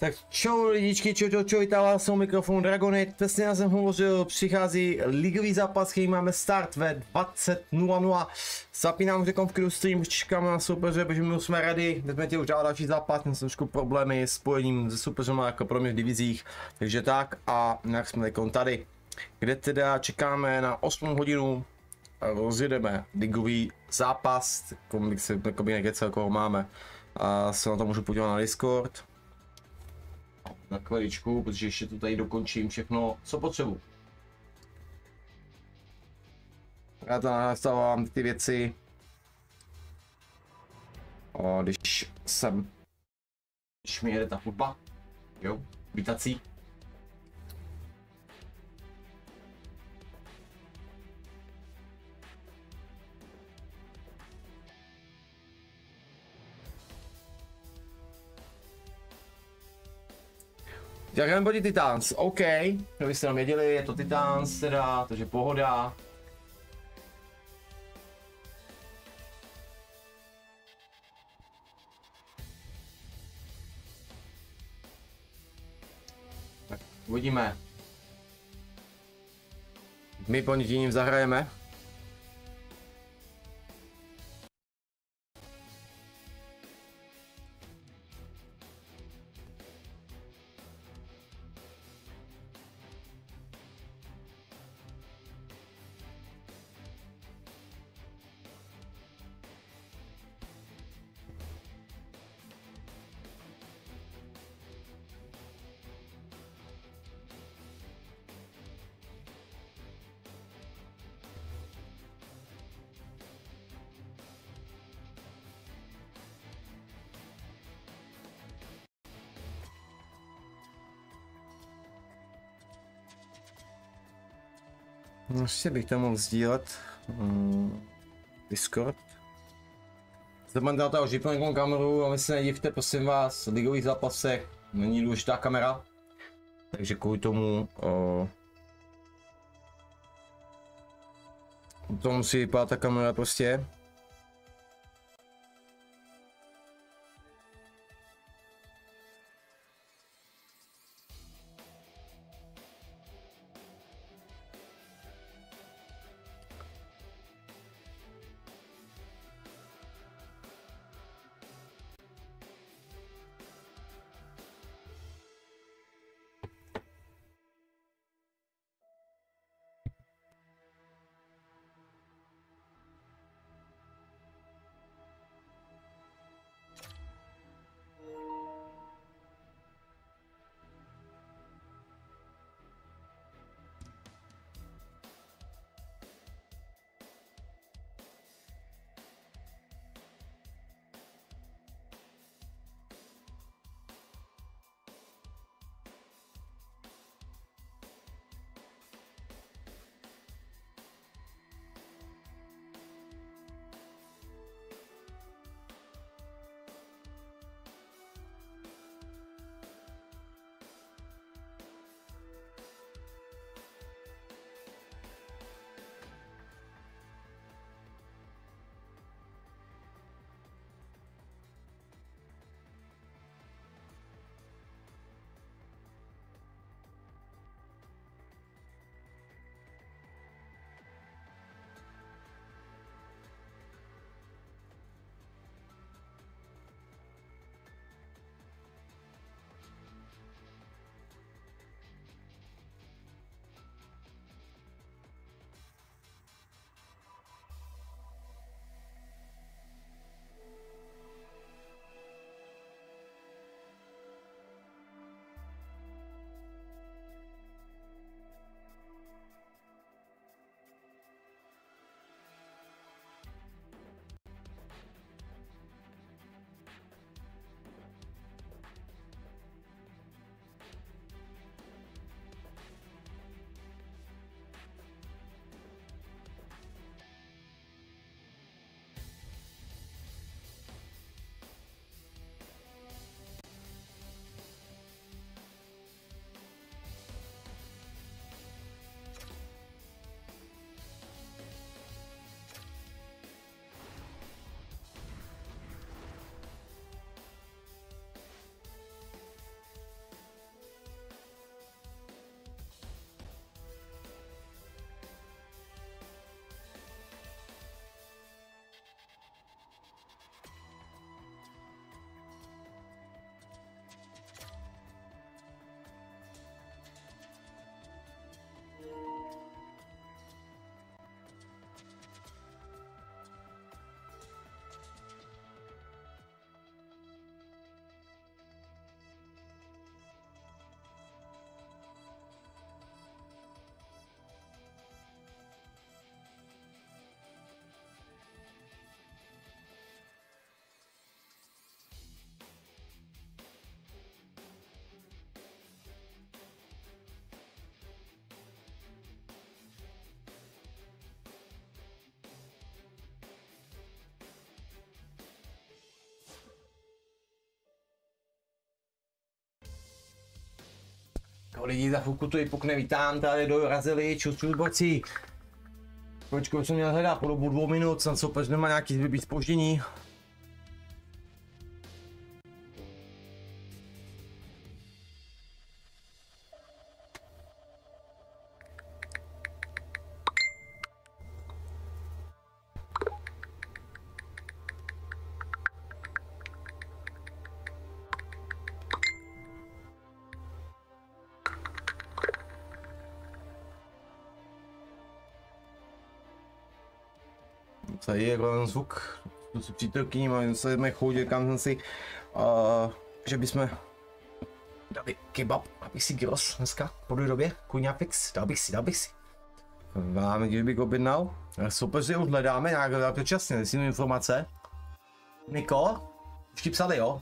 Tak čau lidičky, čau, vítává se mikrofon Dragonit. Přesně já jsem hovořil, přichází ligový zápas, který máme start ve 20:00. Zapínám řekom v stream, čekáme na soupeře, protože my jsme ready, vezme tě už další zápas, měl jsem trošku problémy s spojením se soupeřema jako pro mě v divizích, takže tak a nějak jsme tady, kde teda čekáme na 8 hodinu a rozjedeme ligový zápas, bych se nekecel, koho máme a se na to můžu podívat na Discord. Na chviličku, protože ještě tu tady dokončím všechno, co potřebuji. Já to nastavovám ty věci. Když mi jede ta hudba, jo, vítací. Jdeme proti Titans, OK, kdybyste nám věděli, je to Titans teda, takže pohoda. Tak uvidíme. My po ním zahrajeme. Ještě bych to mohl sdílet Discord. Zapomeňte na to, že vypnu kameru a my se nedivte, prosím vás, v ligových zápasech není důležitá kamera. Takže kvůli tomu to musí vypadat ta kamera prostě. Lidi, za chvilku tu vypukne, vítám, tady dorazili, čus borci. Počkej, jsem měl hledat po dobu 2 minut, snad soupeř nemá nějaký zbýt zpoždění. Tady je ten zvuk, tu si přítelkyní, jsme chodili kam jsem si, že bychom dali kebab, abych si gyros dneska, po době, kuňa fix, dal bych si. Máme, když bych objednal, super, že už hledáme nějak předčasně, jestli informace. Niko, už ti psali, jo?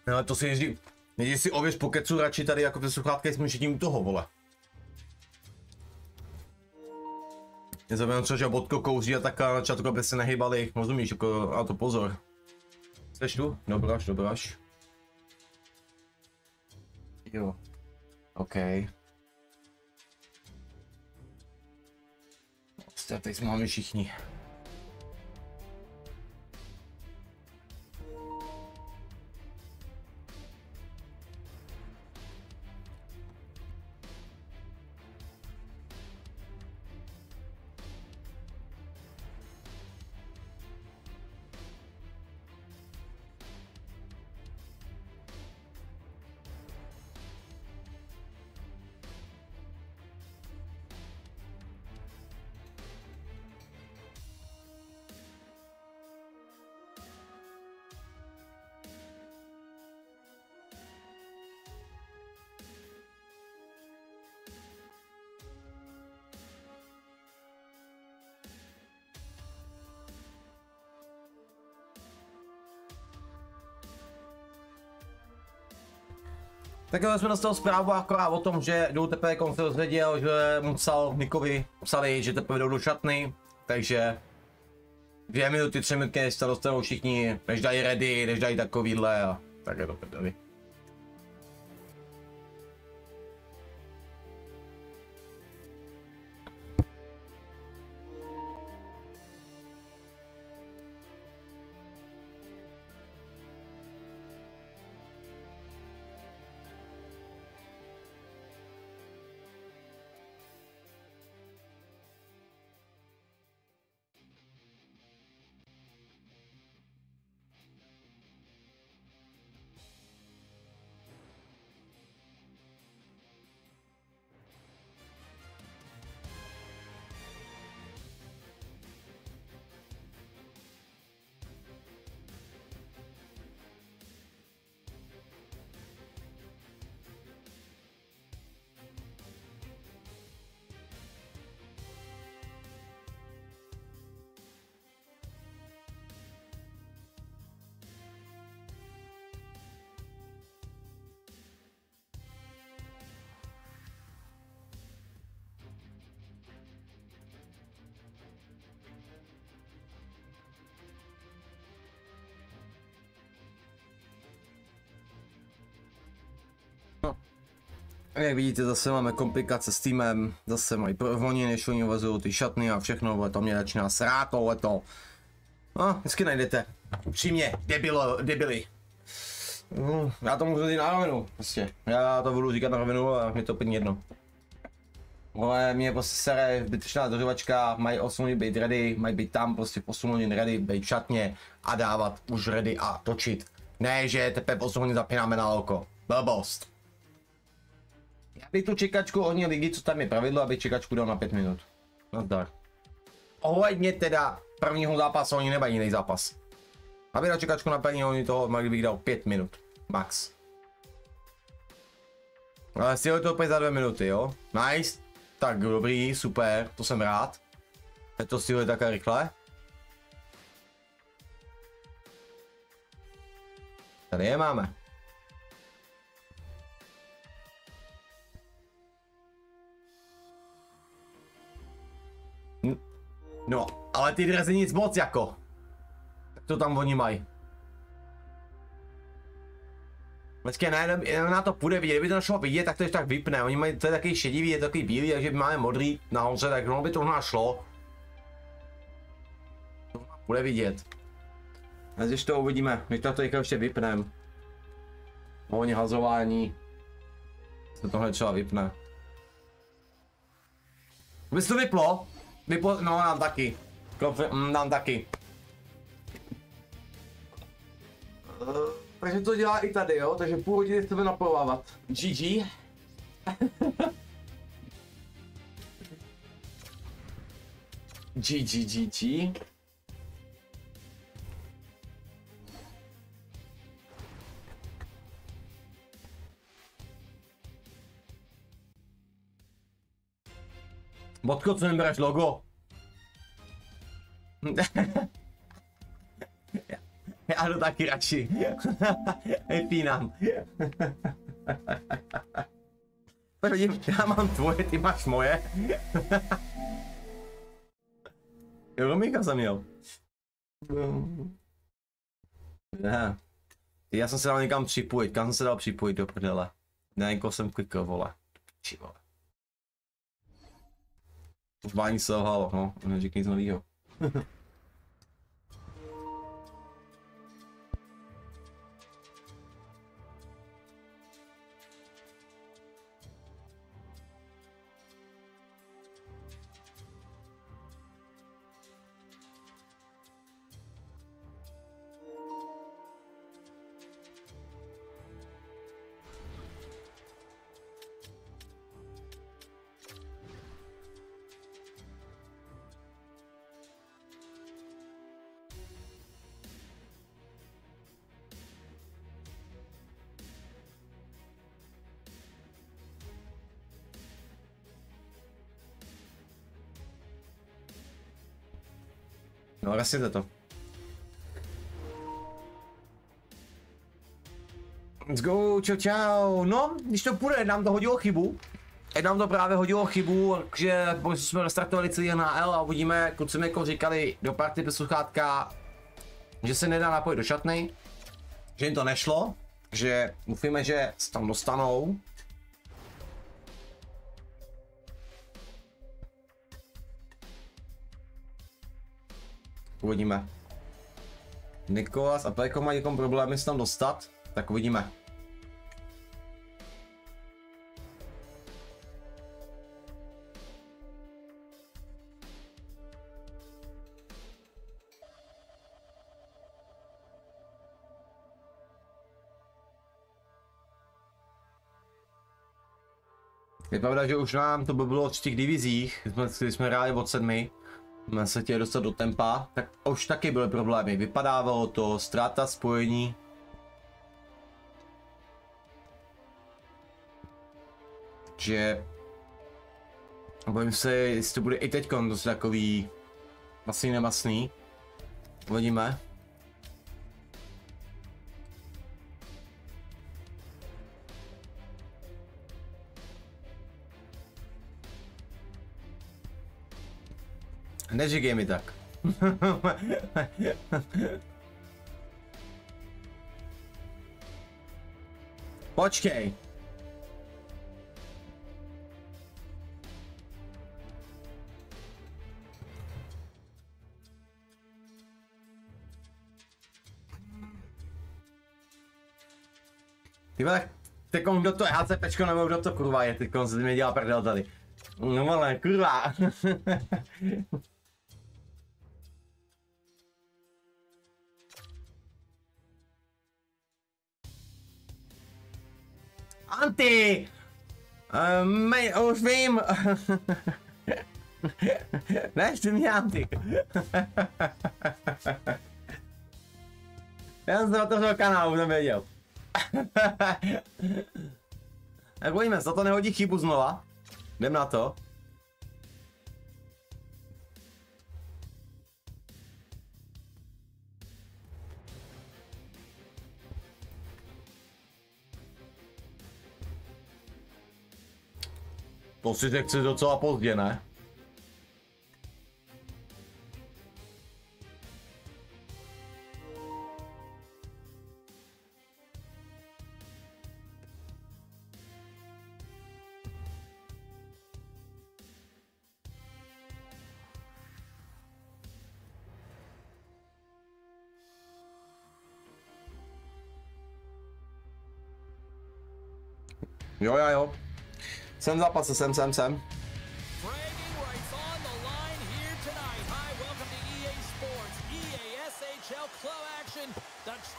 No to si nejdřív si ověř po kecu radši tady jako přes sluchátka, jsme všichni u toho, vole. Nezavěděl třeba, že bodko kouří a tak na čátku, aby se nehybali, rozumíš, jako, a to pozor. Jseš tu? Dobráš. Jo. OK. Prostě teď jsme máme všichni. Takhle jsme dostali zprávu akorát o tom, že jdou teprve, se dozvěděl, že mu Nikovi psali, že teprve jdou do šatny, takže 2 minuty, 3 minutky, než se dostanou všichni, než dají ready, než dají takovýhle a tak je to prdeli. Jak vidíte, zase máme komplikace s týmem, zase mají oni, než oni vezují ty šatny a všechno, to mě začíná srát tohleto. No, vždycky najdete. Upřímně, debili. Já to můžu říct na rovinu, prostě. Já to budu říkat na rovinu a mě to úplně jedno. Ale mě prostě sere zbytečná dořivačka, mají 8 hodin být ready, mají být tam prostě v 8 hodin ready, být v šatně a dávat už ready a točit. Ne, že teprve 8 hodin zapínáme na oko. Blbost. Já bych tu čekačku ohně ligy, co tam je pravidlo, aby čekačku dal na 5 minut. Nazdar. Ohledně teda prvního zápasu, oni nemají jiný zápas. Aby na čekačku na prvního, oni toho bych dal 5 minut. Max. Ale si to úplně za 2 minuty, jo? Nice. Tak dobrý, super, to jsem rád. Je to stihli takhle rychle. Tady je máme. No, ale ty dresy nic moc jako. Tak to tam oni mají. Počkej, jenom na to půjde vidět, kdyby to našlo vidět, tak to ještě tak vypne. Oni mají, to je takový šedivý, je takový bílý, takže máme modrý nahoře, tak ono by to našlo. To bude vidět. A když to uvidíme, když to teďka ještě vypneme. Oni hazování. Se tohle třeba vypne. By se to vyplo? Vyplo, no nám taky. Nám taky. Takže to dělá i tady, jo? Takže půl hodiny chceme napovávat. GG. GG. Bodko, co nebereš logo? Já jdu taky radši. Vypínám. Já mám tvoje, ty máš moje. Jo, Romíka jsem měl. Ne. Já jsem se dal někam připojit, kam jsem se dal připojit do prdele. Na někoho jsem klikl, vole. Či vole. Už bání selhalo, no, neříkej nic novýho. No, rasněte to. Let's go, čau. No, když to půjde, nám to hodilo chybu. Nám to právě hodilo chybu, že jsme restartovali celý NHL a uvidíme, kluci mi jako říkali do party bez sluchátka, že se nedá napojit do šatny, že jim to nešlo, že doufíme, že se tam dostanou. Uvidíme. Nikolas a Peko mají někom problémy se tam dostat, tak uvidíme. Je pravda, že už nám to by bylo v těch divizích, když jsme hráli od 7. Jsme se chtěli dostat do tempa, tak už taky byly problémy. Vypadávalo to, ztráta spojení. Že bojím se, jestli to bude i teď dost takový masný nemasný. Uvidíme. Neříkej mi tak. Počkej. Ty vole, teďkom kdo to je HCPčko nebo kdo to kurva je, teďkom se mi dělá prdel tady. No vole, kurva. Anty! Už vím! Než mě Anty. Já jsem se otevřel kanál, už jsem věděl. Tak uvidíme, za to nehodí chybu znova. Jdem na to. To si chci docela pozdě, ne? Jo, jo. Jsem v zápase, jsem.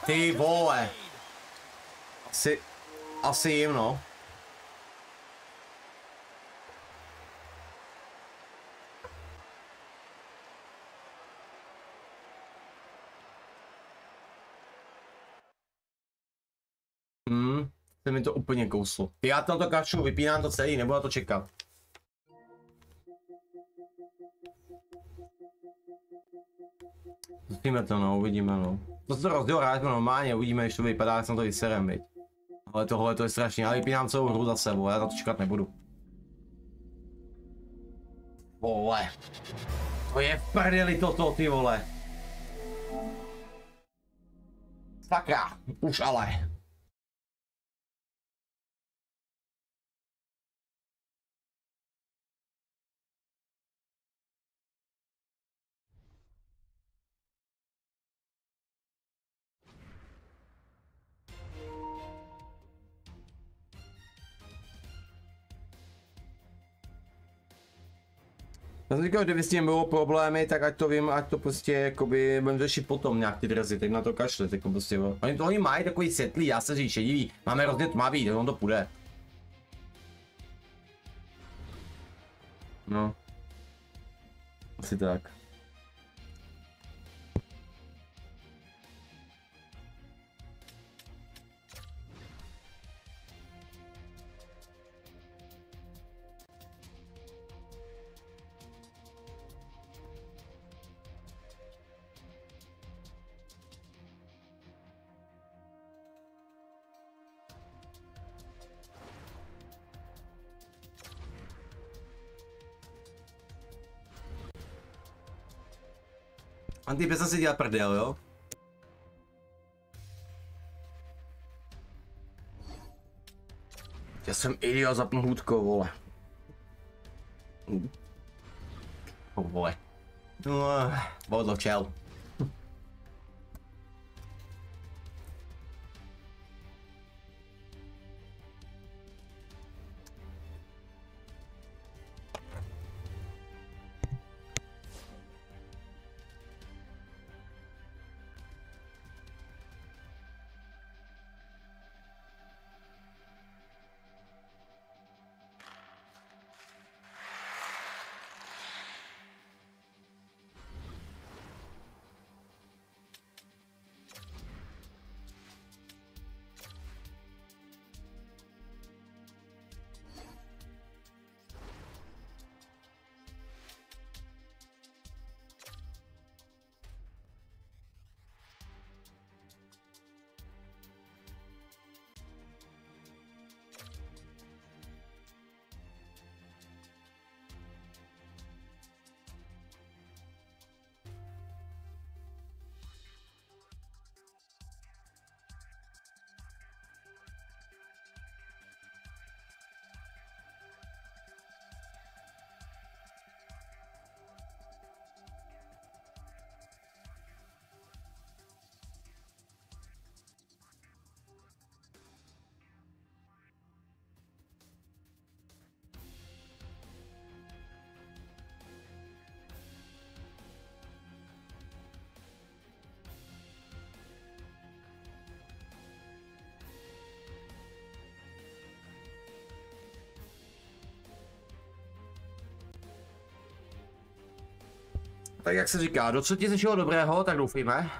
Ty vole. Asi jim, no. Se mi to úplně kouslo. Já tam to kaču, vypínám to celý, nebudu na to čekat. Zkusíme to, no, uvidíme, no. To se to rozděláme normálně, uvidíme, když to vypadá, jak jsem to vyserem, viď. Ale tohle to je strašně, ale vypínám celou hru za sebou, já na to čekat nebudu. Vole. To je v prdeli toto, ty vole. Sakra, už ale. Já jsem říkal, kdyby s tím bylo problémy, tak ať to vím, ať to prostě jakoby budeme řešit potom nějak ty drazy, teď na to kašlet, jako prostě. Oni mají takový světlý, já se říct šedivý, máme hrozně tmavý, on to půjde. No. Asi tak. Antipesa si dělá prdel, jo? Já jsem idiot, zapnu hůdko, vole. Vole. Bodlo včel. Tak jak se říká, do třetí ze všeho dobrého, tak doufejme.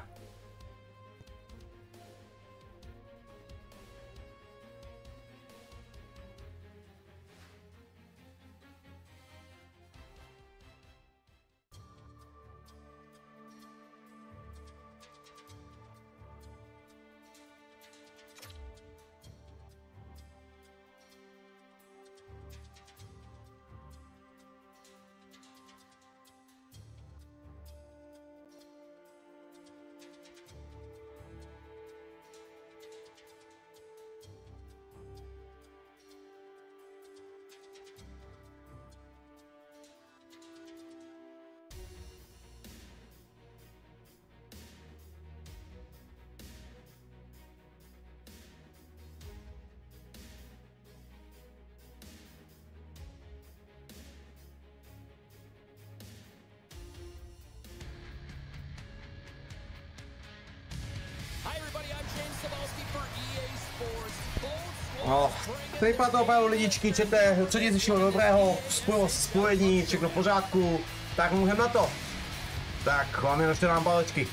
No, vypadá to opravdu lidičky, čete, co ti zvyšilo dobrého, spojení, všechno v pořádku, tak můžeme na to. Tak, hlavně nožte nám palečky.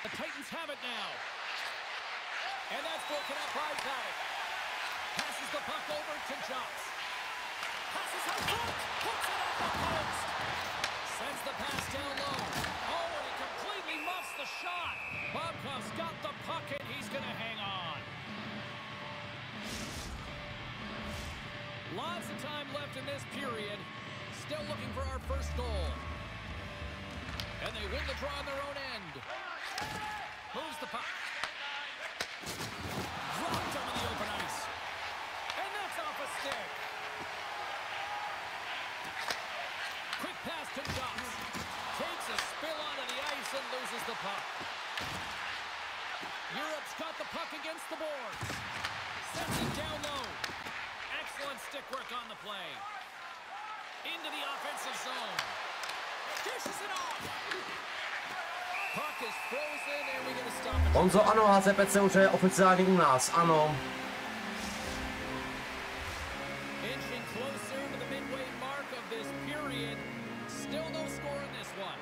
The Titans have it now. And that's broken up by Paddock. Passes the puck over to Jones. Passes out front. Puts it off the post. Sends the pass down low. Oh, and he completely muffs the shot. Bobkov's got the puck and he's going to hang on. Lots of time left in this period. Still looking for our first goal. And they win the draw on their own end. Moves the puck. Dropped on the open ice. And that's off a stick. Quick pass to Jones. Takes a spill onto the ice and loses the puck. Europe's got the puck against the boards. Sends it down low. Excellent stick work on the play. Into the offensive zone. Dishes it off. Puck is frozen and we're going to stop it. Honzo, ano, HCPC už je oficiálně u nás, ano. Inching closer to the midway mark of this period. Still no score in this one.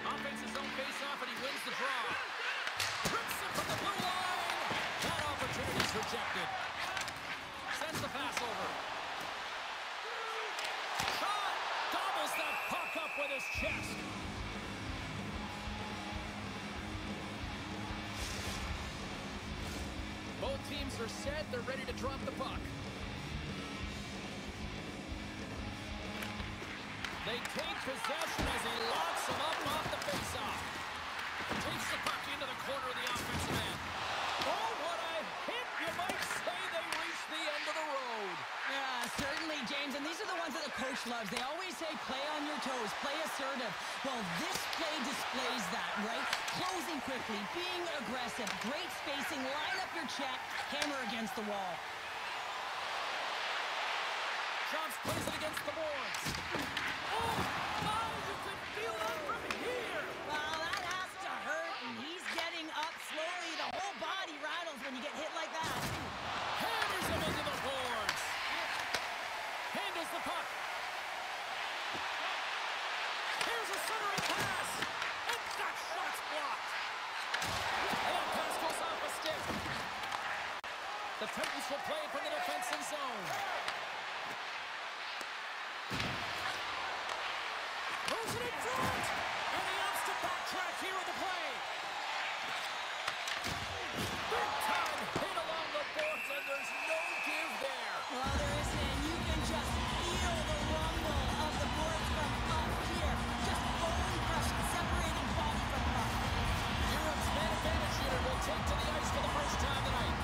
Offensive zone face-off and he wins the draw. Rips it from the blue line. That opportunity's rejected. Sends the pass over. Shot! Gobbles that puck up with his chest. Both teams are set. They're ready to drop the puck. They take possession as he locks him up off the faceoff. Takes the puck into the corner of the offensive end. Oh, what a hit! You might say they reached the end of the road. Yeah, certainly, James. And these are the ones that the coach loves. They always say, play on your toes, play assertive. Well, this play displays that, right? Closing quickly, being aggressive, great spacing, line up your check, hammer against the wall. Jones plays it against the boards. Oh, my, you can feel that from here. Well, that has to hurt, and he's getting up slowly. The whole body rattles when you get hit like that. Hammers him into the boards. Handles the puck. Here's a centering pass. And that shot's blocked. And that pass goes off a stick. The Titans will play from the defensive zone. Moves it in front. And he opts to backtrack here with the play. Big time hit along the boards, and there's no give there. Well, there isn't, and you can just feel the rumble of the boards from up here. Just bone crushing, separating body from puck. Europe's man advantage unit will take to the ice for the first time tonight.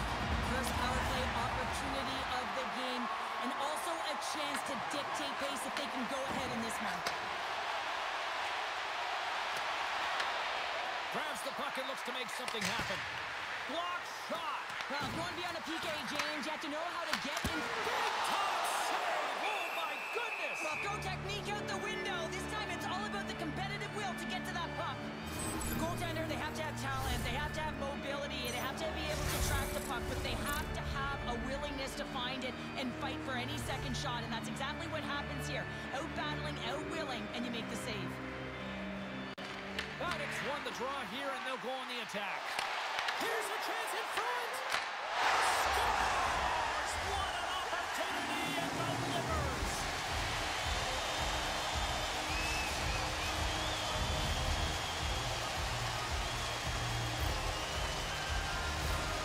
First power play opportunity of the game, and also a chance to dictate pace if they can go ahead in this one. Grabs the puck and looks to make something happen. Block shot. Well, if you want to be on a PK, James, you have to know how to get in. Big time save. Oh, my goodness. Well, throw technique out the window. This time it's all about the competitive will to get to that puck. The goaltender, they have to have talent, they have to have mobility, they have to be able to track the puck, but they have to have a willingness to find it and fight for any second shot, and that's exactly what happens here. Out-battling, out-willing, and you make the save. Paddock's won the draw here, and they'll go on the attack. Here's a chance in front. Scores! What an opportunity and delivers.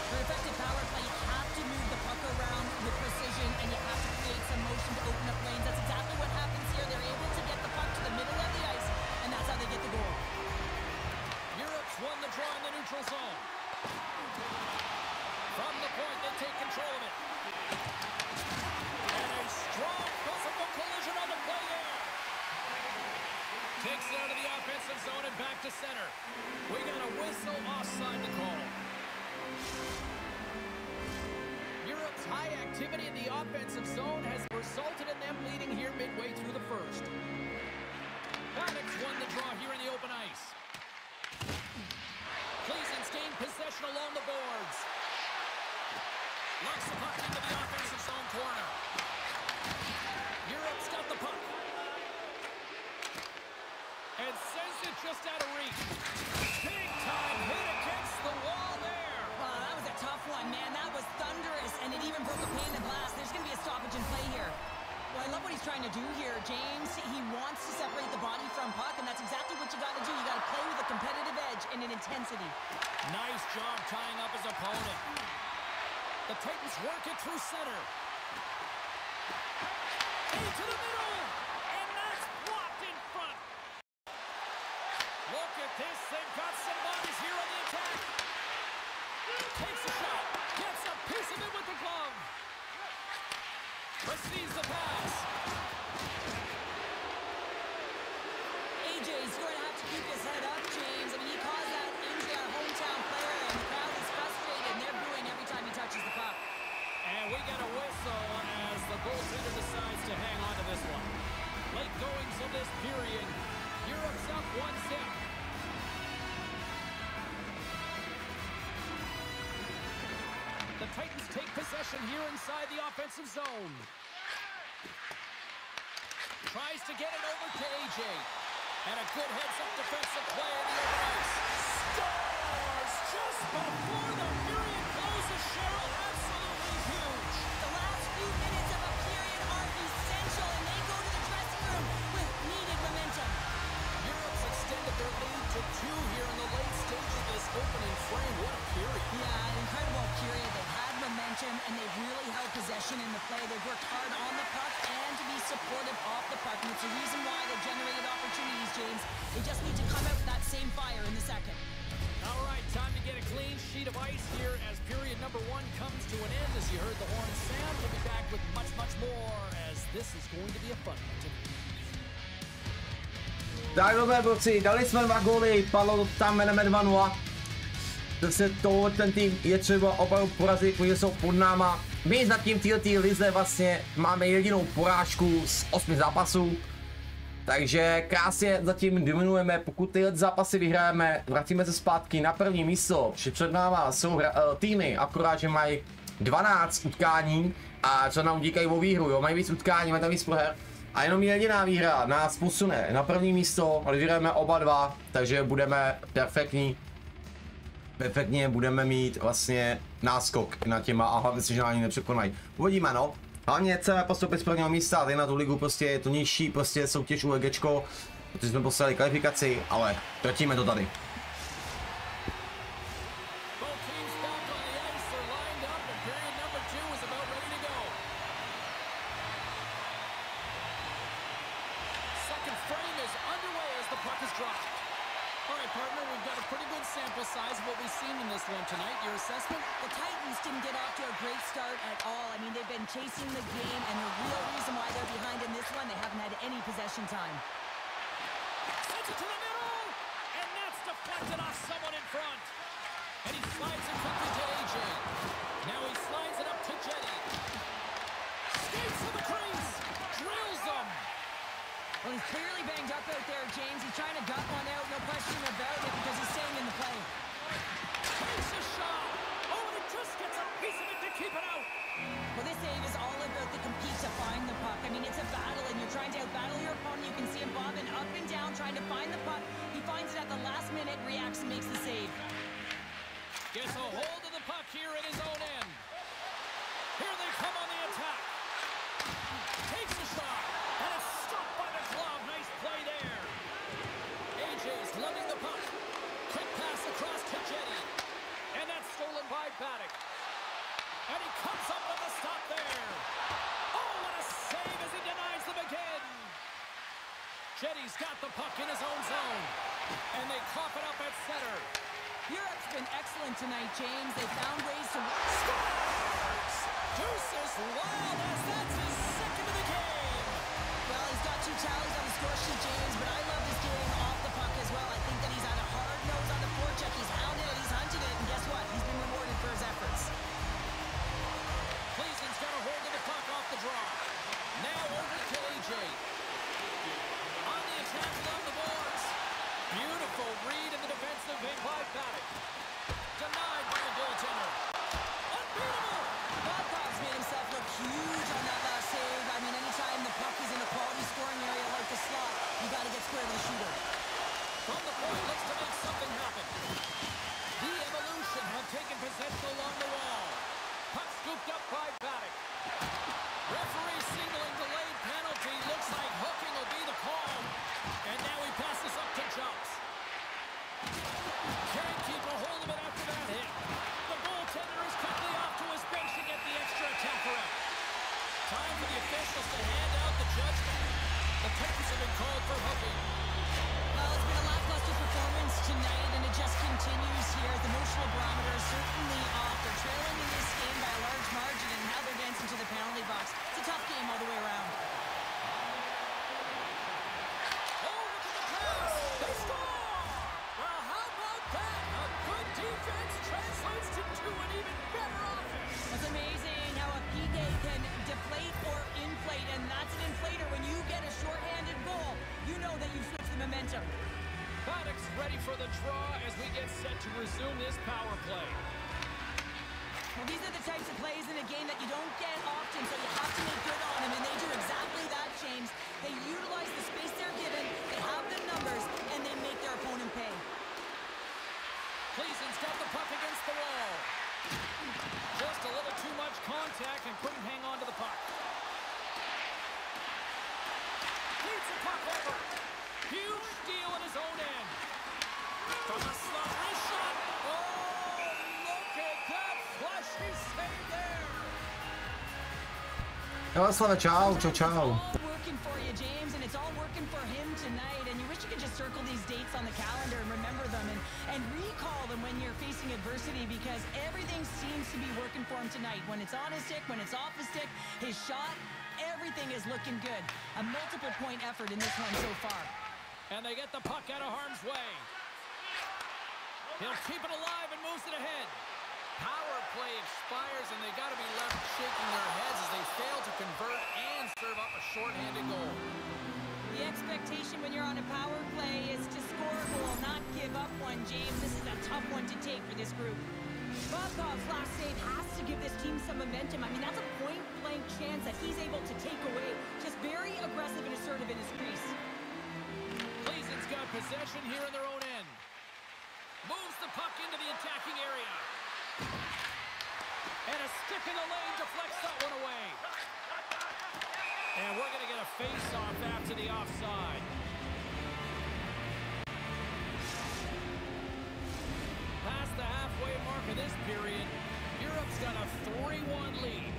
For effective power play, you have to move the puck around with precision, and you have to create some motion to open up lanes. That's exactly whistle, offside to call. Europe's high activity in the offensive zone has resulted in them leading here midway through the first. Paddock's won the draw here in the open ice. Cleveland's gained possession along the boards. Locks the puck into the offensive zone corner. Europe's got the puck. And sends it just out of reach. Big time hit against the wall there. Wow, that was a tough one, man. That was thunderous, and it even broke a pane of glass. There's going to be a stoppage in play here. Well, I love what he's trying to do here, James. He wants to separate the body from puck, and that's exactly what you got to do. You got to play with a competitive edge and an intensity. Nice job tying up his opponent. The Titans work it through center. Into the middle, and that's blocked in front. Look at this, they've got some bodies here on the attack. Takes a shot, gets a piece of it with the glove. Receives the pass. AJ's going to have to keep his head up, James. I mean, he caused that injury on a hometown player, and the crowd is frustrated, and they're booing every time he touches the puck. And we get a whistle as the goaltender decides to hang on to this one. Late goings of this period. Europe's up 1-0. The Titans take possession here inside the offensive zone. Tries to get it over to AJ. And a good heads-up defensive play in the open ice. Scores just before the period closes. Cheryl, absolutely huge. The last few minutes of a period are essential, and they go to the dressing room with needed momentum. Europe's extended their lead to 2 here in the late stage of this opening frame. What a period. Yeah, an incredible period. They've had momentum, and they've really held possession in the play. They've worked hard on the puck and to be supportive off the puck, and it's the reason why they've generated opportunities, James. They just need to come out with that same fire in the second. All right, time to get a clean sheet of ice here as period number 1 comes to an end. As you heard the horn sound, we'll be back with much, much more as this is going to be a fun one tonight. Tak dobré, borci, dali jsme 2 góly, padlo to tam, vedeme 2-0. Zase tohle ten tým je třeba opravdu porazit, protože jsou pod náma. My zatím v této lize vlastně máme jedinou porážku z 8 zápasů. Takže krásně zatím dominujeme, pokud tyhle zápasy vyhrajeme, vrátíme se zpátky na první místo. Před náma jsou týmy, akorát že mají 12 utkání a co nám utíkají o výhru, jo, mají víc utkání, mají tam víc proher. A jenom jediná výhra nás posune na první místo, ale vyhrajeme oba 2, takže budeme perfektně budeme mít vlastně náskok na těma a hlavně si, že ani nepřekonají. Uvidíme, no. Hlavně chceme postoupit z prvního místa, tady na tu ligu prostě je to nižší prostě soutěž UEGčko, protože jsme poslali kvalifikaci, ale tratíme to tady. Size of what we've seen in this one tonight. Your assessment? The Titans didn't get off to a great start at all. I mean, they've been chasing the game, and the real reason why they're behind in this one, they haven't had any possession time. Sends it to the middle, and that's deflected off someone in front. And he slides it quickly to AJ. Now he slides it up to Jetty. Skates to the crease, drills them. Well, he's clearly banged up out there, James. He's trying to gut one out, no question about it, because he's staying in the play. Takes a shot. Oh, and it just gets a piece of it to keep it out. Well, this save is all about the compete to find the puck. I mean, it's a battle, and you're trying to outbattle your opponent. You can see him bobbing up and down, trying to find the puck. He finds it at the last minute, reacts and makes the save. Gets a hold of the puck here at his own end. Here they come on the attack. Takes a shot, and it's stopped by the glove. Nice play there. AJ's lugging the puck. Quick pass across to Jetty. And that's stolen by Paddock. And he comes up with the stop there. Oh, what a save as he denies them again. Jetty's got the puck in his own zone. And they cough it up at center. Europe's been excellent tonight, James. They found ways to... Scores! Deuces wild as that's his second of the game. Well, he's got 2 tallies on the score sheet, James, but I love his game off the puck as well. I think that he's had a hard nose on the forecheck. He's hounded Good read in the defensive end by Paddock. Denied by the goaltender. Unbeatable! Bobkov's made himself look huge on that last save. I mean, anytime the puck is in a quality scoring area like the slot, you got to get square to the shooter. From the point, looks to make something happen. The Evolution have taken possession along the wall. Puck scooped up by Paddock. Referee signaling delayed penalty. Looks like hooking will be the call. And now he passes up to Jumps. Can't keep a hold of it after that hit. The goaltender is quickly off to his bench to get the extra attacker out. Time for the officials to hand out the judgment. The Titans have been called for hooking. Well, it's been a lackluster performance tonight, and it just continues here. The emotional barometer is certainly off. They're trailing in this game by a large margin, and now they're dancing to the penalty box. It's a tough game all the way around. Oh, look at the pass! They score! Well, how about that? A good defense translates into an even better offense. It's amazing how a PK can deflate or inflate, and that's an inflator. When you get a shorthanded goal, you know that you switch the momentum. Paddock's ready for the draw as we get set to resume this power play. Well, these are the types of plays in a game that you don't get often, so you have to make good on them, and they do exactly that, James. They utilize the space they're given, they have the numbers, and they make their opponent pay. Gleason's got the puck against the wall. Just a little too much contact and couldn't hang on to the puck. Leads the puck over. Huge steal in his own end. From the slot, wrist shot. Oh, look at that flashy save there. Jaroslave, čau, čau, čau. It's all working for you, James, and it's all working for him tonight. And you wish you could just circle these dates on the calendar and remember them and recall them when you're facing adversity, because everything seems to be working for him tonight. When it's on his stick, when it's off his stick, his shot, everything is looking good. A multiple point effort in this one so far. And they get the puck out of harm's way. He'll keep it alive and moves it ahead. Power play expires, and they got to be left shaking their heads as they fail to convert and serve up a shorthanded goal. The expectation when you're on a power play is to score a goal, not give up one, James. This is a tough one to take for this group. Bobkov's last save has to give this team some momentum. I mean, that's a point-blank chance that he's able to take away. Just very aggressive and assertive in his crease. Gleason's got possession here in their own end. Moves the puck into the attacking area. And a stick in the lane deflects that one away. And we're going to get a face-off after the offside. Past the halfway mark of this period, Europe's got a 3-1 lead.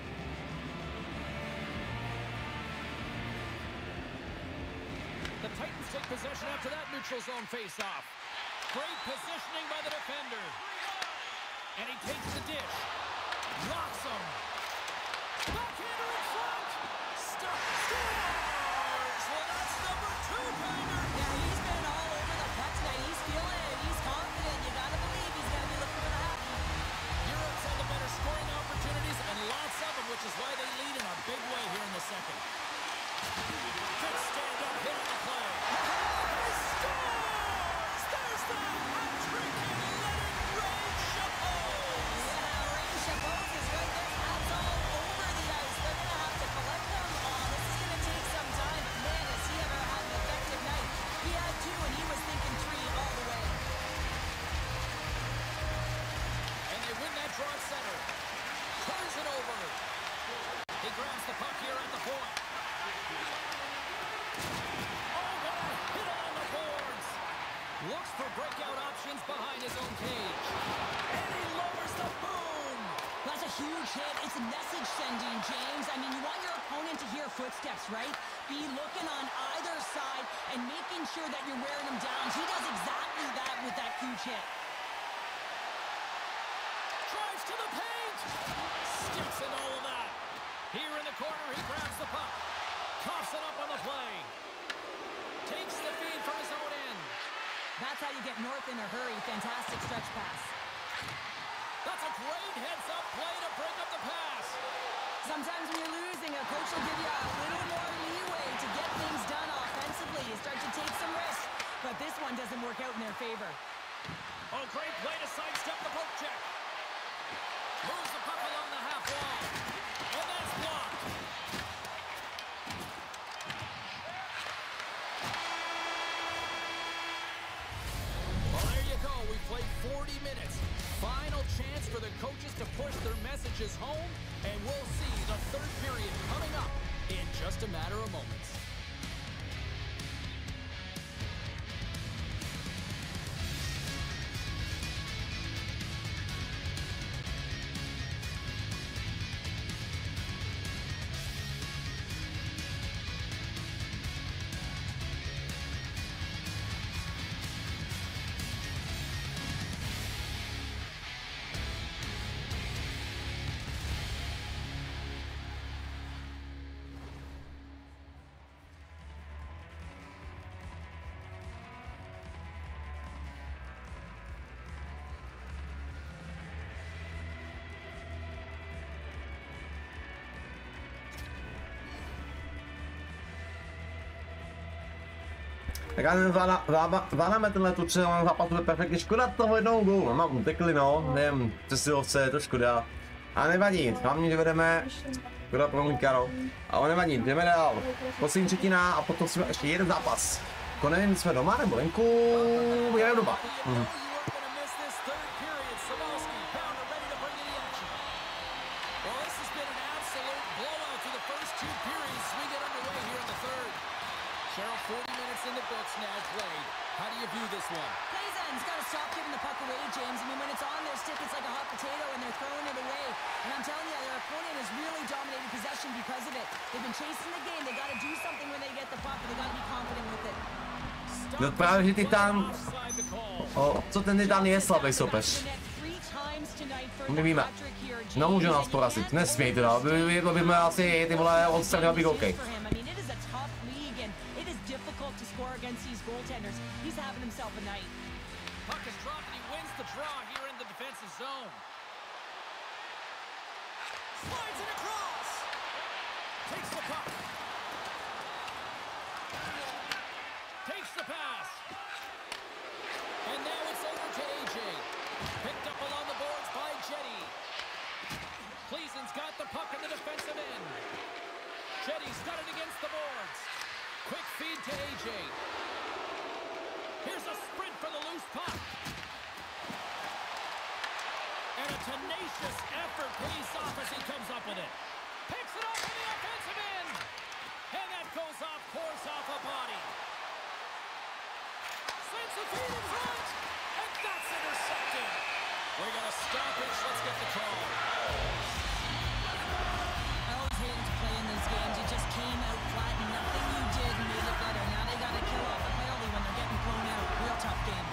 The Titans take possession after that neutral zone face-off. Great positioning by the defender. And he takes the dish. Locks him. Backhander in front. Stop. Scores! Well, that's number 2, Painter. Yeah, he's been all over the puck tonight. He's feeling it. He's confident. You got to believe he's going to be looking for the happy. Europe's had the better scoring opportunities and lots of them, which is why they lead in a big way here in the second. Good stand-up hit on the play. He scores! There's the hat-trick and let it rain Chapeau! Yeah, Rain Chapeau is right there. Hats all over the ice. They're going to have to collect them all. This is going to take some time. But man, has he ever had an effective night. He had 2, and he was thinking 3 all the way. And they win that draw center. Turns it over. He grabs the puck here at the point. Oh, what a hit on the boards. Looks for breakout options behind his own cage. And he lowers the boom. That's a huge hit. It's a message sending, James. I mean, you want your opponent to hear footsteps, right? Be looking on either side and making sure that you're wearing them down. He does exactly that with that huge hit. Drives to the paint. Sticks in all of that. Here in the corner, he grabs the puck. Coughs it up on the play. Takes the feed from his own end. That's how you get north in a hurry. Fantastic stretch pass. That's a great heads-up play to break up the pass. Sometimes when you're losing, a coach will give you a little more leeway to get things done offensively. You start to take some risks. but this one doesn't work out in their favor. Oh, great play to sidestep the poke check. Moves the puck along the half wall. And that's blocked. Well, there you go. We played 40 minutes. Final chance for the coaches to push their messages home, and we'll see the third period coming up in just a matter of moments. Tak já zvládáme tenhle tu třeba zápas bude perfektně, škoda toho jednoho gólu, mám utekli no, nevím, přesilovce, je to škoda. A nevadí, hlavně dovedeme, škoda pro můj Karo, ale nevadí, jdeme dál, poslední třetina a potom jsme ještě jeden zápas. Jako nevím, jsme doma nebo venku, jdeme doma. Now played. How do you view this one? Clayton's got to stop giving the puck away, James. I mean, when it's on their stick, it's like a hot potato, and they're throwing it away. And I'm telling you, their opponent has really dominated possession because of it. They've been chasing the game. They got to do something when they get the puck, and they got to be confident with it. No právě, že Titán, co ten Titán je slabý soupeř. My víme, nemůžu nás porazit, nesmí teda, by mě asi ty vole odstranil bych OK. To score against these goaltenders. He's having himself a night. Puck is dropped and he wins the draw here in the defensive zone. Slides it across. Takes the puck. Takes the pass. And now it's over to AJ. Picked up along the boards by Jetty. Cleason's got the puck in the defensive end. Jetty's got it against the boards. Quick feed to AJ. Here's a sprint for the loose puck. And a tenacious effort pays off as he comes up with it. Picks it up in the offensive end. And that goes off, course off a body. Sends the feed in front. And that's intercepted. We're going to stop it. Let's get the call. I always hated to play in these games. You just came out flat and nothing you did made it better. Now they got to kill off a penalty when they're getting blown out. Real tough game.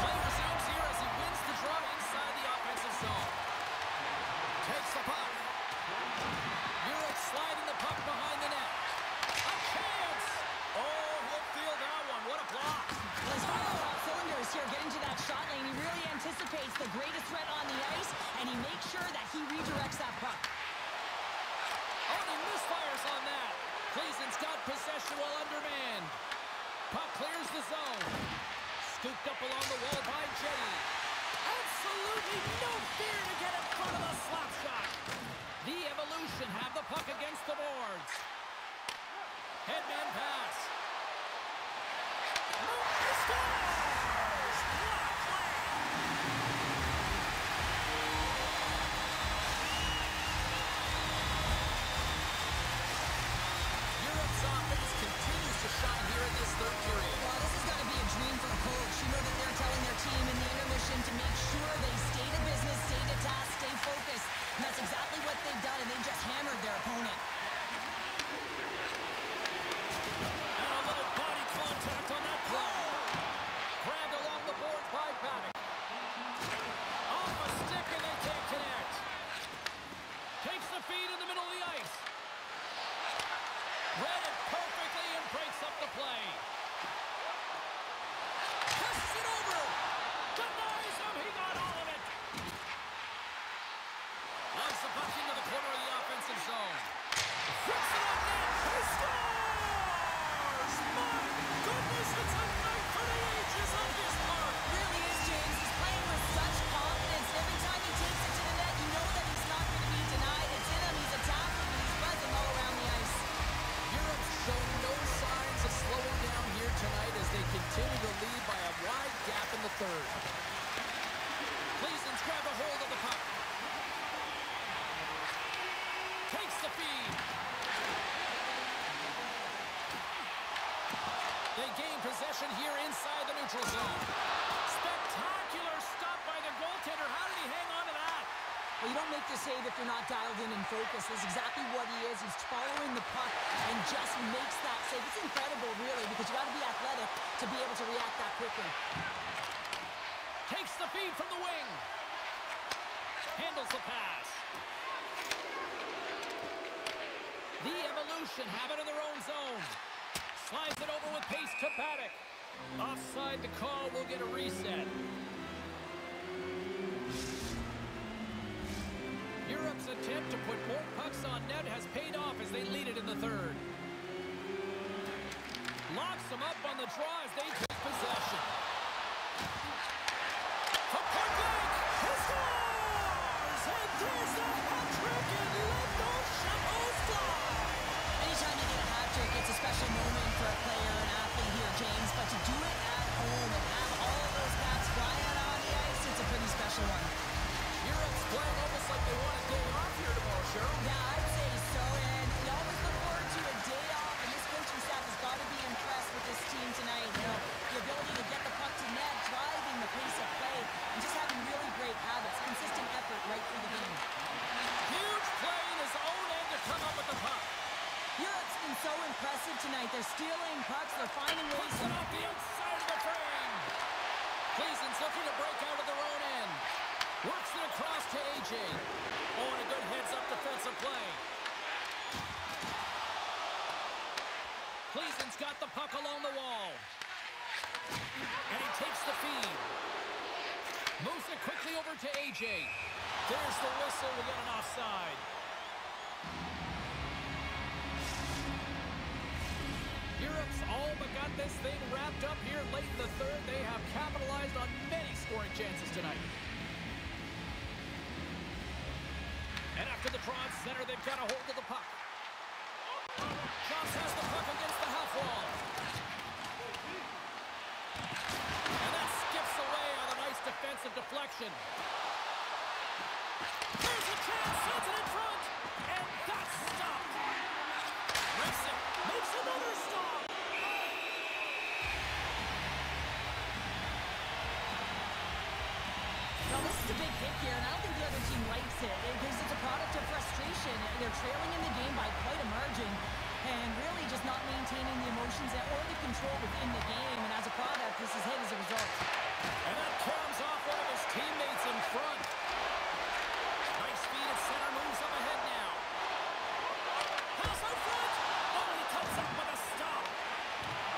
Play resumes here as he wins the draw inside the offensive zone. Takes the puck. Urich sliding the puck behind the net. A chance! Oh, he'll feel that one. What a block. Well, he's firing on all cylinders here, getting to that shot lane. He really anticipates the greatest threat on the ice, and he makes sure that he redirects that puck. Oh, and he misfires on that. Cleason's got possession while undermanned. Puck clears the zone. Scooped up along the wall by Jetty. Absolutely no fear to get in front of the slap shot. The Evolution have the puck against the boards. Headman pass. He scores! What a play! Europe's offense continues to shine here in this third period. Well, this has got to be a dream for the coach. You know that they're telling their team in the intermission to make sure they stay to business, stay to task, stay focused. And that's exactly what they've done, and they've just hammered their opponent. And gain possession here inside the neutral zone. Spectacular stop by the goaltender. How did he hang on to that? Well, you don't make the save if you're not dialed in and focused. That's exactly what he is. He's following the puck and just makes that save. It's incredible, really, because you got to be athletic to be able to react that quickly. Takes the feed from the wing. Handles the pass. The Evolution have it in their own zone. Slides it over with pace to Paddock. Offside the call, will get a reset. Europe's attempt to put more pucks on net has paid off as they lead it in the third. Locks them up on the draw as they take possession. From point blank, he scores! And there's the hat-trick and let those shackles fly! Anytime you get a hat trick, it's a special moment for a player, an athlete here, James. But to do it at home and have all of those bats flying on the ice, it's a pretty special one. Europe's playing almost like they want a day off here tomorrow, Cheryl. Yeah, I'd say so. And we always look forward to a day off, and this coaching staff has got to be impressed with this team tonight. You know, the ability to get the puck to net, driving the pace of play, and just having really great habits, consistent effort right through the game. Huge play in his own end to come up with the puck. Europe's been so impressive tonight. They're stealing pucks. They're finding ways Puts it off the outside of the frame. Cleason's looking to break out of their own end. Works it across to AJ. Oh, and a good heads-up defensive play. Cleason's got the puck along the wall. And he takes the feed. Moves it quickly over to AJ. There's the whistle. We get an offside. Europe's all but got this thing wrapped up here late in the third. They have capitalized on many scoring chances tonight. And after the draw at center, they've got a hold of the puck. Jones has the puck against the half wall. And that skips away on a nice defensive deflection. There's a chance, sends it in front, and that's stopped. Racing makes another stop. Now, this is a big hit here, and I don't think the other team likes it because it's a product of frustration. They're trailing in the game by quite a margin and really just not maintaining the emotions or the control within the game. And as a product, this is hit as a result. And that comes off one of his teammates in front. Nice feed at center, moves up ahead now. Pass out front. Oh, he comes up with a stop.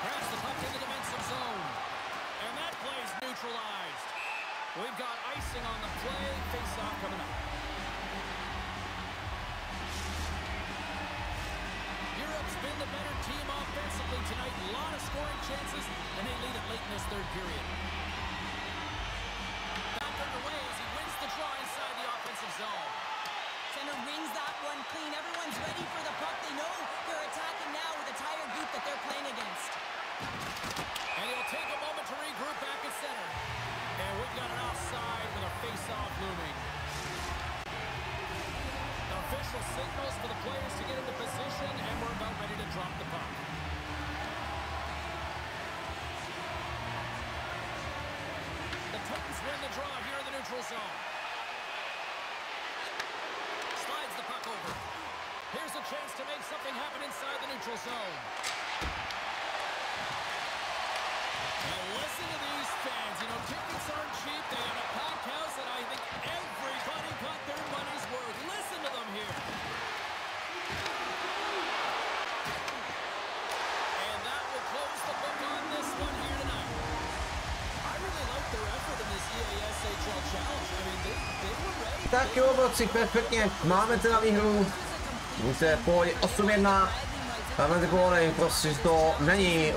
Grabs the puck in the defensive zone. And that play's neutralized. We've got icing on the play. Face-off coming up. Europe's been the better team offensively tonight. A lot of scoring chances, and they lead it late in this third period. Back underway as he wins the draw inside the offensive zone. Center rings that one clean. Everyone's ready for the puck. They know they're attacking now with a tired group that they're playing against. And he'll take a moment to regroup back at center. And we've got an offside with a face-off looming. Official signals for the players to get into position, and we're about ready to drop the puck. The Titans win the draw here in the neutral zone. Slides the puck over. Here's a chance to make something happen inside the neutral zone. Now listen to these fans. You know, tickets aren't cheap. They have a packed house, and I think everybody got their money's worth. Listen to them here. And that will close the book on this one here tonight. I really like their effort in this EASHL challenge. I mean, they were ready. Tak jo, borci, perfektně. Máme teda výhru. Musíte pohodě 8-1. Tam ty góly, prostě to není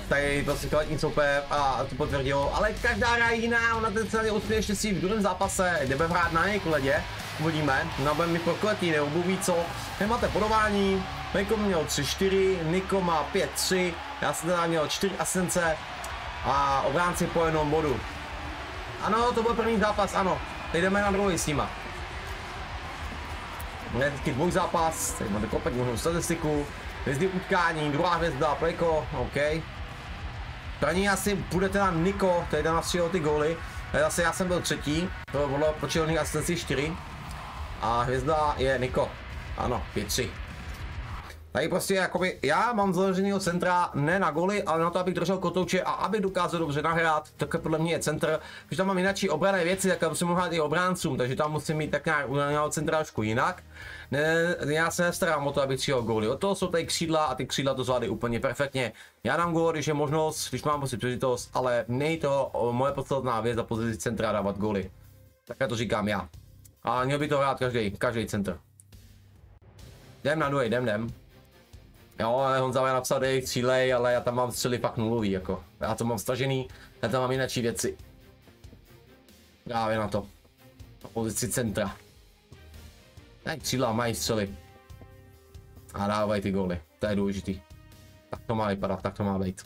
tady prostě kvalitní soupeř a to potvrdilo, ale každá hra je jiná, ona ten celý úspěšně si v druhém zápase, kde budeme hrát na jejich ledě, uvidíme, no budeme mít prokletý, nebo ví co, nemáte bodování, Mejko měl 3-4, Niko má 5-3, já jsem teda měl 4 asistence a obránci po jednom bodu. Ano, to byl první zápas, ano, teď jdeme na druhý s nima. Je vždycky dvojzápas, teď máte kompletní statistiku. Hvězdy utkání, druhá hvězda, plejko, OK. První asi bude teda Niko, který tam nastřílel ty góly. Zase já jsem byl třetí, to bylo počítaných asistenci 4. A hvězda je Niko. Ano, 5-3. Tady prostě jakoby, já mám založenýho centra ne na goly, ale na to, abych držel kotouče a abych dokázal dobře nahrát, tak podle mě je centr. Když tam mám jináčí obranné věci, tak musím hrát i obráncům, takže tam musím mít tak nějak udělaného centra trošku jinak. Ne, já se nestarám o to, abych střílel góly. Od toho jsou tady křídla a ty křídla to zvládají úplně perfektně. Já dám gól, když je možnost, když mám prostě příležitost, ale není to moje podstatná věc za pozici centra dávat góly. Takhle to říkám já. A měl by to hrát každý centr. Jdem na druhý, jdem. Jo, Honza já napsal, dej střílej, ale já tam mám střely fakt nulový, jako. Já to mám stažený, já tam mám jináčí věci. Právě na to. Na pozici centra. Tak křídla mají střely. A dávají ty góly, to je důležitý. Tak to má vypadat, tak to má být.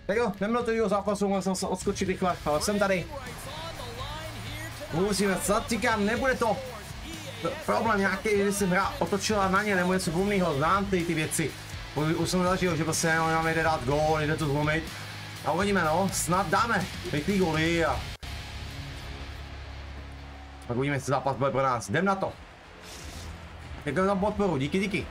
Tak jo, neměl to jeho zápasu, mohl jsem se odskočit rychle, ale jsem tady. Musíme, říkám, nebude to problém nějaký, když jsem hra otočila na ně, nebo něco podobného, znám ty věci. Už jsem zažil, že prostě nám jde dát gól, jde to zlomit. A uvidíme, no, snad dáme rychlý góly a... Tak uvidíme, jestli zápas bude pro nás. Jdem na to. Děkujeme za podporu, díky.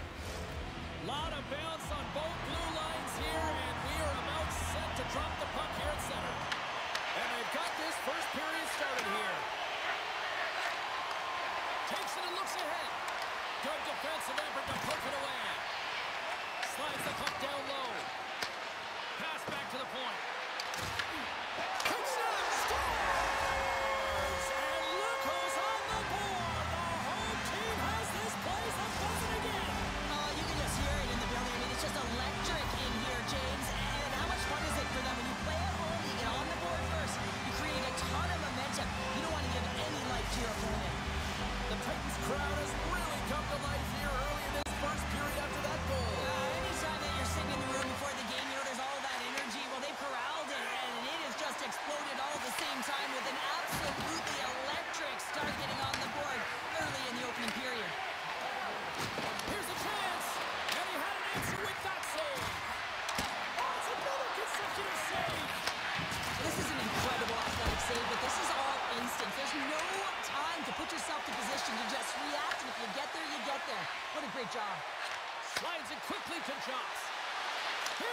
Anytime that you're singing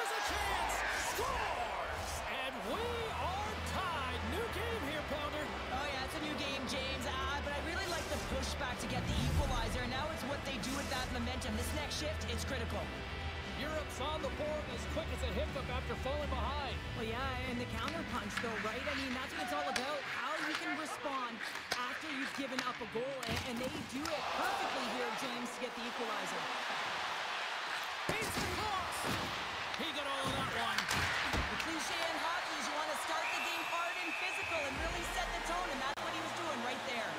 has a chance. Scores! And we are tied. New game here, Pounder. Oh yeah, it's a new game, James. But I really like the pushback to get the equalizer. Now it's what they do with that momentum. This next shift, it's critical. Europe's on the board as quick as a hiccup after falling behind. Well, yeah, and the counter punch, though, right? I mean, that's what it's all about. How you can respond after you've given up a goal, and they do it perfectly here, James, to get the equalizer. Beats the cross. He got all of that one. The cliche in hockey is you want to start the game hard and physical and really set the tone, and that's what he was doing right there.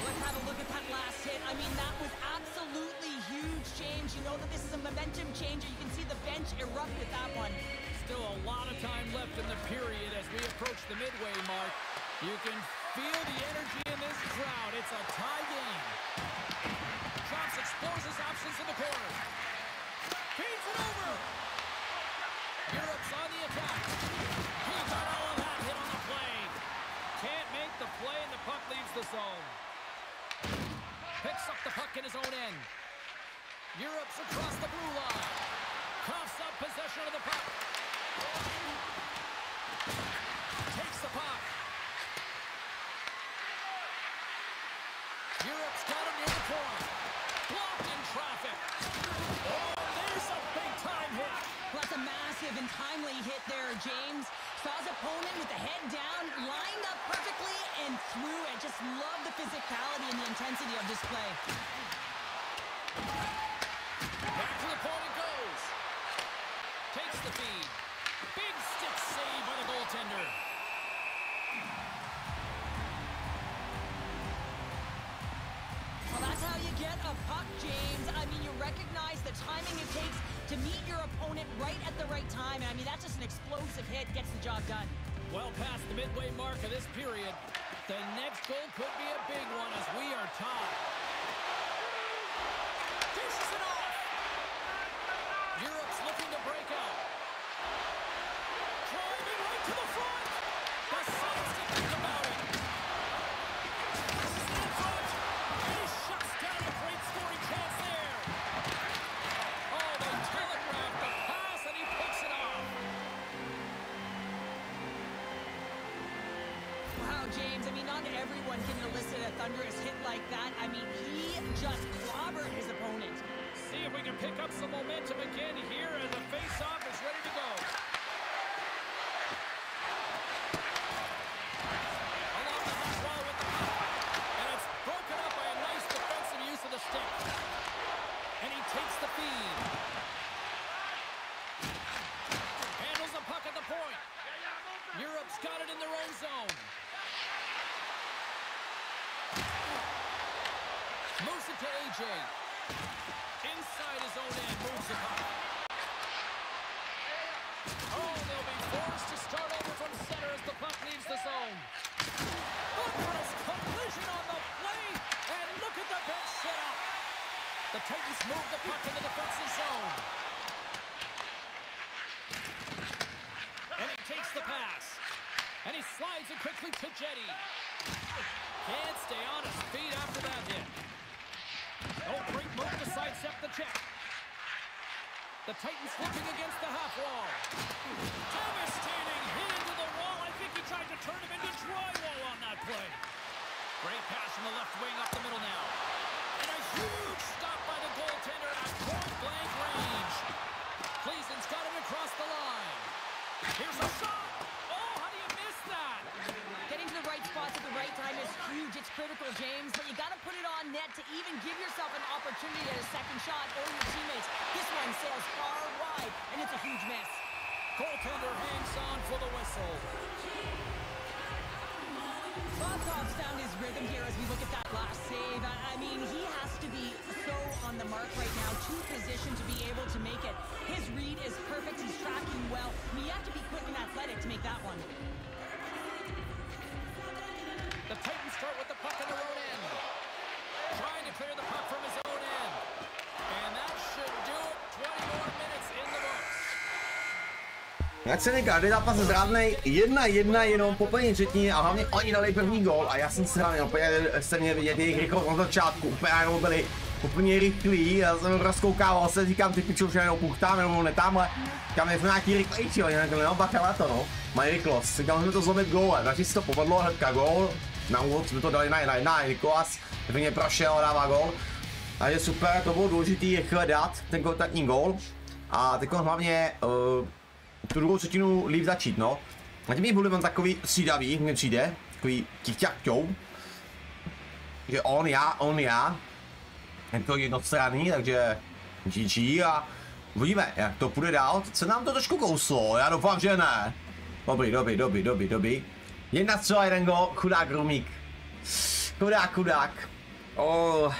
Let's have a look at that last hit. I mean, that was absolutely huge change. You know that this is a momentum changer. You can see the bench erupt with that one. Still a lot of time left in the period as we approach the midway mark. You can feel the energy in this crowd. It's a tie game. Chops explores his options in the corner. Feeds it over. Europe's on the attack. He got all of that hit on the play. Can't make the play and the puck leaves the zone. Picks up the puck in his own end. Europe's across the blue line. Coughs up possession of the puck. Takes the puck. Europe's got him near the point. Blocked in traffic. Oh, there's a big-time hit. Well, that's a massive and timely hit there, James. Saw his opponent with the head down, lined up perfectly, and threw it. Just love the physicality and the intensity of this play. Back to the point it goes. Takes the feed. Big stick save by the goaltender. Well, that's how you get a puck, James. I mean, you recognize the timing it takes to meet your opponent right at the right time. I mean, that's just an explosive hit, gets the job done. Well past the midway mark of this period. The next goal could be a big one as we are tied. Dishes it off. Europe's looking to break out. Driving right to the front. Decides to think about it. Passes it in front. And he shuts down a great scoring chance there. Oh, they telegraphed the pass and he picks it off. Wow, James, I mean, not everyone can elicit a thunderous hit like that. I mean, he just clobbered his opponent. See if we can pick up some momentum again here as the face-off is ready to go. Along the half wall with the puck. And it's broken up by a nice defensive use of the stick. And he takes the feed. Handles the puck at the point. Europe's got it in their own zone. Moves it to AJ. Inside his own end, moves the puck. Oh, they'll be forced to start over from center as the puck leaves the zone. Look for his collision on the play, and look at the bench set up. The Titans move the puck in the defensive zone. And he takes the pass. And he slides it quickly to Jetty. Can't stay on his feet after that hit. Oh, great move to sidestep the check. The Titans looking against the half wall. Devastating hit into the wall. I think he tried to turn him into drywall on that play. Great pass from the left wing up the middle now. And a huge stop by the goaltender at point-blank range. Cleason's got him across the line. Here's a shot. Oh, how do you miss that? Getting to the right spots at the right time is huge. It's critical, James, but you got to put it on net to even give yourself an opportunity at a second shot or your teammates. This one sails far wide, and it's a huge miss. Goaltender hangs on for the whistle. Bobkov's found his rhythm here as we look at that last save. I mean, he has to be so on the mark right now, to position to be able to make it. His read is perfect. He's tracking well. I mean, you have to be quick and athletic to make that one. The Titans start with the puck in their own end. Trying to clear the puck from his own end. And that should do it. 20 more minutes in the books. Jak se říká, zápas zrádnej, 1-1 jenom po první třetině a hlavně oni dali první gól a já jsem se hlavně opět jste měli vidět jejich rychlost na začátku, úplně byli úplně rychlý, já jsem rozkoukával se, říkám, ty pičo, už jenom puchtám, nebo ne tamhle, kam je nějaký rychlejší, jinak no, bacha na to, no, mají rychlost, říkám, jsme to zlomit gólem, takže si to povedlo, hnedka gól, na úvod jsme to dali na 1-1, Nikolas prvně prošel a dává gól, takže super, to bylo důležitý rychle dát ten kontaktní gól a teď hlavně tu druhou třetinu líp začít, no, a tím byli on takový střídavý, mně přijde, takový tichťakťou, že on, já, je to jednostranný, takže GG a uvidíme, jak to půjde dál, teď se nám to trošku kouslo, já doufám, že ne. Dobrý. 1-1 gól, chudák Rumík. Chudák. Oh.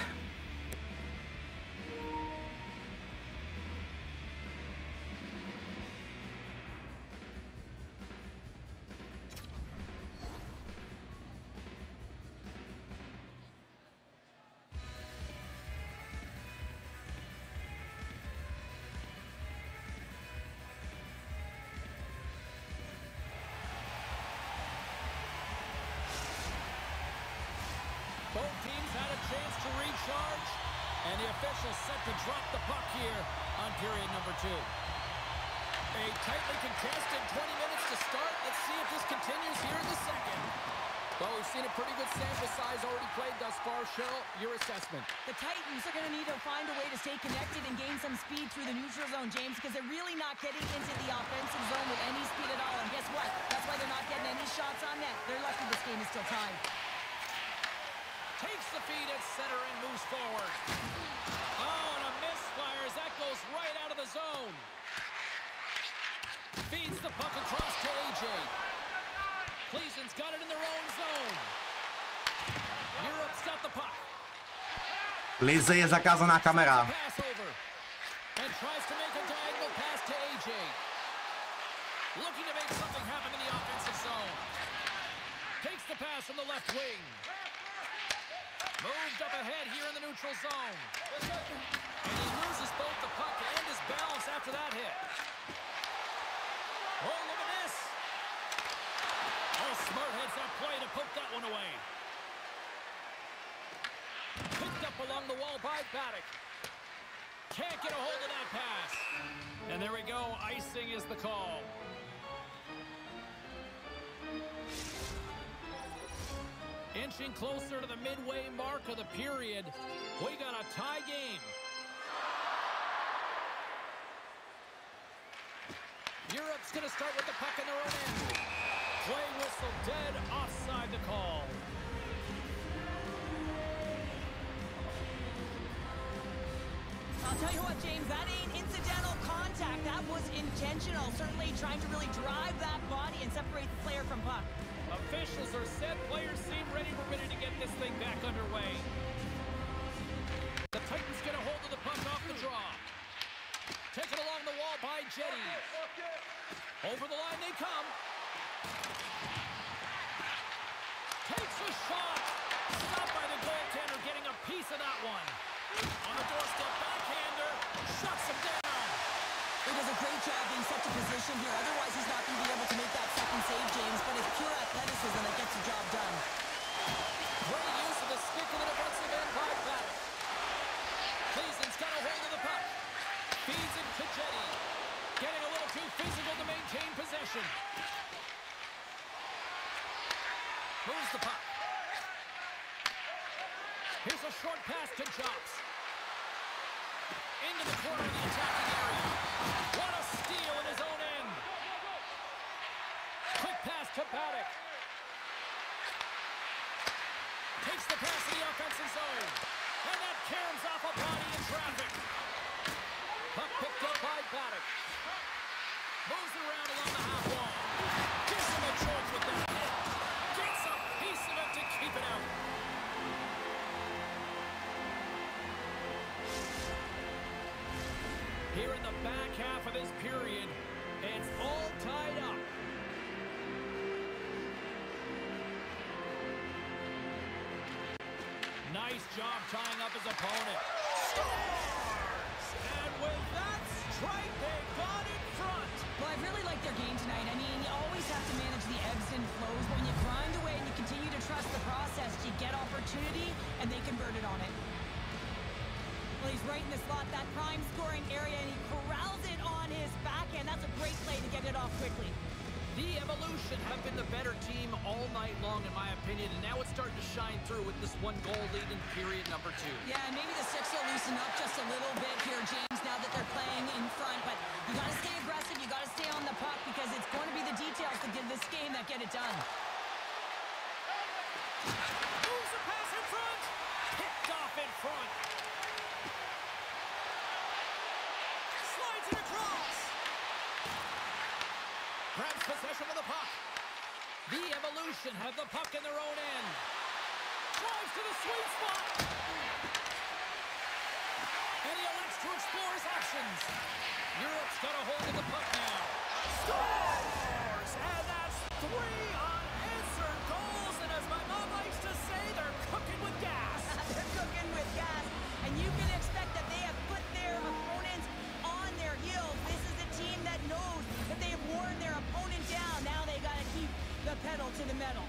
Both teams had a chance to recharge, and the officials set to drop the puck here on period number 2. A tightly contested 20 minutes to start. Let's see if this continues here in the second. Well, we've seen a pretty good sample size already played thus far. Cheryl, your assessment. The Titans are going to need to find a way to stay connected and gain some speed through the neutral zone, James, because they're really not getting into the offensive zone with any speed at all. And guess what? That's why they're not getting any shots on net. They're lucky this game is still tied. Takes the feed at center and moves forward. Oh, and a misfire as that goes right out of the zone. Feeds the puck across to AJ. Cleason's got it in their own zone. Europe's got the puck. Lize je zakázaná kamera. Pass over. And tries to make a diagonal pass to AJ. Looking to make something happen in the offensive zone. Takes the pass from the left wing. Moved up ahead here in the neutral zone. And he loses both the puck and his balance after that hit. Oh, look at this. Oh, smart heads that play to poke that one away. Picked up along the wall by Paddock. Can't get a hold of that pass. And there we go. Icing is the call. Inching closer to the midway mark of the period. We got a tie game. Europe's going to start with the puck in their own end. Play whistle dead, offside the call. I'll tell you what, James, that ain't incidental contact. That was intentional. Certainly trying to really drive that body and separate the player from puck. Officials are set. Players seem ready to get this thing back underway. The Titans get a hold of the puck off the draw. Taken along the wall by Jetty. Over the line they come. Takes a shot. Stopped by the goaltender, getting a piece of that one. On the doorstep, backhander. Shuts him down. He does a great job being set to position here. Otherwise, he's not going to be able to make that second save, James. But it's pure athleticism that gets the job done. Great use of the stick in the defensive end by Paddock. Cleason's got a hold of the puck. Feeds it to Jetty. Getting a little too physical to maintain possession. Moves the puck. Here's a short pass to Chops. Into the corner of the attacking area. What a steal in his own end. Quick pass to Paddock. Takes the pass in the offensive zone. And that caroms off a body in traffic. Puck picked up by Paddock. Moves it around along the half wall. Gives him a choice with that hit. Gets a piece of it to keep it out. Here in the back half of this period, it's all tied up. Nice job tying up his opponent. Scores! And with that strike, they got in front. Well, I really like their game tonight. I mean, you always have to manage the ebbs and flows. But when you grind away and you continue to trust the process, you get opportunity, and they converted on it. Well, he's right in the slot, that prime scoring area, and he corrals it on his backhand. That's a great play to get it off quickly. The Evolution have been the better team all night long, in my opinion, and now it's starting to shine through with this 1-goal lead in period number 2. Yeah, and maybe the Six will loosen up just a little bit here, James, now that they're playing in front. But you got to stay aggressive, you got to stay on the puck, because it's going to be the details that give this game that get it done. Moves the pass in front. Picked off in front. Slides it across. Grabs possession of the puck. The Evolution have the puck in their own end. Drives to the sweet spot. And he elects to explore his options. Europe's got a hold of the puck now. Scores! And that's 3 unanswered goals. And as my mom likes to say, they're cooking with gas. They're cooking with gas. And you can expect that they have put their opponents on their heels. This is a team that knows that they've worn their opponent down. Now they got to keep the pedal to the metal.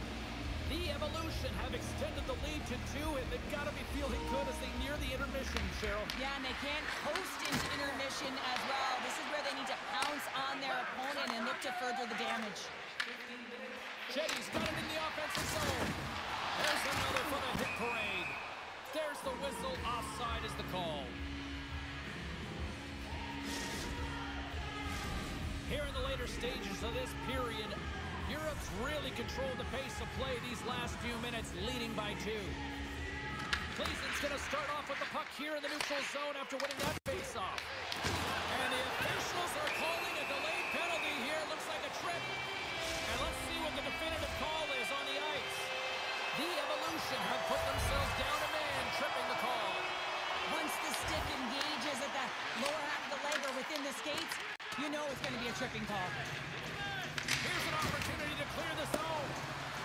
The Evolution have extended the lead to 2, and they've got to be feeling good as they near the intermission, Cheryl. Yeah, and they can't coast into intermission as well. This is where they need to pounce on their opponent and look to further the damage. Jetty's got it in the offensive zone. There's another for the hit parade. There's the whistle. Offside is the call. Here in the later stages of this period, Europe's really controlled the pace of play these last few minutes, leading by 2. Cleason's going to start off with the puck here in the neutral zone after winning that face-off. And the officials are calling a delayed penalty here. Looks like a trip. And let's see what the definitive call is on the ice. The Evolution have put themselves down a man, tripping the call. Once the stick engages at the lower half of the leg or within the skates, you know it's going to be a tripping call. Here's an opportunity to clear the zone.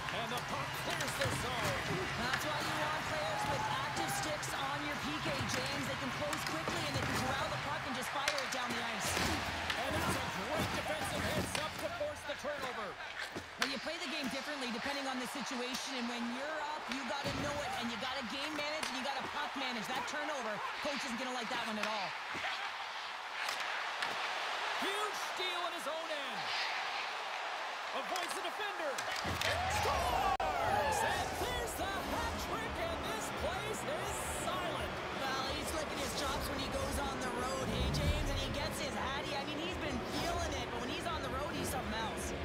And the puck clears the zone. That's why you want players with active sticks on your PK, James. They can close quickly and they can corral the puck and just fire it down the ice. And that's a great defensive heads-up to force the turnover. Well, you play the game differently depending on the situation, and when you're up, you got to know it, and you got to game manage, and you got to puck manage. That turnover, coach isn't going to like that one at all. Huge steal in his own end. Avoids the defender. Scores! And there's the hat trick, and this place is silent. Well, he's licking his chops when he goes on the road, hey, James, and he gets his hattie. I mean, he's been feeling it, but when he's on the road, he's something else.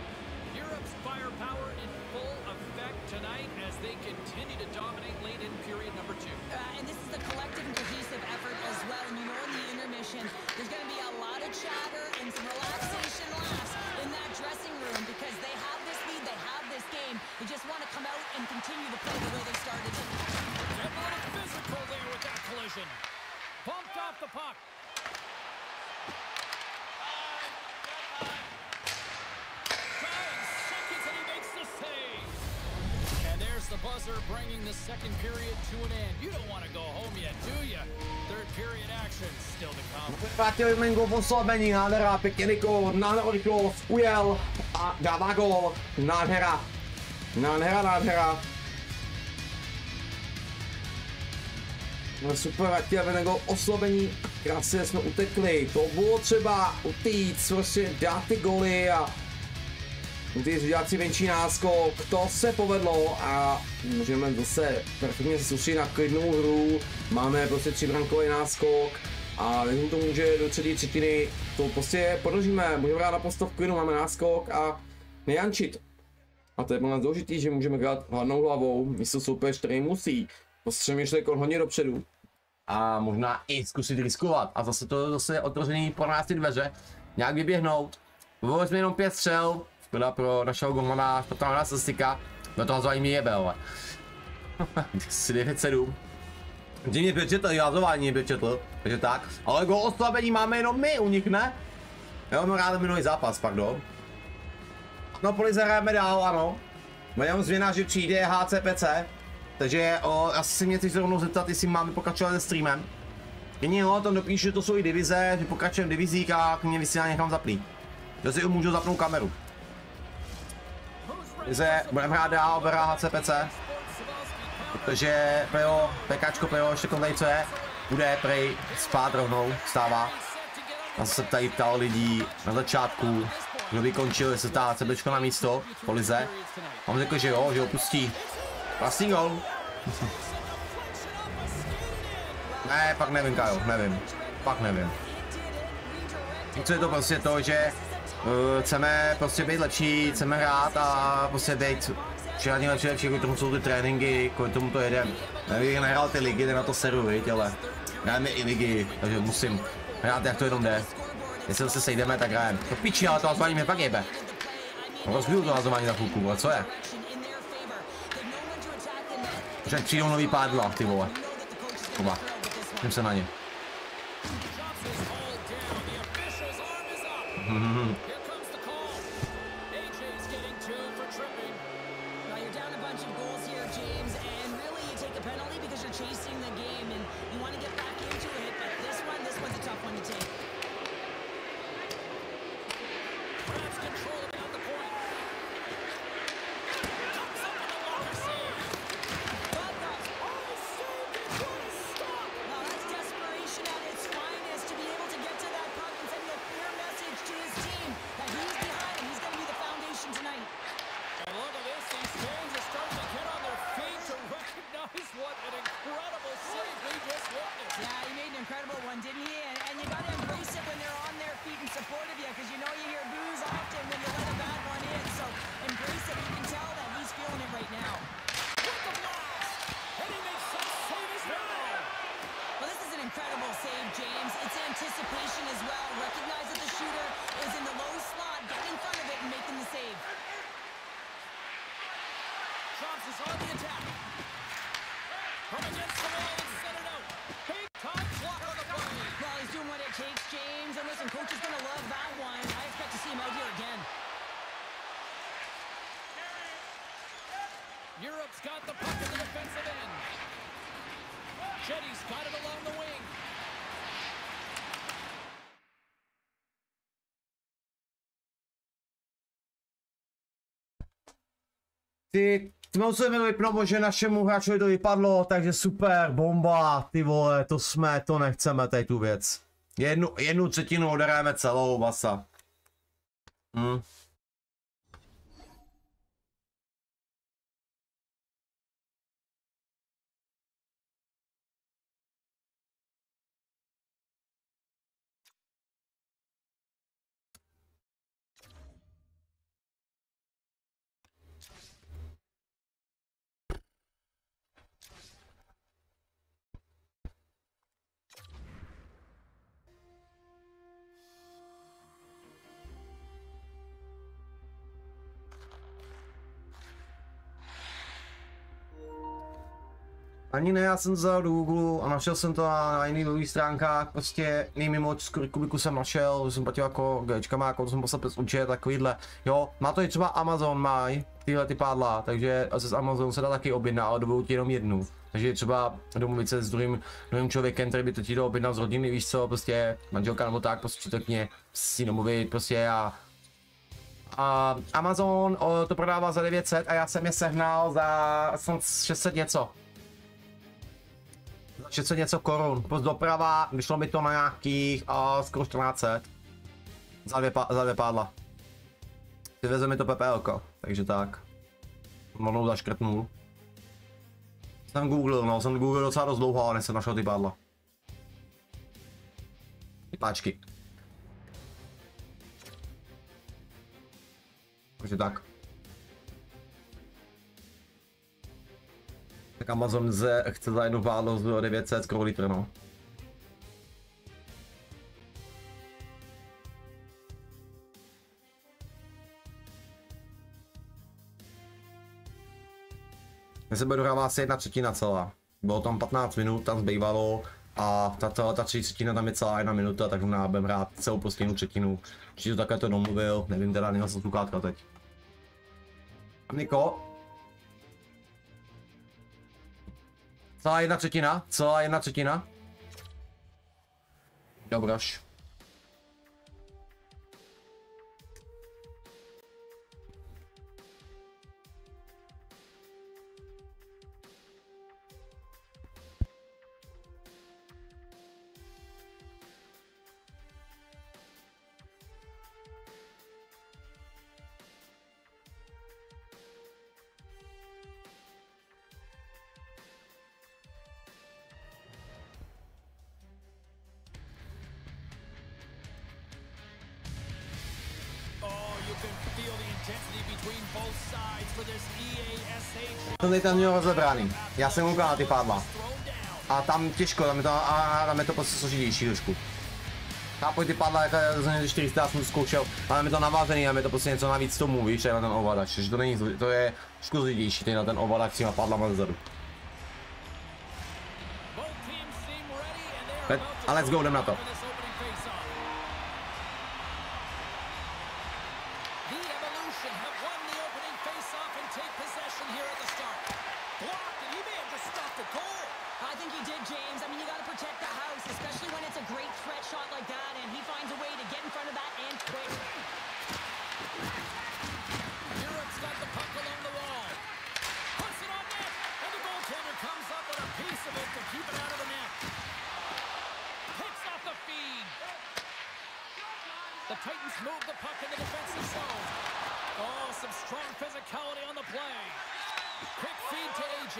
Europe's firepower in full effect tonight as they continue to dominate late in period number 2. And this is a collective and cohesive effort as well. And you know in the intermission, there's going to be a lot of chatter and some relaxation laughs in that dressing room because they have this lead, they have this game. They just want to come out and continue to play the way they started it. And a little physical there with that collision. Bumped off the puck. The buzzer bringing the second period to an end. You don't want to go home yet, do you? Third period action still to come. Vrátil Mengo v oslabení, nádhera, pěkně Niko, nádhera rychlost, ujel a dává gól. Nádhera. Nádhera, nádhera. No super, Vrátil Mengo oslabení. Krásně jsme utekli. To bylo třeba utíct, prostě dát ty góly a udělat si menší náskok, to se povedlo a můžeme zase perfektně se soustředit na klidnou hru, máme prostě 3brankový náskok a věřím tomu, že do třetí třetiny to prostě podržíme, můžeme hrát naprosto v klidu, máme náskok a nejančit. A to je pro nás důležitý, že můžeme hrát hladnou hlavou, místo soupeř, který musí přemýšlet hodně dopředu a možná i zkusit riskovat a zase to zase otevřený pro nás ty dveře, nějak vyběhnout, vůbec jsme jenom 5 střel. Škoda pro našeho golmana, špatná statistika, do toho zvají mi jebe, ale 9-7. Že mě přečetl, házování mě přečetl, takže tak. Ale gól oslabení máme jenom my, u nich ne? Jo, my rád minulý zápas, pardon. No, poli zahrajeme dál, ano. Mám zvěna, že přijde HCPC, takže asi si mě chci rovnou zeptat, jestli máme pokračovat se streamem. Jedině tam dopíšu, že to jsou i divize, že pokračujeme v divizích a k mě vysílání nechám zaplý. Že si můžu zapnout kameru. Budeme hrát dál, berá HCPC, protože PKčko, PO, ještě tady co je, bude prej spát rovnou, stává. Já se tady ptal lidí na začátku, kdo by končil, jestli dá CBčko na místo po lize. A on řekl, že jo, že opustí. Vlastní gol. Ne, pak nevím, Kajo, nevím. Pak nevím. Co je to prostě to, že chceme prostě být lepší, chceme hrát a prostě být žádný lepší, kvůli tomu jsou ty tréninky, kvůli tomu to jedem. Nevím, nehrál ty ligy, jde na to seru, viď, ale hrajeme i ligy, takže musím hrát, jak to jenom jde. Jestli se sejdeme, tak hrajeme. To piči, ale to hazování mě fakt jebe. Rozbiju to hazování za chvilku, ale co je? Že přijdou nový pádla, ty vole. Kuba, jdem se na ně. Europe's got the puck in the defensive end. Chetty's got it along the wing. Ty musíme to vypnout, že našemu hráčovi to vypadlo, takže super, bomba, ty vole, to nechceme, tady tu věc. Jednu třetinu odehrajeme celou, basa. Ani ne, já jsem vzal do Google a našel jsem to na jiných webových stránkách, prostě nejmimo kubiku jsem našel, že jsem platil jako Gčkama, jako to jsem poslal přes účet, takovýhle. Jo, má to i třeba Amazon, mají tyhle ty pádla, takže z Amazon se dá taky objednat, ale dobou ti jenom jednu. Takže třeba domluvit se s druhým člověkem, který by to ti objednal z rodiny, víš co, prostě manželka nebo tak, prostě tak mě si domluvit, prostě a Amazon to prodává za 900 a já jsem je sehnal za 600 něco. 600 něco korun, plus doprava, vyšlo mi to na nějakých skoro 1400. Za dvě pádla. Vyveze mi to PPLko, takže tak. Mnou zaškrtnul. Jsem Google docela dost dlouho, než jsem našel ty pádla. Ty páčky. Takže tak. Tak Amazon chce za jednu pádlo z 900 skoro litr, no. Mně se bude dohrává asi 1/3 celá. Bylo tam 15 minut, tam zbývalo a ta 3/3 tam je celá 1 minuta, tak budeme hrát celou prostě 1/3. Když to takhle to domluvil, nevím teda, neměl jsem sluchátka teď. Niko? Celá 1/3? Celá 1/3? Dobroš. Ten tam měl rozebraný. Já jsem koukal na ty pádla. A tam těžko, tam je to prostě složitější trošku. Chápu, ty pádla, jako 400 jsem zkoušel, ale je to navážený a je to prostě něco navíc tomu, víš, na ten ovladač, že to není, to je trošku složitější, tady na ten ovladač s těma pádlama zezadu. A let's go, jdem na to. The Titans move the puck in the defensive zone. Oh, some strong physicality on the play. Quick feed to AJ.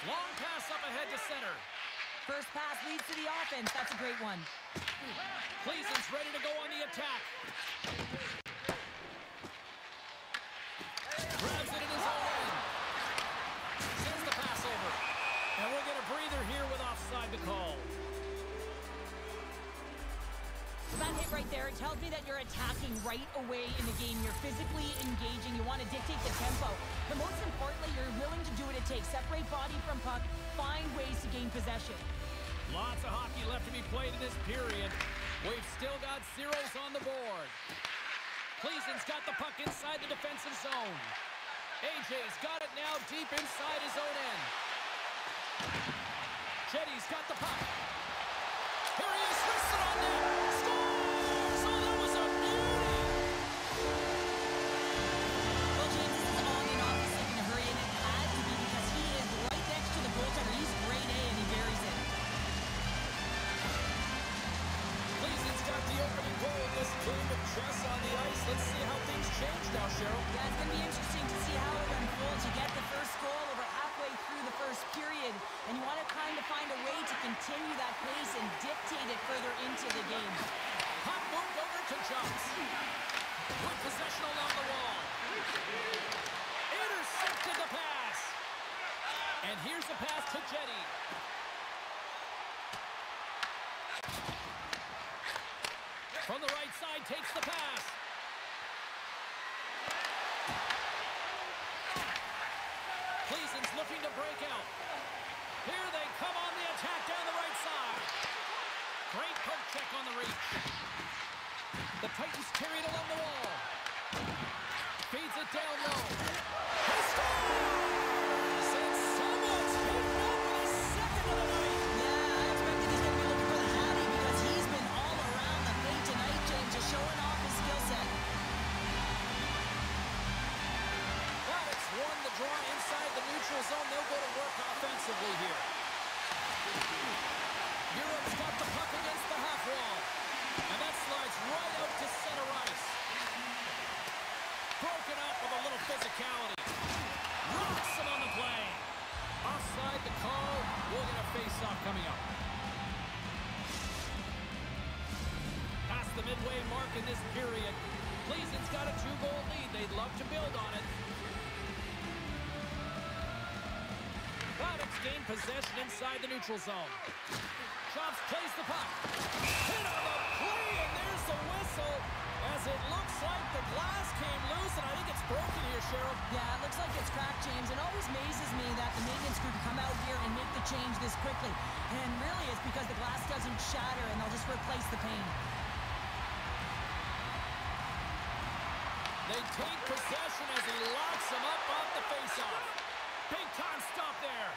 Long pass up ahead to center. First pass leads to the offense. That's a great one. Cleason's ready to go on the attack. Grabs it in his own end. Sends the pass over. And we'll get a breather here with offside to call. That hit right there, it tells me that you're attacking right away in the game. You're physically engaging. You want to dictate the tempo. But most importantly, you're willing to do what it takes. Separate body from puck. Find ways to gain possession. Lots of hockey left to be played in this period. We've still got zeros on the board. Cleason's got the puck inside the defensive zone. AJ's got it now deep inside his own end. Jetty's got the puck. Here he is, wristed on net. Scores! Oh, that was a beauty! Well, James, this is on and obviously in a hurry, and it had to be because he is right next to the goaltender. He's grade A, and he buries it. Cleason's got the opening goal in this game of chess on the ice. Let's see how things change now, Cheryl. Yeah, it's going to be interesting to see how it unfolds. You get the first goal over halfway through the first period, and you want to kind of find a way to continue that pace and dictate it further into the game. Puck moved over to Jumps. Good possession along the wall. Intercepted the pass. And here's the pass to Jetty. From the right side, takes the pass. Cleason's looking to break out. Here they come on the attack down the right side. Great poke check on the reach. The Titans carry it along the wall. Feeds it down low. He scores! And someone's hitting up with his second of the night. Yeah, I expected he's going to be looking for the Hattie because he's been all around the paint tonight, James, just showing off his skill set. Alex won the draw inside the neutral zone. They'll go to work offensively here. Europe's got the puck against the half wall. And that slides right out to center ice. Broken up with a little physicality. Rocks him on the play. Offside the call. We'll get a face-off coming up. Past the midway mark in this period. Cleason's got a 2-goal lead. They'd love to build on it. Products gain possession inside the neutral zone. Chops plays the puck. Hit on the play, and there's the whistle. As it looks like the glass came loose, and I think it's broken here, Cheryl. Yeah, it looks like it's cracked, James. It always amazes me that the maintenance crew can come out here and make the change this quickly. And really, it's because the glass doesn't shatter, and they'll just replace the pane. They take possession as he locks him up off the faceoff. Big time stop there.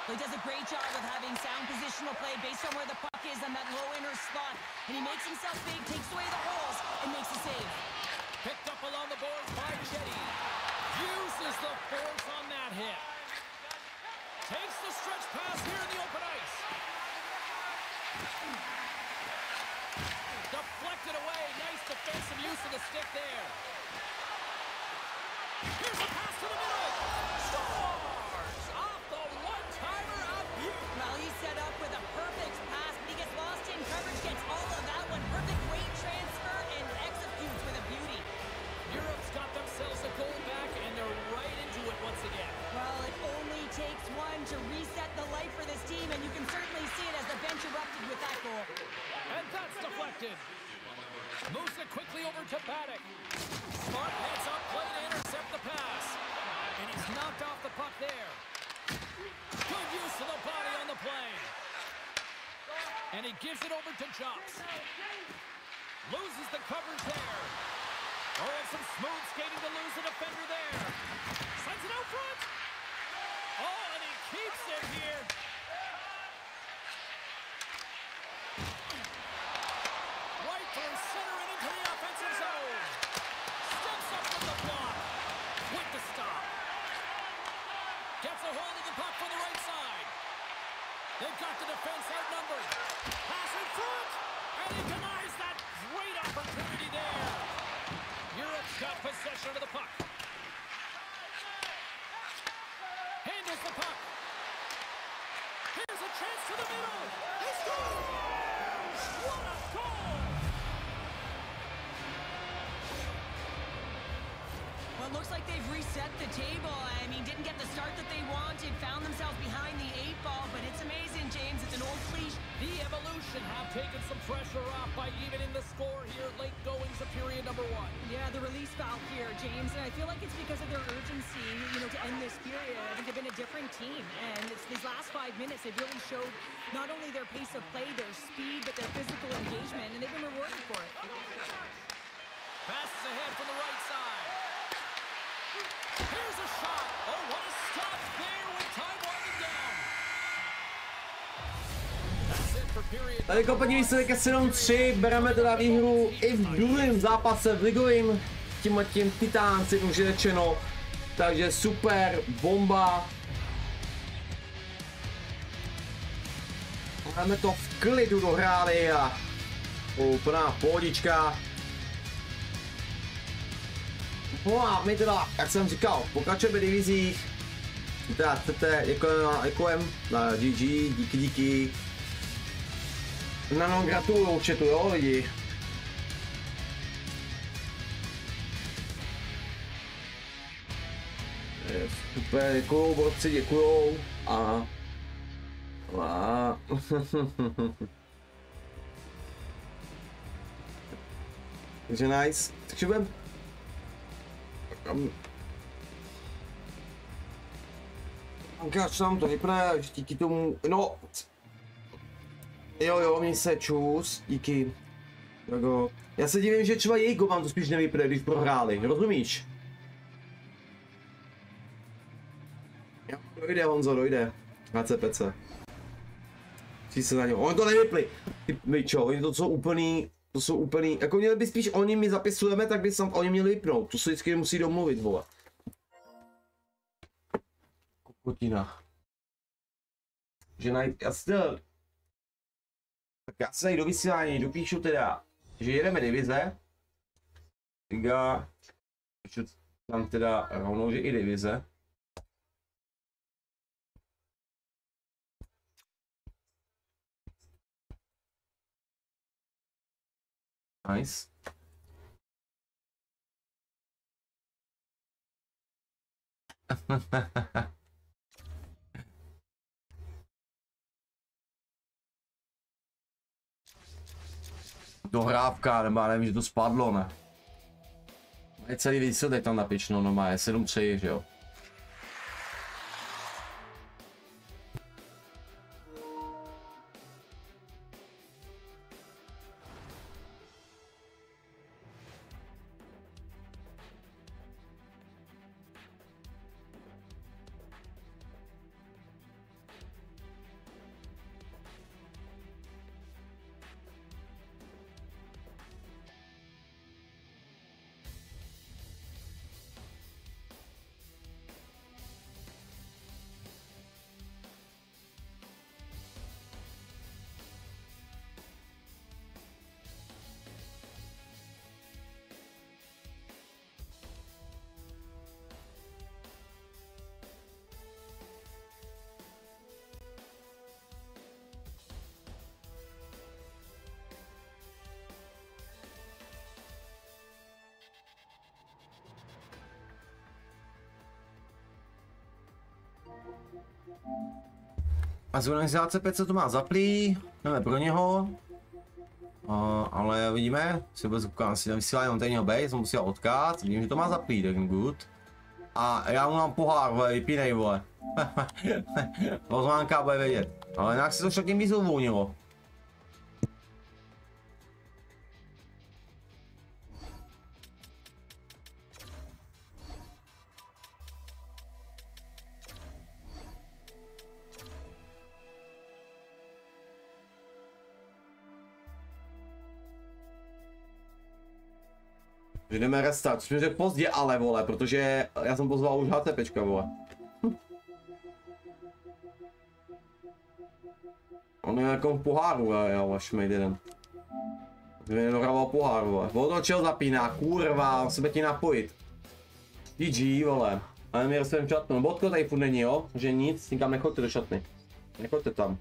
He does a great job of having sound positional play based on where the puck is on that low inner slot. And he makes himself big, takes away the holes, and makes a save. Picked up along the boards by Jetty. Uses the force on that hit. Takes the stretch pass here in the open ice. Deflected away. Nice defensive use of the stick there. Here's a pass to the middle. Scores! Off the one-timer of you. Well, he's set up with a perfect pass, but he gets lost in coverage, gets all of that one. Perfect weight transfer and executes Moves it quickly over to Paddock. Smart heads up play to intercept the pass. And he's knocked off the puck there. Good use of the body on the play. And he gives it over to Chops. Loses the coverage there. Oh, and some smooth skating to lose the defender there. Sends it out front. Oh, and he keeps it here. Right through center and into the offensive zone. Steps up with the block. With the stop. Gets a hold of the puck from the right side. They've got the defense outnumbered. Pass in front. And he denies that great opportunity there. Europe's got possession of the puck. Handles the puck. Here's a chance to the middle. He scores! What a goal! Well, it looks like they've reset the table. I mean, didn't get the start that they wanted, found themselves behind the 8-ball, but it's amazing, James. It's an old cliche. The Evolution have taken some pressure off by evening the score here late goings of period number 1. Yeah, the release valve here, James, and I feel like it's because of their urgency, to end this period. I think they've been a different team, and it's these last 5 minutes, they've really showed not only their pace of play, their speed, but their physical engagement, and they've been rewarded for it. Passes ahead from the right side. Here's a shot. Oh, what a stop there with time winding down. That's it for period. Tady kompletní výsledek je 7-3, bereme teda výhru i v druhém zápase v ligovým, tím titánci už je řečeno, takže super, bomba. Máme to v klidu dohráli a úplná pohodička. No a my teda, jak jsem říkal, pokračujeme v divizích. Teda chcete, děkujeme na GG, díky. No, gratuluju určitě, jo lidi. Super, děkujou, borci, děkujou. A... Takže nice. Takže budeme... Až nám to vypadá, že díky tomu, no, jo, mi se čus, díky, jako, já se divím, že třeba jejich vám to spíš nevypadá, když prohráli, rozumíš? Jo, dojde Honzo, dojde, HCPC. Chci se na něho, oni to nevypli, ty čo, oni to jsou úplný, jako měli by spíš, oni my zapisujeme, tak by oni měli vypnout, to se vždycky musí domluvit, vole. Kokotina. Že tak já se tady do vysílání dopíšu teda, že jedeme divize. Liga. Tam teda rovnou, že i divize. Nice. Dohrávka, nebo já nevím, že to spadlo, ne? Je celý výsledek tam napično, no má je 7-3, že jo? A z organizace PC to má zaplý, jdeme pro něho. Ale vidíme, si vůbec koukám, si nevysílá jenom ten obej, jsem musel odkaz, vidím, že to má zaplít, tak good. A já mu mám pohár, vole, vypínej, vole. Pozvánka bude vědět. Ale nějak si to šatním víc uvolnilo. Jdeme restart, což mi řekl pozdě ale, vole, protože já jsem pozval už HCPčka, vole. On je jako v poháru, jo, až mi jeden. Mě dohrával pohár, vole. Otočil zapíná, kurva, musíme ti napojit. GG, vole. Ale mi jsem šatnu. Bodko tady furt není, jo, že nic, nikam nechoďte do šatny. Nechoďte tam.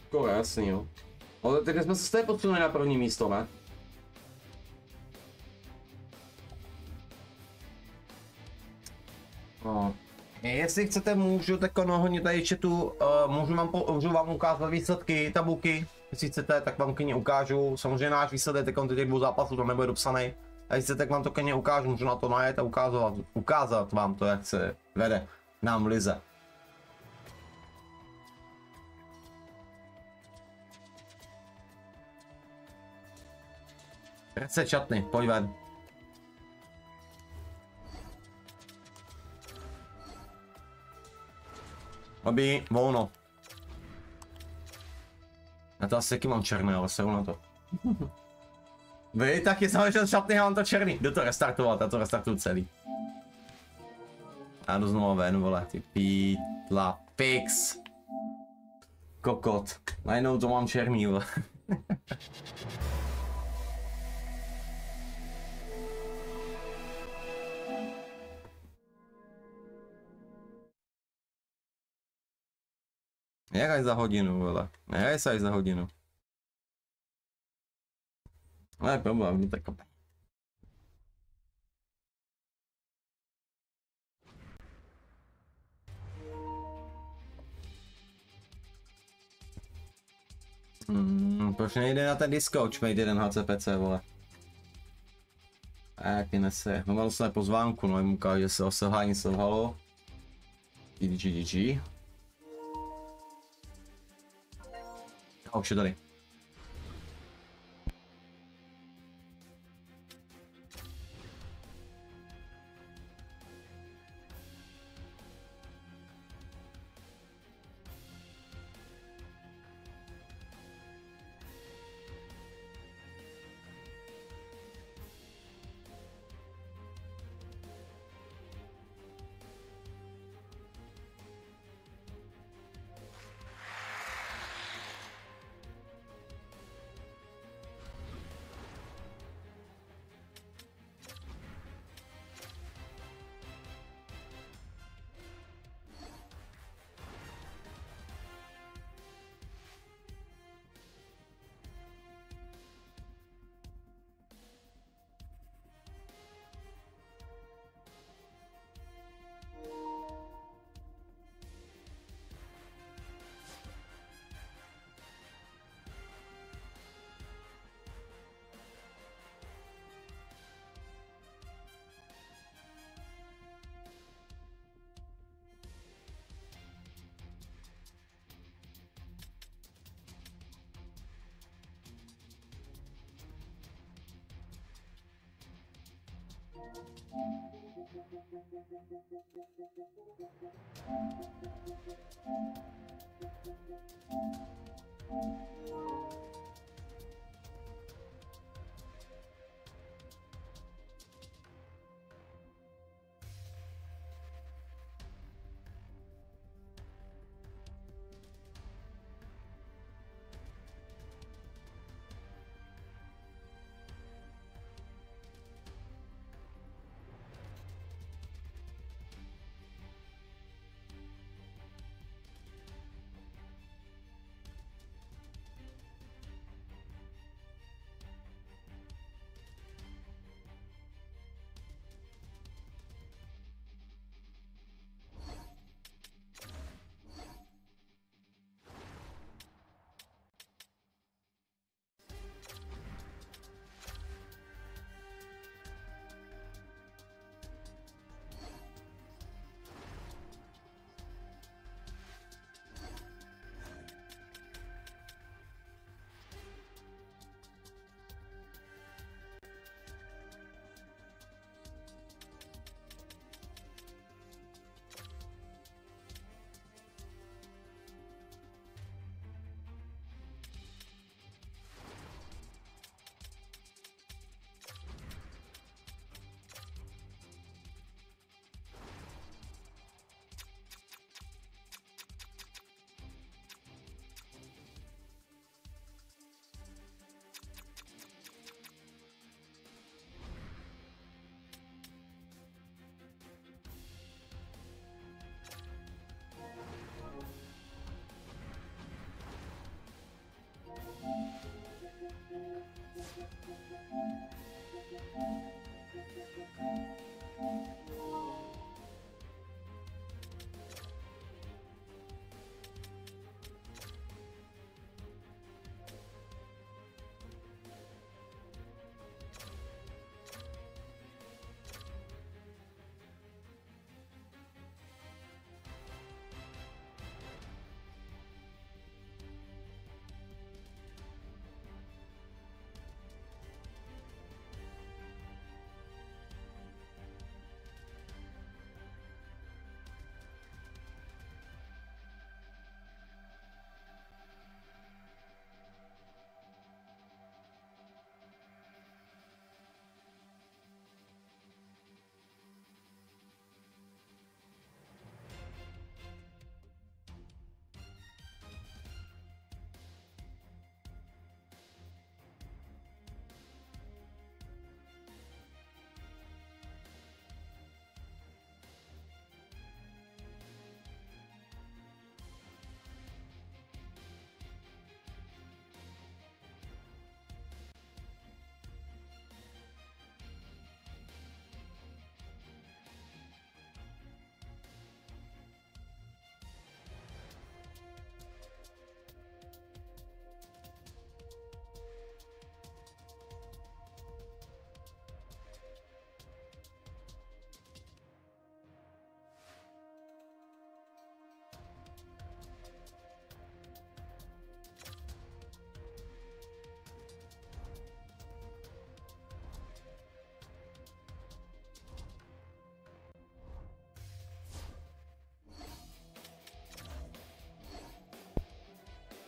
Skoro jasný, jo. Ale teď jsme se stejně podsunuli na první místo, ne? No. Jestli chcete, můžu tako hodně tady chatu, můžu vám ukázat výsledky, tabulky. Jestli chcete, tak vám klidně ukážu. Samozřejmě náš výsledek těch dvou zápasů tam nebude dopsaný. A jestli chcete, tak vám to klidně ukážu, můžu na to najet a ukázat vám to, jak se vede nám v lize. Chce čatny, pojď ven. Aby volno. Já to asi taky mám černé, ale seru na to. Vy taky samozřejmě šatný, já mám to černý. Jdu to restartovat, já to restartuju celý. Já jdu znovu ven, vole, ty pítla, fix. Kokot. Najednou to mám černý, vole. Jak aj za hodinu, vole. Nehraj sa aj za hodinu. Ale problém, tak kopaj. Proč nejde na ten diskoč, mate jeden HCPC, vole. A jak je nese. No mal jsem pozvánku, no jim ukáže, že se o selhání selhalo. GG. A už je tady.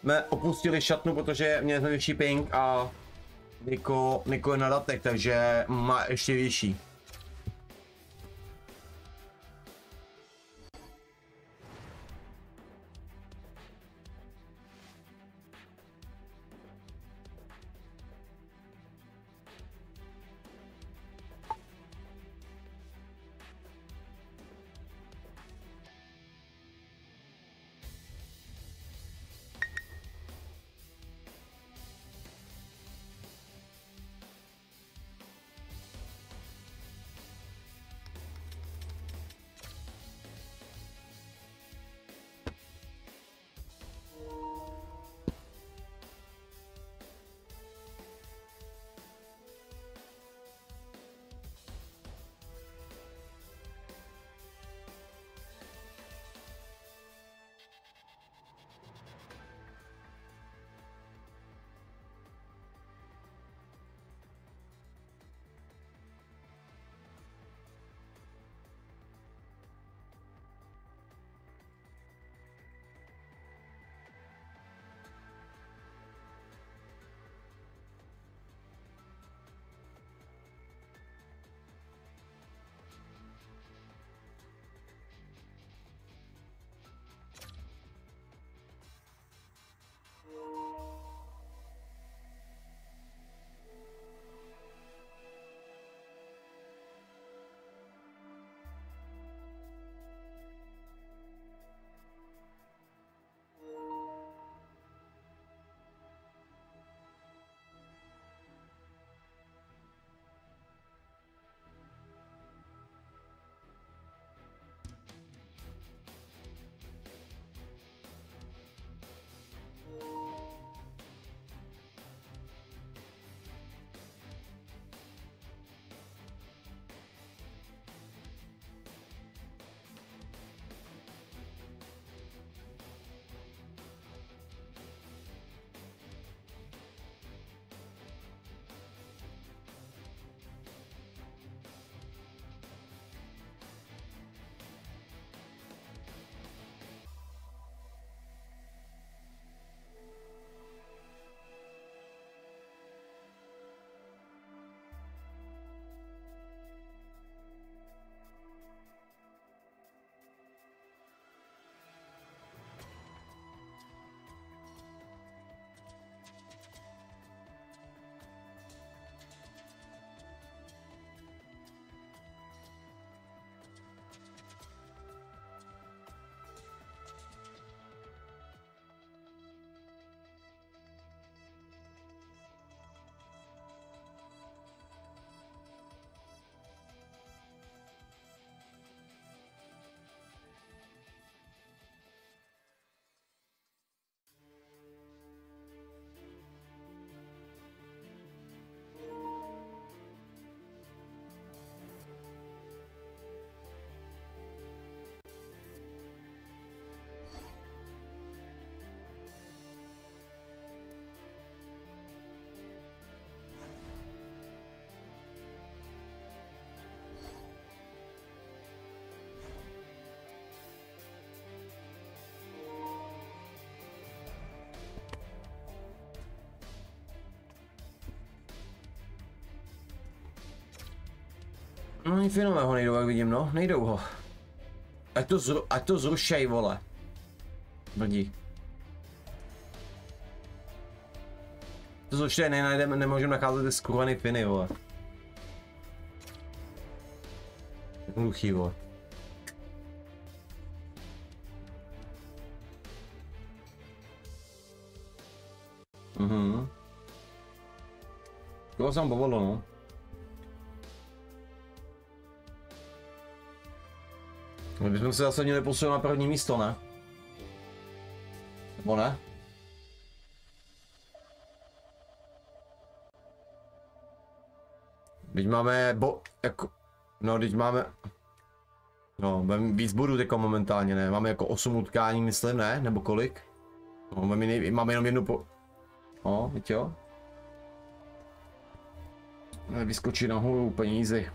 jsme opustili šatnu, protože měli jsme vyšší ping a Niko je na datek, takže má ještě vyšší. No ani Finové ho nejdou, jak vidím, no, nejdou ho. Ať to zrušej, vole. Brdí. To zrušej, nenajdeme, nemůžeme nacházet ty skurvený Finy, vole. Jednoduchý, vole. To jsem povolil, no. My bychom se zase měli posunout na první místo, ne? Nebo ne? Teď máme jako... No, teď máme... No, máme víc bodů teďko momentálně, ne? Máme jako 8 utkání, myslím, ne? Nebo kolik? No, máme jenom jednu po... No, víš jo? Vyskočí nahoru úplně easy.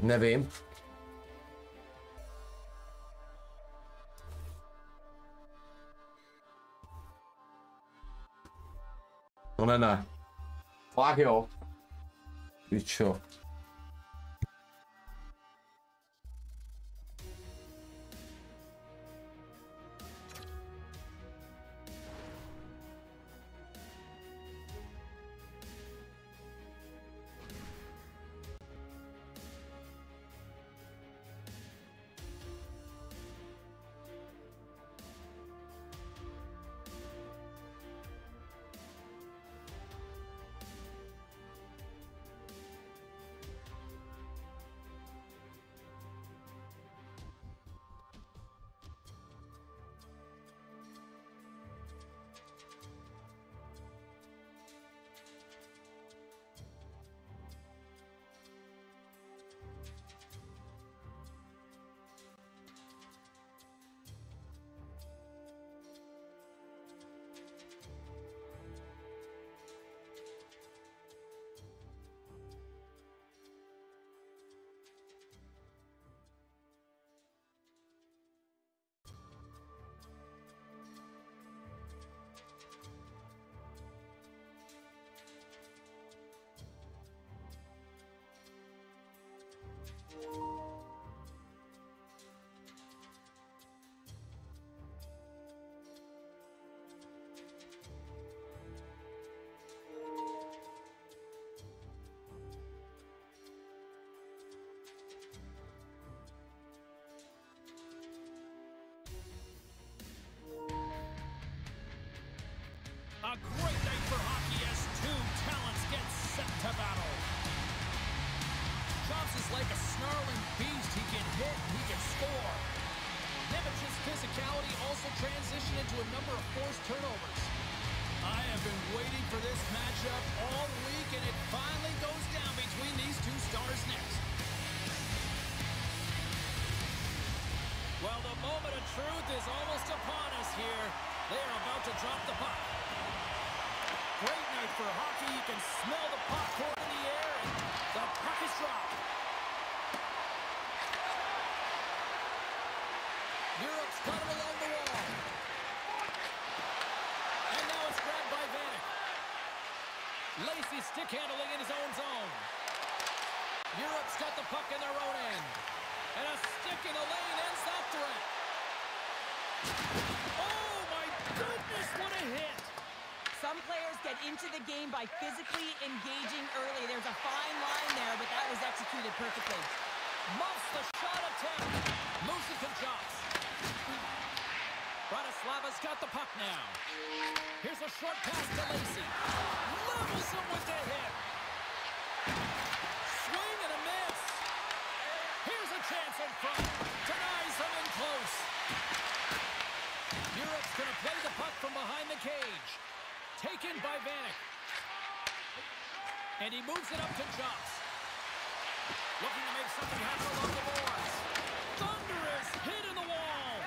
Nevím. To ne. Fakt jo. Víš čo? A great night for hockey as two talents get set to battle. Chops is like a snarling beast. He can hit and he can score. Nemec's physicality also transitioned into a number of forced turnovers. I have been waiting for this matchup all week, and it finally goes down between these two stars next. Well, the moment of truth is almost upon us here. They are about to drop the puck. Great night for hockey. You can smell the popcorn in the air, and the puck is dropped. Europe's got it along the wall. And now it's grabbed by Vanek. Lacey stick handling in his own zone. Europe's got the puck in their own end. And a stick in the lane ends that threat. Oh my goodness, what a hit! Some players get into the game by physically engaging early. There's a fine line there, but that was executed perfectly. Muffs the shot attempt. Moves it to Chops. Bratislava's got the puck now. Here's a short pass to Lacey. Levels him with the hit. Swing and a miss. Here's a chance in front. Denies him in close. Europe's going to play the puck from behind the cage. Taken by Vanek. And he moves it up to Chops. Looking to make something happen along the boards. Thunderous hit in the wall.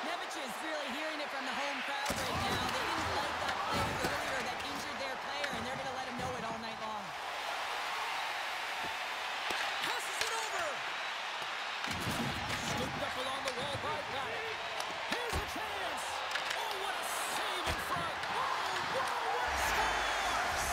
Nemec is really hearing it from the home crowd right now. They didn't like that play earlier that injured their player, and they're going to let him know it all night long. Passes it over. Scooped up along the wall by Vanek. Here's a chance. Oh, what a save in front. Oh, whoa, what scores!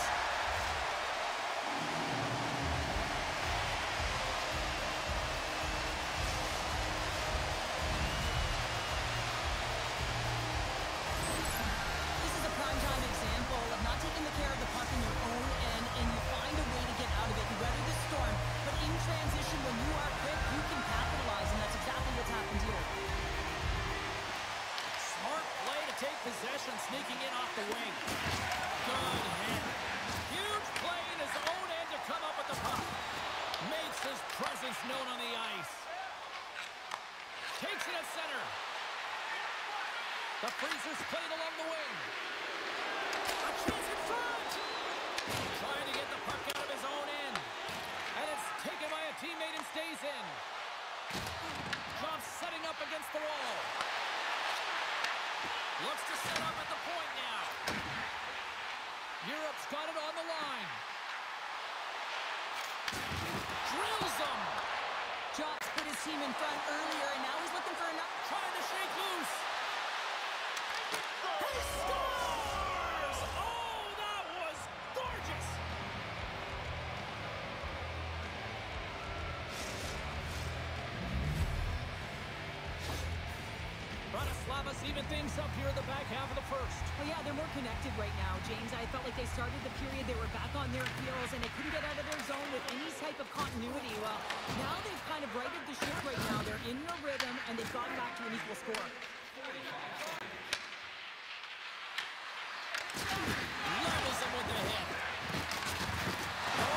This is a primetime example of not taking the care of the puck in your own end, and you find a way to get out of it. You weather the storm, but in transition, when you are quick, you can capitalize, and that's exactly what's happened here. Smart play to take possession, sneaking in off the wing. Good hit. Huge play in his own end to come up with the puck. Makes his presence known on the ice. Takes it at center. The Freezers played along the wing. A chance in front. Trying to get the puck out of his own end. And it's taken by a teammate and stays in. Drops setting up against the wall. Looks to set up at the point now. Europe's got it on the line. Drills him. Chops put his team in front earlier, and now he's looking for another. Trying to shake loose. He scores! Oh, that was gorgeous! Bratislava's even things up here in the back half of the first. Well, yeah, they're more connected right now, James. I felt like they started the period, they were back on their heels, and they couldn't get out of their zone with any type of continuity. Well, now they've kind of righted the ship right now. They're in their rhythm, and they've gotten back to an equal score. Levels him with the hit. Oh,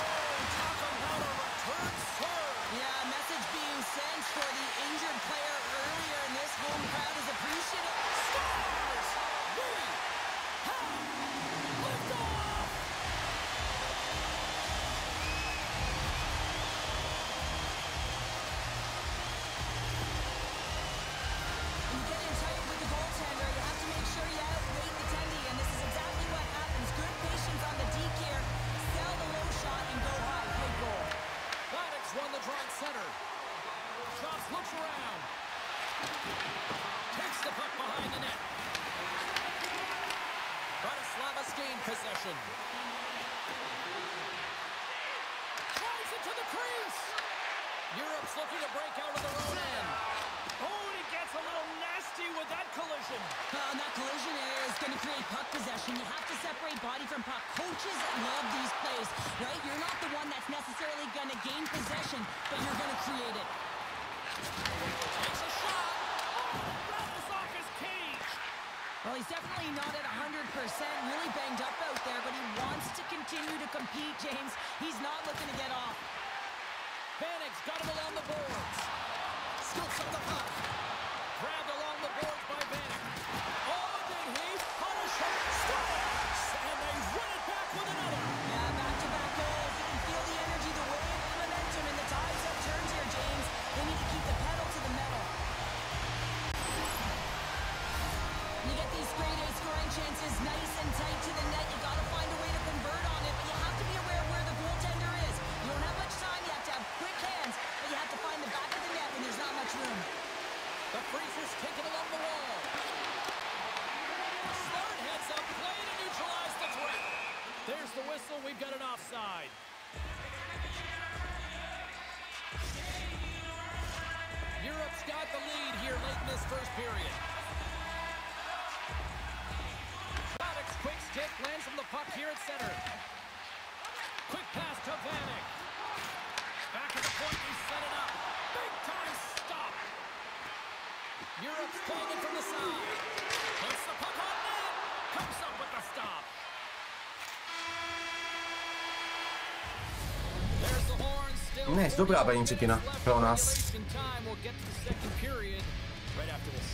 talk about a return serve. Yeah, message being sent for the injured player earlier, and this home crowd is appreciative. Scores! We have liftoff! When you get in tight with the goaltender, you have to make sure you outweight the tendy, and this is exactly what happens. Good patience on the deke here. Sell the low shot and go high. Good goal. Maddox won the draw at center. Shots looks around. Takes the puck behind the net. Bratislava's gained possession. Drives it to the crease. Europe's looking to break out of their own end. Oh, and he gets a little nasty with that collision. And that collision is going to create puck possession. You have to separate body from puck. Coaches love these plays, right? You're not the one that's necessarily going to gain possession, but you're going to create it. Takes a shot. Oh, rattles off his cage. Well, he's definitely not at 100%, really banged up out there, but he wants to continue to compete, James. He's not looking to get off. Vanek's got him along the boards. Scoops up the puck. Grabbed along the boards by Vanek. Oh, did he punish him? Scores! And they run it back with another. Yeah, back-to-back goals. You can feel the energy, the wave, the momentum, and the tides have turned here, James. They need to keep the pedal to the metal. When you get these grade A scoring chances nice and tight to the net, you got to find a way to convert on it, but you have to be aware of where the goaltender is. You don't have much time, you have to have quick hands, but you have to find the back of the net when there's not much room. The freezer's taken along the wall. Smart heads up, play to neutralize the threat. There's the whistle, we've got an offside. Europe's got the lead here late in this first period. Maddox, quick stick, lands from the puck here at center. Quick pass to Vanek. Back at the point, he set it up. Big time stop. Europe's playing it from the side. Puts the puck on net. Comes up with the stop. There's the horn. Still Ne, dobrá první třetina pro nás. We'll get to the second period right after this.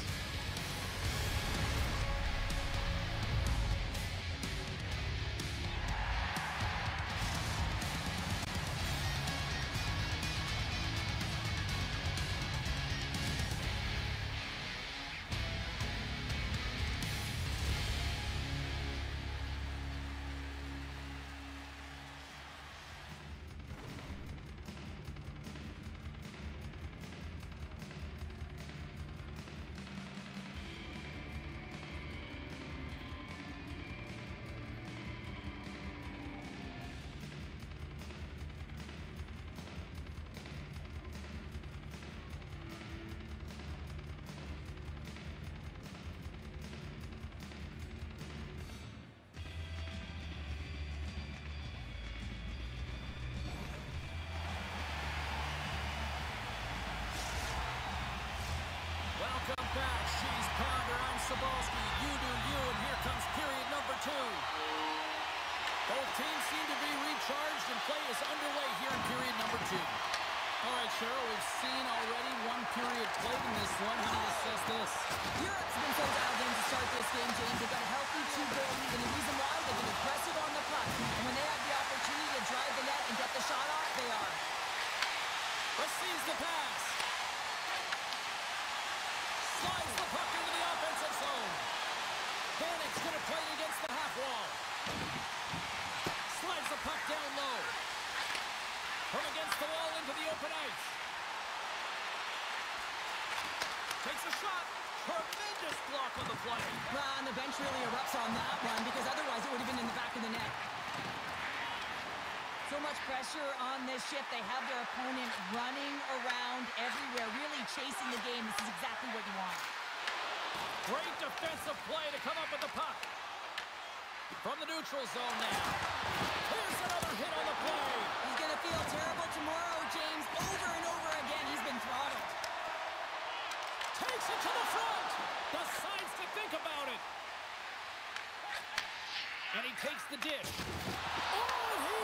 Welcome back. She's Ponder. I'm Sabalski. You do you, and here comes period number 2. Both teams seem to be recharged, and play is underway here in period number 2. All right, Cheryl, we've seen already one period played in this one. How do you assess this? Europe's been so dialed in to start this game, James. They've got a healthy 2-goal lead, and the reason why, they've been aggressive on the puck. And when they have the opportunity to drive the net and get the shot off, they are. Receives the pass. Slides the puck into the offensive zone. Vanek's going to play it against the half wall. Slides the puck down low. From against the wall into the open ice. Takes a shot. Tremendous block on the play. Well, and the bench really erupts on that one because otherwise it would have been in the back of the net. So much pressure on this shift. They have their opponent running around everywhere, really chasing the game. This is exactly what you want. Great defensive play to come up with the puck. From the neutral zone now. Here's another hit on the play. He's going to feel terrible tomorrow, James. Over and over again, he's been throttled. Takes it to the front. Decides to think about it. And he takes the dish. Oh, he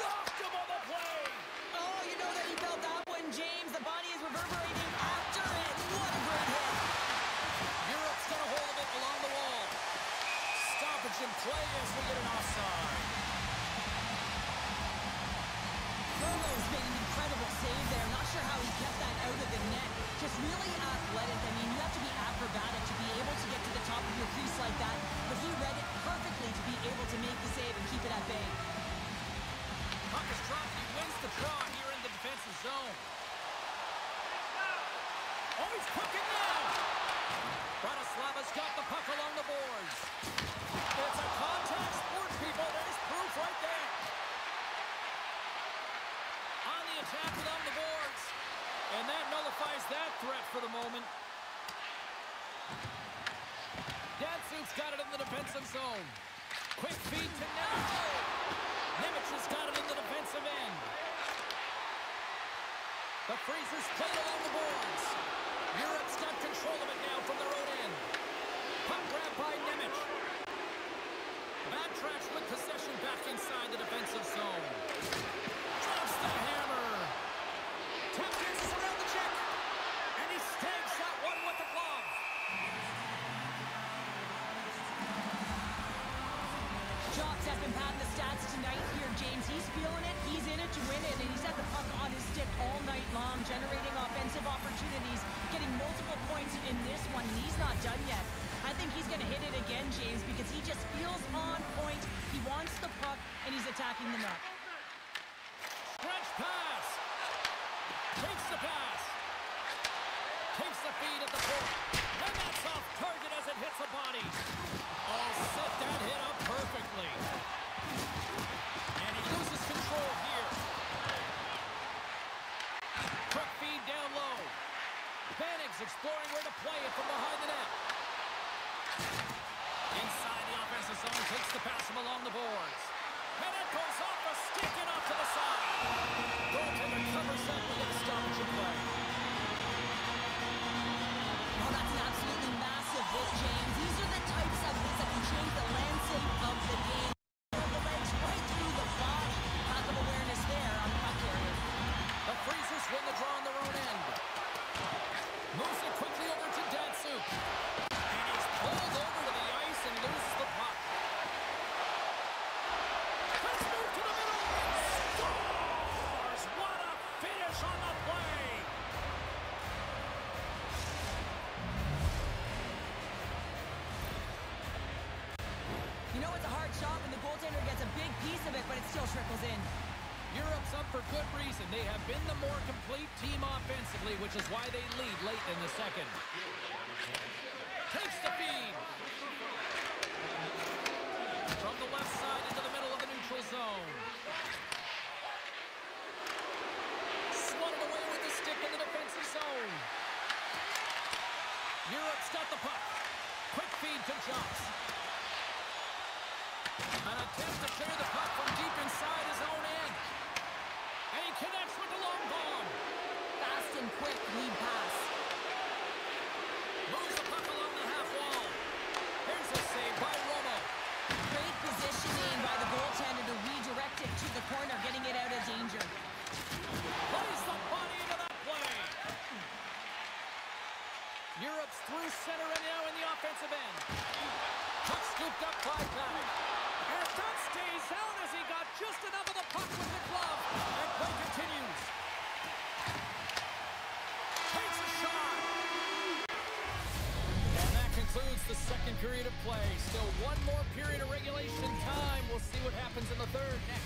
rocked him on the play. Oh, you know that he felt that one, James. The body is reverberating after it. What a great hit. Europe's got a hold of it along the wall. Stoppage in play as we get an offside. Romo's made an incredible save there. Not sure how he kept that out of the net. Just really athletic. I mean, you have to be acrobatic to be able to get to the top of your crease like that. But he read it perfectly to be able to make the save and keep it at bay. Puck is dropped. He wins the draw here in the defensive zone. Oh, he's cooking now. Bratislava's got the puck along the boards. It's a contact sport, people. There's proof right there. On the attack along the boards. And that nullifies that threat for the moment. Datsuk's got it in the defensive zone. Quick feed to Nemec. Nemec has got it in the defensive end. The Freezers play along the boards. Europe's got control of it now from their own end. Puck grab by Nemec. Backtracks with possession back inside the defensive zone. Drops the hammer. Tap dances around the check. And he stags that one with the glove. Jobs has been patting the stats tonight here, James. He's feeling it. He's in it to win it. And he's had the puck on his stick all night long, generating offensive opportunities, getting multiple points in this one. And he's not done yet. I think he's going to hit it again, James, because he just feels on point. He wants the puck, and he's attacking the net. Stretch pass. Takes the pass. Takes the feed at the point. And that's off target as it hits a body. Oh, set that hit up perfectly. And he loses control here. Quick feed down low. Bannick's exploring where to play it from behind the net. Inside the offensive zone, takes the pass from along the boards. And it goes off a stick and off to the side. Goaltender covers up with a stoppage in play. Oh, that's an absolutely massive hit, James. These are the types of hits that can change the landscape of the game. The legs right through the body. Lack of awareness there on the puck carrier. The Freezers win the draw on their own end. Moves it quickly over to Datsuk. And he's pulled over to the ice and loses the puck. Let's move to the middle. Scores! What a finish on the play. You know, it's a hard shot when the goaltender gets a big piece of it, but it still trickles in. Europe's up for good reason. They have been the more complete team offensively, which is why they lead late in the second. Takes the feed. From the left side into the middle of the neutral zone. Swatted away with the stick in the defensive zone. Europe's got the puck. Quick feed to Jobs. An attempt to clear the puck from deep inside his own end. And he connects with the long ball. Fast and quick lead pass. Moves the puck along the half wall. Here's a save by Romo. Great positioning by the goaltender to redirect it to the corner, getting it out of danger. Plays the body into that play. Europe's through center and now in the offensive end. Puck scooped up by Paddock. And that stays out as he got just enough of the puck with the glove. And play continues. Takes a shot. And that concludes the second period of play. Still one more period of regulation time. We'll see what happens in the third next.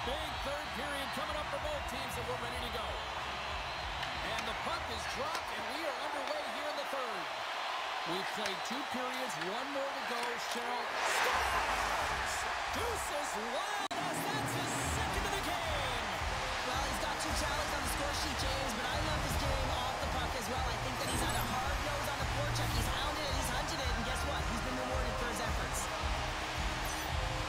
Big third period coming up for both teams, and we're ready to go. And the puck is dropped, and we are underway here in the third. We've played 2 periods, 1 more to go. Cheryl scores! Deuces Wildus, that's his second of the game. Well, he's got 2 tallies on the score sheet, James, but I love his game off the puck as well. I think that he's had a hard nose on the forecheck. He's hounded it, he's hunted it, and guess what? He's been rewarded for his efforts.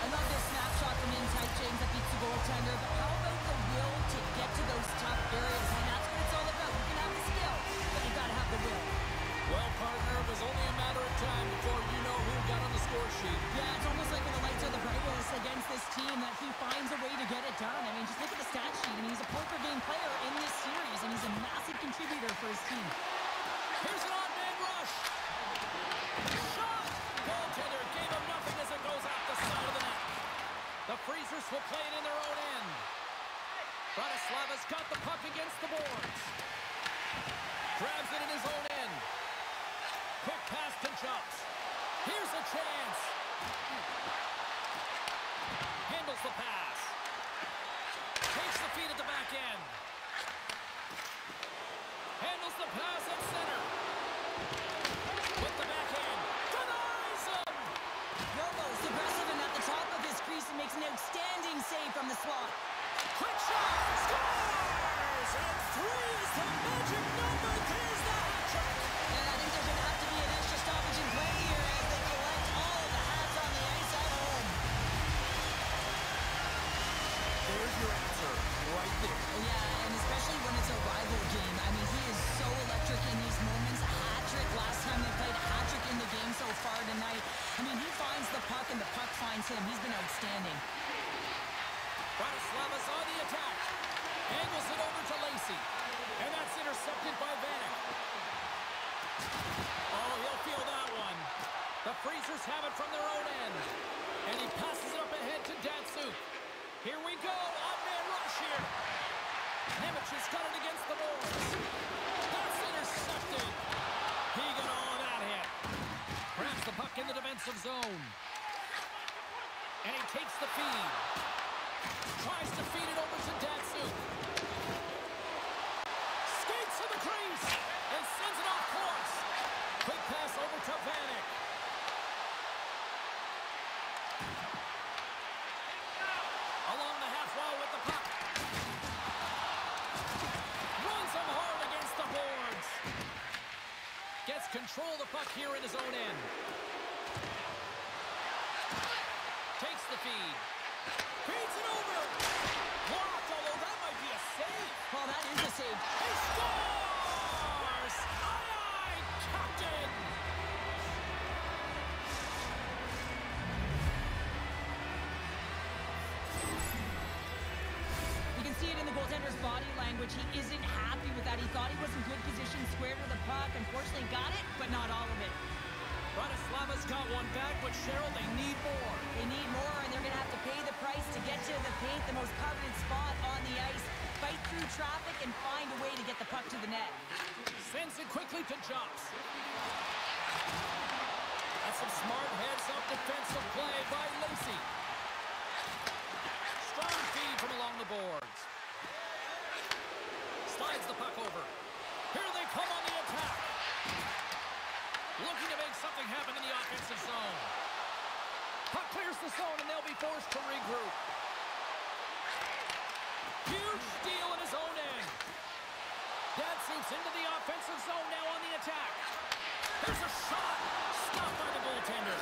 I love this snapshot from in tight, James, that beats the goaltender, but how about the will to get to those tough areas? And that's what it's all about. You can have the skill, but you got to have the will. Well, partner, it was only a matter of time before you know who got on the score sheet. Yeah, it's almost like when the lights are the brightest against this team that he finds a way to get it done. I mean, just look at the stat sheet. I mean, he's a point-per-game player in this series, and he's a massive contributor for his team. Here's an on-man rush. Shot! Goaltender gave him nothing as it goes out the side of the net. The Freezers will play it in their own end. Bratislava's got the puck against the boards. Grabs it in his own end. Quick pass to Jumps. Here's a chance. Handles the pass. Takes the feed at the back end. Handles the pass at center. With the back end. Denies him! Robo's aggressive and at the top of his crease and makes an outstanding save from the slot. Quick shot! Scores! And 3 is the magic number. There's the hat trick. And I think there's going to have to be an extra stoppage in play here as they collect all of the hats on the ice at home. There's your answer, right there. Yeah, and especially when it's a rival game. I mean, he is so electric in these moments. A hat trick last time they played, a hat trick in the game so far tonight. I mean, he finds the puck and the puck finds him. He's been outstanding. Bratislava's on the attack. Angles it over to Lacey. And that's intercepted by Vanek. Oh, he'll feel that one. The Freezers have it from their own end. And he passes it up ahead to Datsuk. Here we go. On-man rush here. Nemec has got it against the boards. That's intercepted. He got all of that hit. Grabs the puck in the defensive zone. And he takes the feed. Tries to feed it over to Datsuk. Skates to the crease and sends it off course. Quick pass over to Vanek. Along the half wall with the puck. Runs him hard against the boards. Gets control of the puck here in his own end. Takes the feed. Feeds it over. Blocked, although that might be a save. Well, that is a save. He scores! Aye, Captain! You can see it in the goaltender's body language. He isn't happy with that. He thought he was in good position, squared with the puck. Unfortunately, got it, but not all of it. Bratislava's got one back, but Cheryl, they need more. They need more, and they're going to have to pay the price to get to the paint, the most coveted spot on the ice, fight through traffic, and find a way to get the puck to the net. Sends it quickly to Jumps. That's some smart heads-up defensive play by Lacey. Strong feed from along the boards. Slides the puck over. Here they come on the attack. Looking to make something happen in the offensive zone. Puck clears the zone, and they'll be forced to regroup. Huge steal in his own end. Datsuk's into the offensive zone now on the attack. There's a shot. Stopped by the goaltender.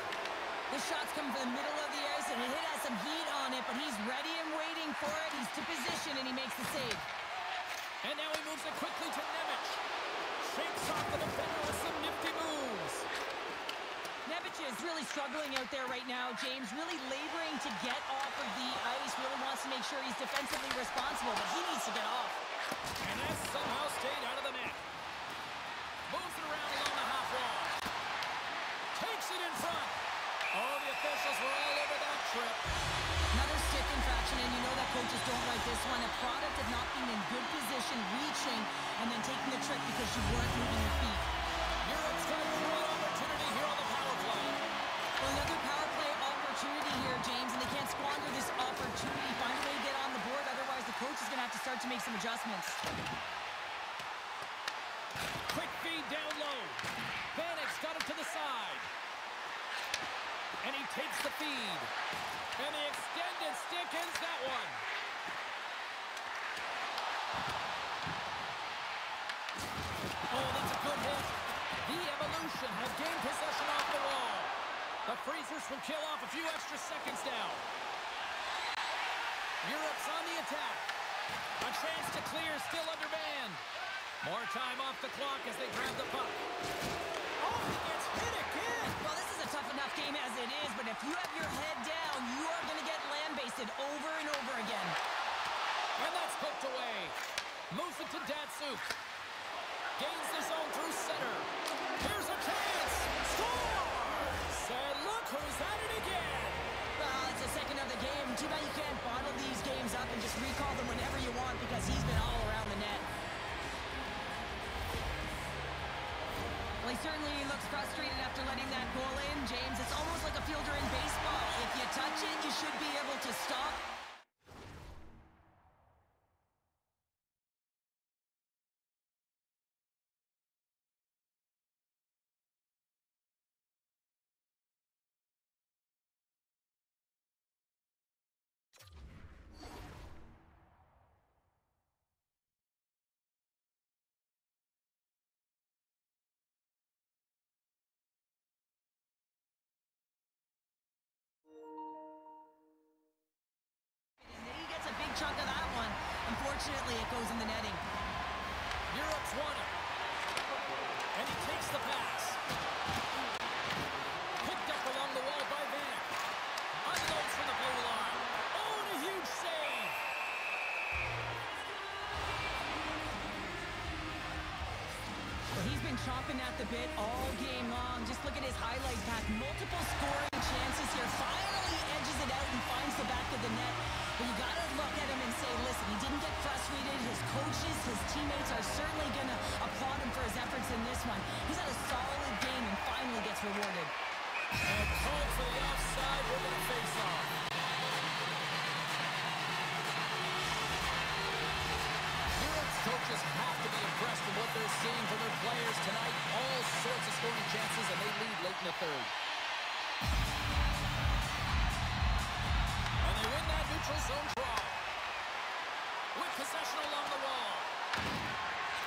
The shot's coming from the middle of the ice, and it has some heat on it, but he's ready and waiting for it. He's to position, and he makes the save. And now he moves it quickly to Nemec. Shakes off the defender with some nifty moves. Nemec is really struggling out there right now, James. Really laboring to get off of the ice. Really wants to make sure he's defensively responsible, but he needs to get off. And that somehow stayed out of the net. Moves it around along the half wall. Takes it in front. Oh, the officials were all over that trip. Another stick infraction, and you know that coaches don't like this one. A product of not being in good position, reaching, and then taking the trick because you weren't moving your feet. Europe's got a great opportunity here on the power play. Well, another power play opportunity here, James, and they can't squander this opportunity. Find a way to get on the start to make some adjustments. Quick feed down low. Bannock's got him to the side. And he takes the feed. And the extended stick ends that one. Oh, that's a good hit. The Evolution have gained possession off the wall. The Freezers will kill off a few extra seconds now. Europe's on the attack. A chance to clear, still under man. More time off the clock as they grab the puck. Oh, he gets hit again. Well, this is a tough enough game as it is, but if you have your head down, you are going to get land-basted over and over again. And that's poked away. Moves it to Datsuk. Gains the zone through center. Here's a chance. Scores! And look who's at it again. Well, it's the second of the game. Too bad you can't bottle these games up and just recall them whenever you want because he's been all around the net. Well, he certainly looks frustrated after letting that goal in, James. It's almost like a fielder in baseball. If you touch it, you should be able to stop. Chunk of that one. Unfortunately, it goes in the netting. Europe's won it. And he takes the pass. Picked up along the wall by Van. Unloads from the blue line. Oh, and a huge save. Well, he's been chomping at the bit all game long. Just look at his highlight pack. Multiple scoring chances here. Finally edges it out and finds the back of the net. But you got to look at him and say, listen, he didn't get frustrated. His coaches, his teammates are certainly going to applaud him for his efforts in this one. He's had a solid game and finally gets rewarded. And called for the offside with a face-off. Europe's coaches have to be impressed with what they're seeing from their players tonight. All sorts of scoring chances, and they lead late in the third. Neutral zone draw. With possession along the wall.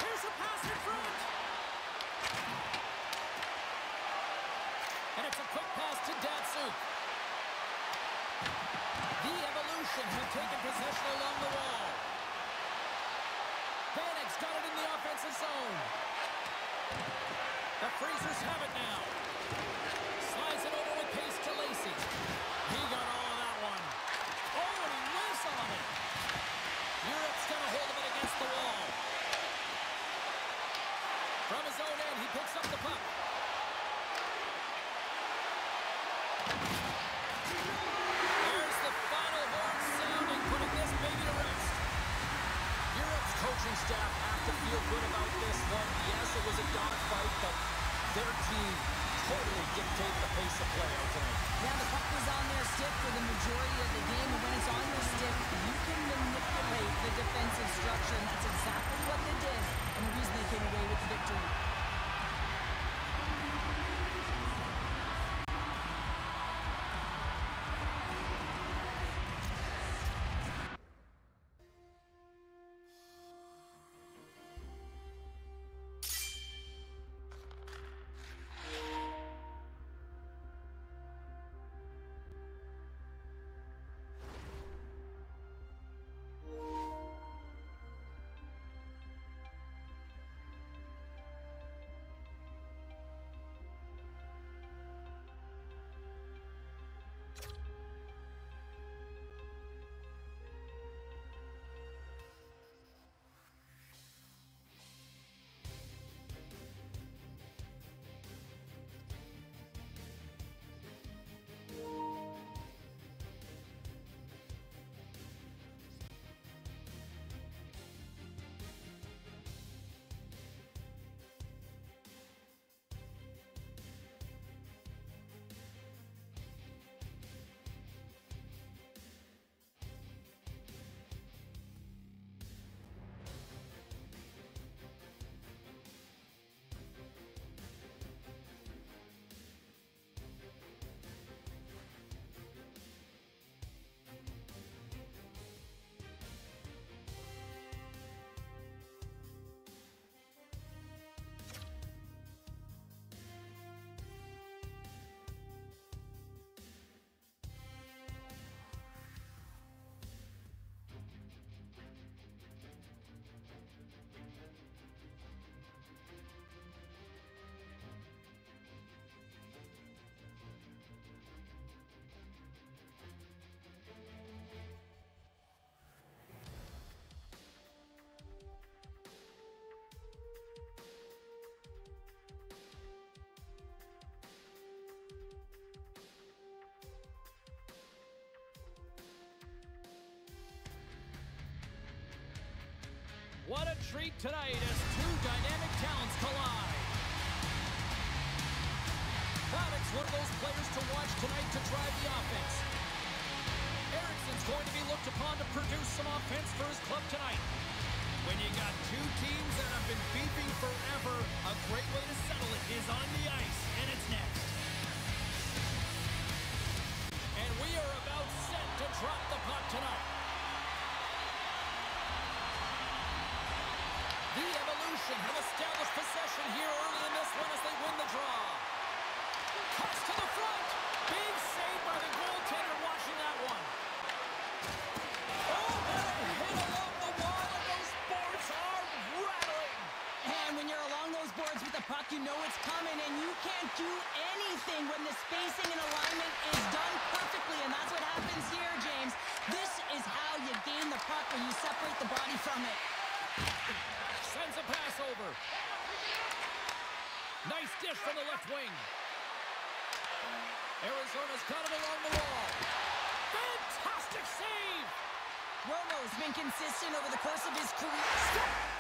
Here's a pass in front. And it's a quick pass to Datsuk. The Evolution have taken possession along the wall. Bannock's got it in the offensive zone. The Freezers have it now. Slides it over with pace to Lacey. He got all of that one. Oh, and he whiffs on it. Europe's got a hold of it against the wall. From his own end, he picks up the puck. There's the final horn sounding, putting this baby to rest. Europe's coaching staff have to feel good about this one. Yes, it was a dogfight, but their team totally dictated the pace of play out tonight. Yeah, the puck was on their stick for the majority of the game, and when it's on your stick, you can manipulate the defensive structure, and that's exactly what they did, and the reason they came away with the victory. What a treat tonight as two dynamic talents collide. Paddock's one of those players to watch tonight to drive the offense. Ericsson's going to be looked upon to produce some offense for his club tonight. When you got two teams that have been beefing forever, a great way to settle it is on the ice, and it's next. And we are about set to drop the puck tonight. The Evolution have established possession here early in this one as they win the draw. Cuts to the front. Big save by the goaltender watching that one. Oh, what a hit along the wall, and those boards are rattling. And when you're along those boards with the puck, you know it's coming, and you can't do anything when the spacing and alignment is done perfectly, and that's what happens here, James. This is how you gain the puck when you separate the body from it. Sends a pass over. Nice dish from the left wing. Arizona's got it along the wall. Fantastic save! Romo's been consistent over the course of his career.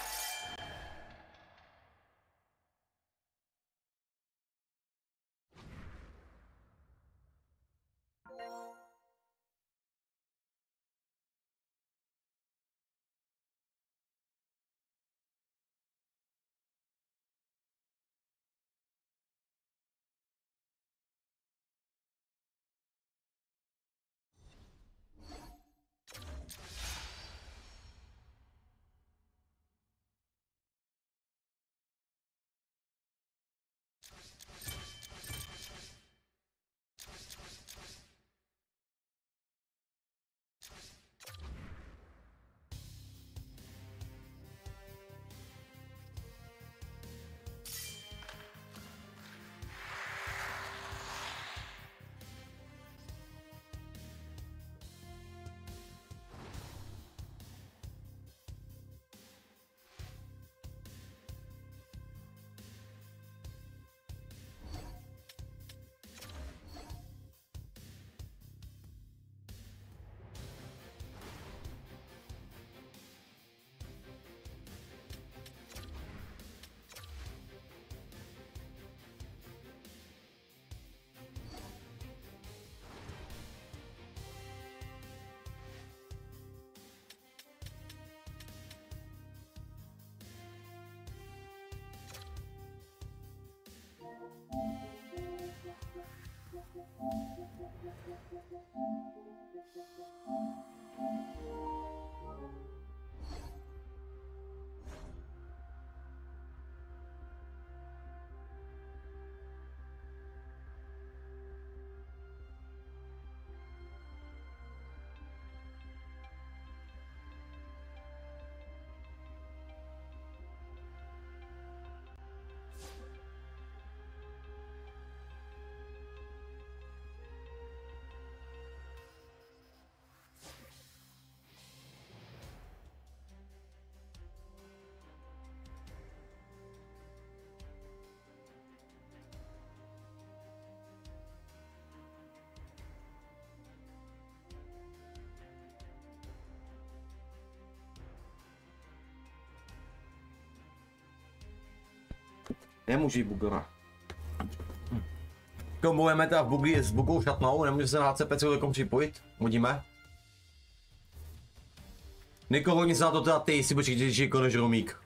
Nemůže bugovat. Kombujeme teda v bugy s bugou šatnou, nemůže se na HCP celkom připojit, uvidíme. Nikoho nic na to teda ty, si počkej, že koneš Romík.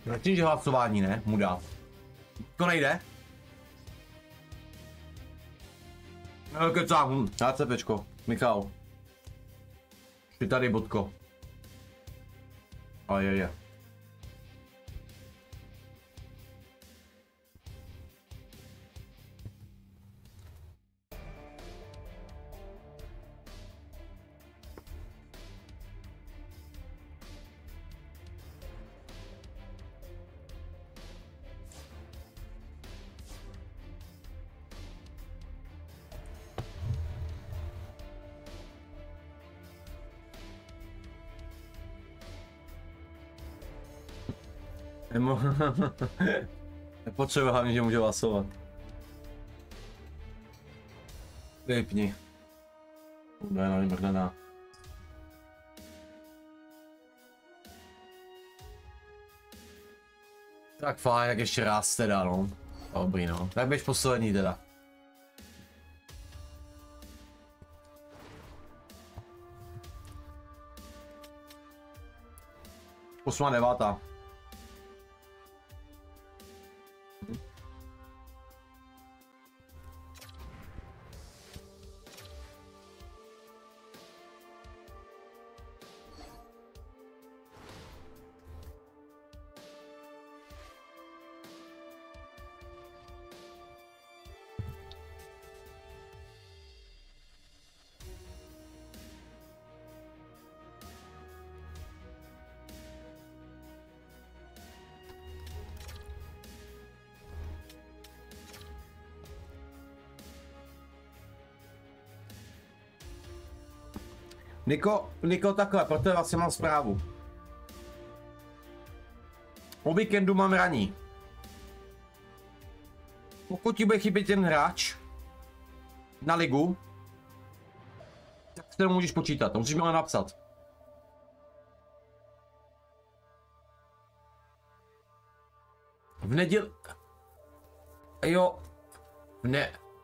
Začín, že hlasování, ne? Mu dát. To nejde? No, kecám, HCPčko, Michal. Ty tady, bodko. A je. Nepotřebuji hlavně, že můžu hlasovat. Vypni. Ne, mrdená. Tak fajn, jak ještě raz teda, no. Dobrý, no. Tak běž poslední teda. 8. 9. Niko, takhle, pro tebe vlastně mám zprávu. O víkendu mám raní. Pokud ti bude chybět ten hráč na ligu, tak si to můžeš počítat, to musíš mi ale napsat. V neděli... Jo...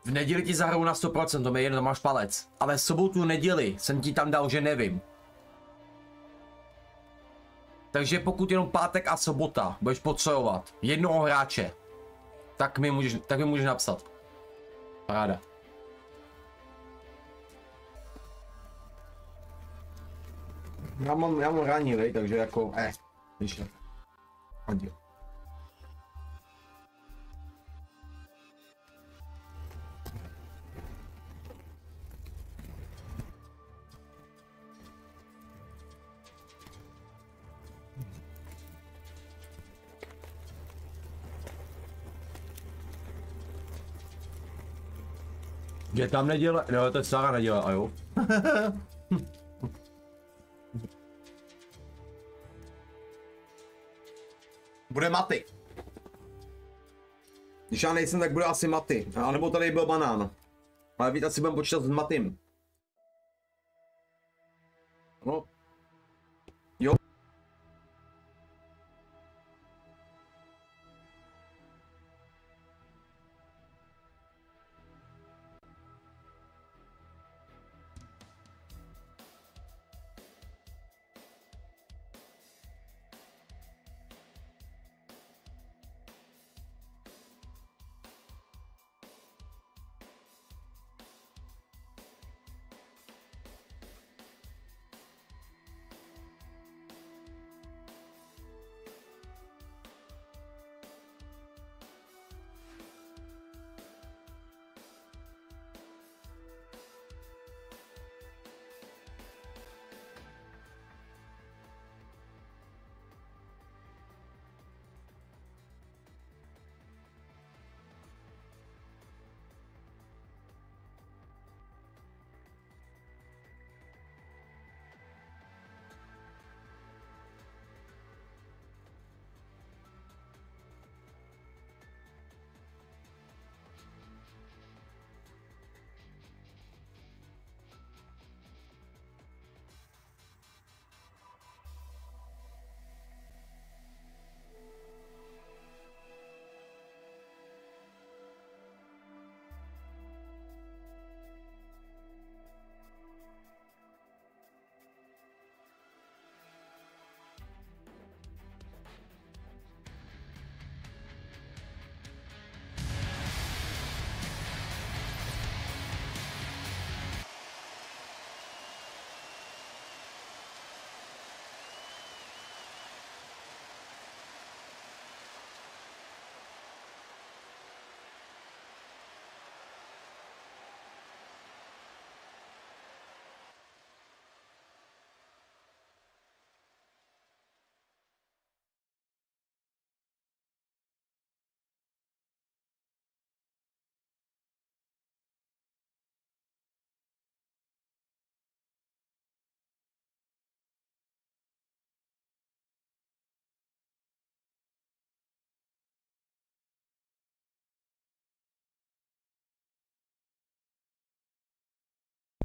V neděli ti zahraju na 100%, to mi jedno, máš palec. Ale sobotu, neděli jsem ti tam dal, že nevím. Takže pokud jenom pátek a sobota budeš potřebovat jednoho hráče, tak mi můžeš napsat. Paráda. Já mám raní, vej, takže jako, víš, hodil. Je tam neděle? No, to je stará neděle, a jo. Bude maty. Když já nejsem, tak bude asi maty. A nebo tady byl banán. Ale víc asi budeme počítat s matým. No. Jo.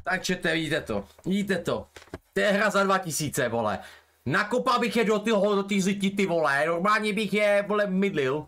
Takže vidíte to, vidíte to. To je hra za 2000, vole. Nakopal bych je do té zdi, ty vole, normálně bych je, vole, mydlil.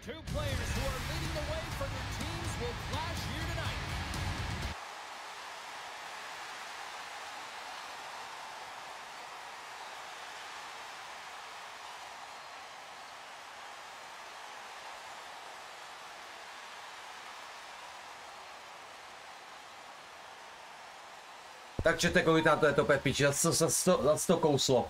Two players who are leading the way for their teams will clash here tonight. Tak čete, kolik nám to je to Pepič, zase to kouslo.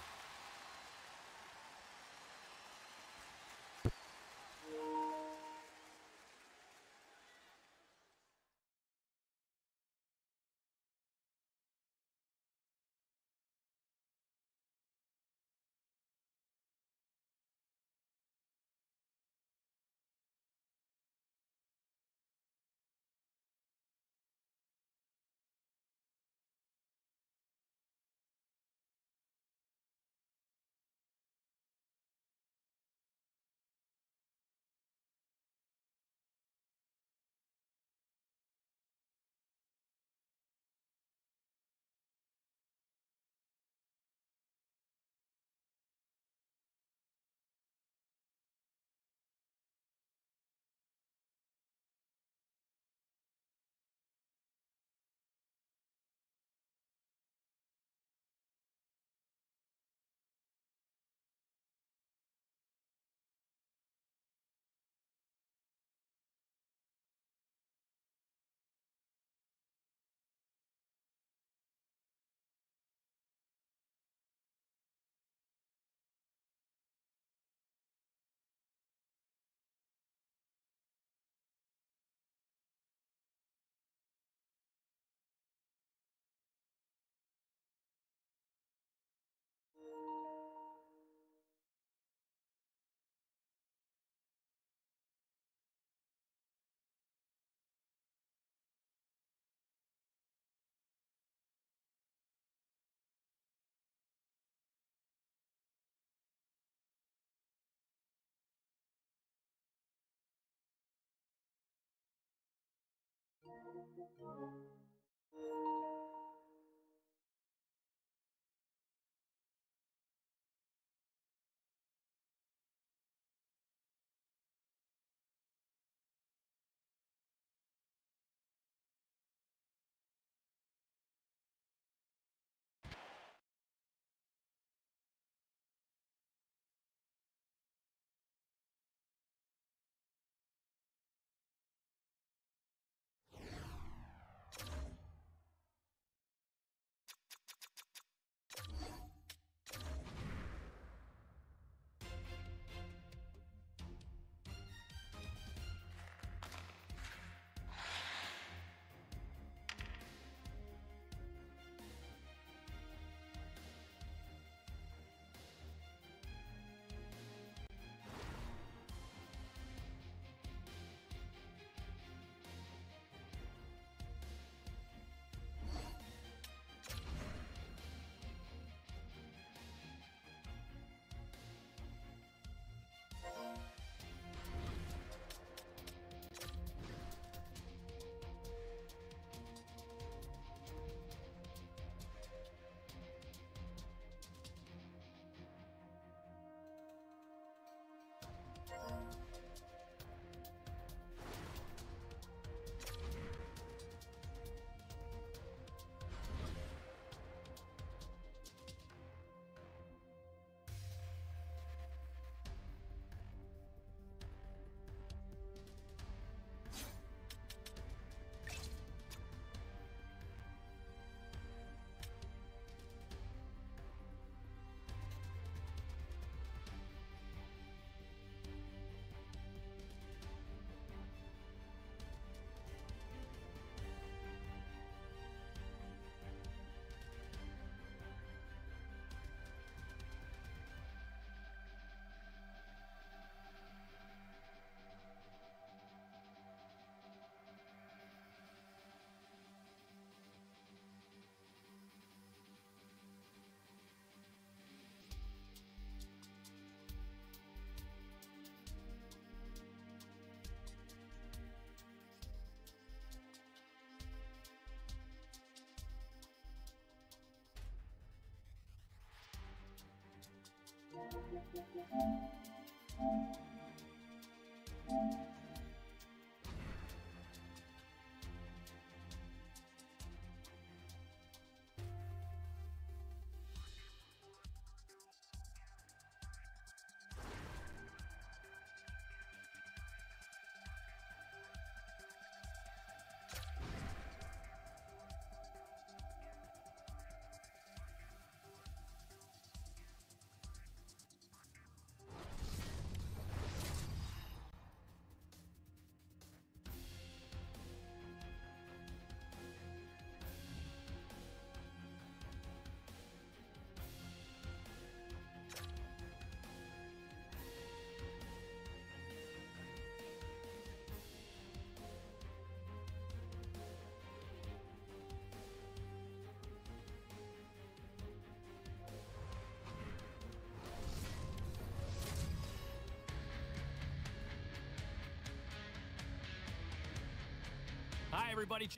Hi, everybody.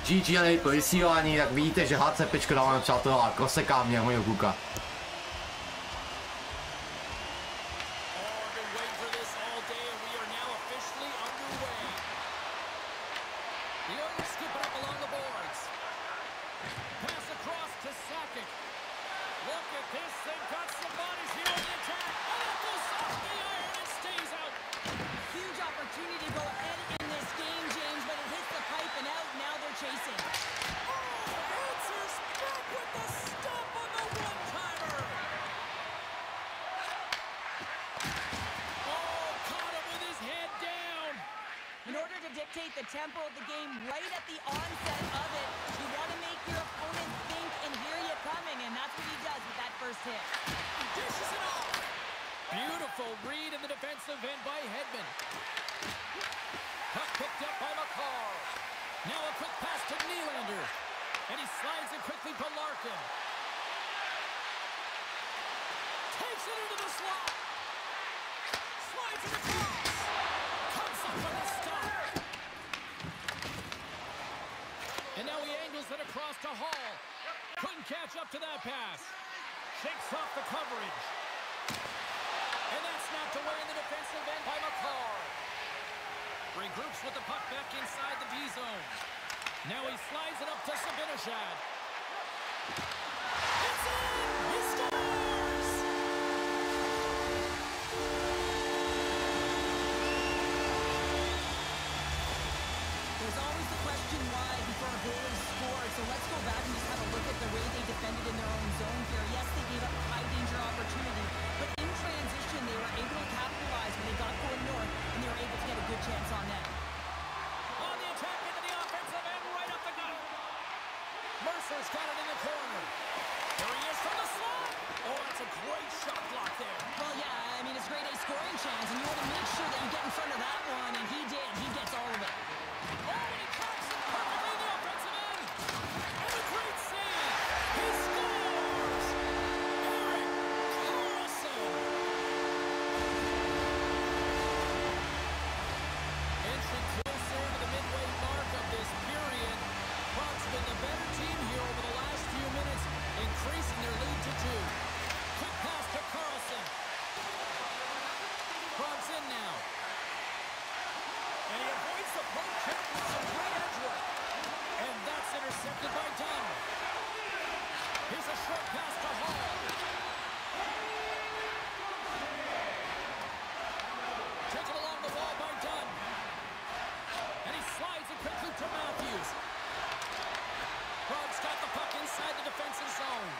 GG a po vysílání, tak vidíte, že HCPčko dáváme přátelé a koseká mě mojho kluka. In order to dictate the tempo of the game right at the onset of it, you want to make your opponent think and hear you coming, and that's what he does with that first hit. He dishes it off. Beautiful read in the defensive end by Hedman. Puck picked up by McCall. Now a quick pass to Nylander. And he slides it quickly to Larkin. Takes it into the slot. Slides it across. Comes up with a stop. And now he angles it across to Hall. Couldn't catch up to that pass. Shakes off the coverage. And that's knocked away in the defensive end by McCall. Regroups with the puck back inside the D-zone. Now he slides it up to Sabinishad. It's in! He scores! There's always the question why before a goal is scored, so let's go back and just have a look at the way they defended in their own zone here. Yes, they gave up a high-danger opportunity, but in transition, they were able to capitalize when they got going north, and they were able to get a good chance on net. On the attack into the offensive end, right up the gut. Mercer's got it in the corner. There he is from the slot. Oh, that's a great shot block there. Well, yeah, I mean, it's grade A scoring chance, and you want to make sure that you get in front of that one, and he did. He gets all of it. Oh, and he tracks it perfectly in the offensive end. And a great save. He scores! Erik Karlsson. Inching closer to the midway mark of this period. Bucks been the better team here over the last few minutes, increasing their lead to 2. Quick pass to Karlsson. Bucks in now. And he avoids the poke check with some great edge work. And that's intercepted by Dunn. Here's a short pass to Hall. Taken along the wall by Dunn. And he slides it quickly to Matthews. Bugs got the puck inside the defensive zone.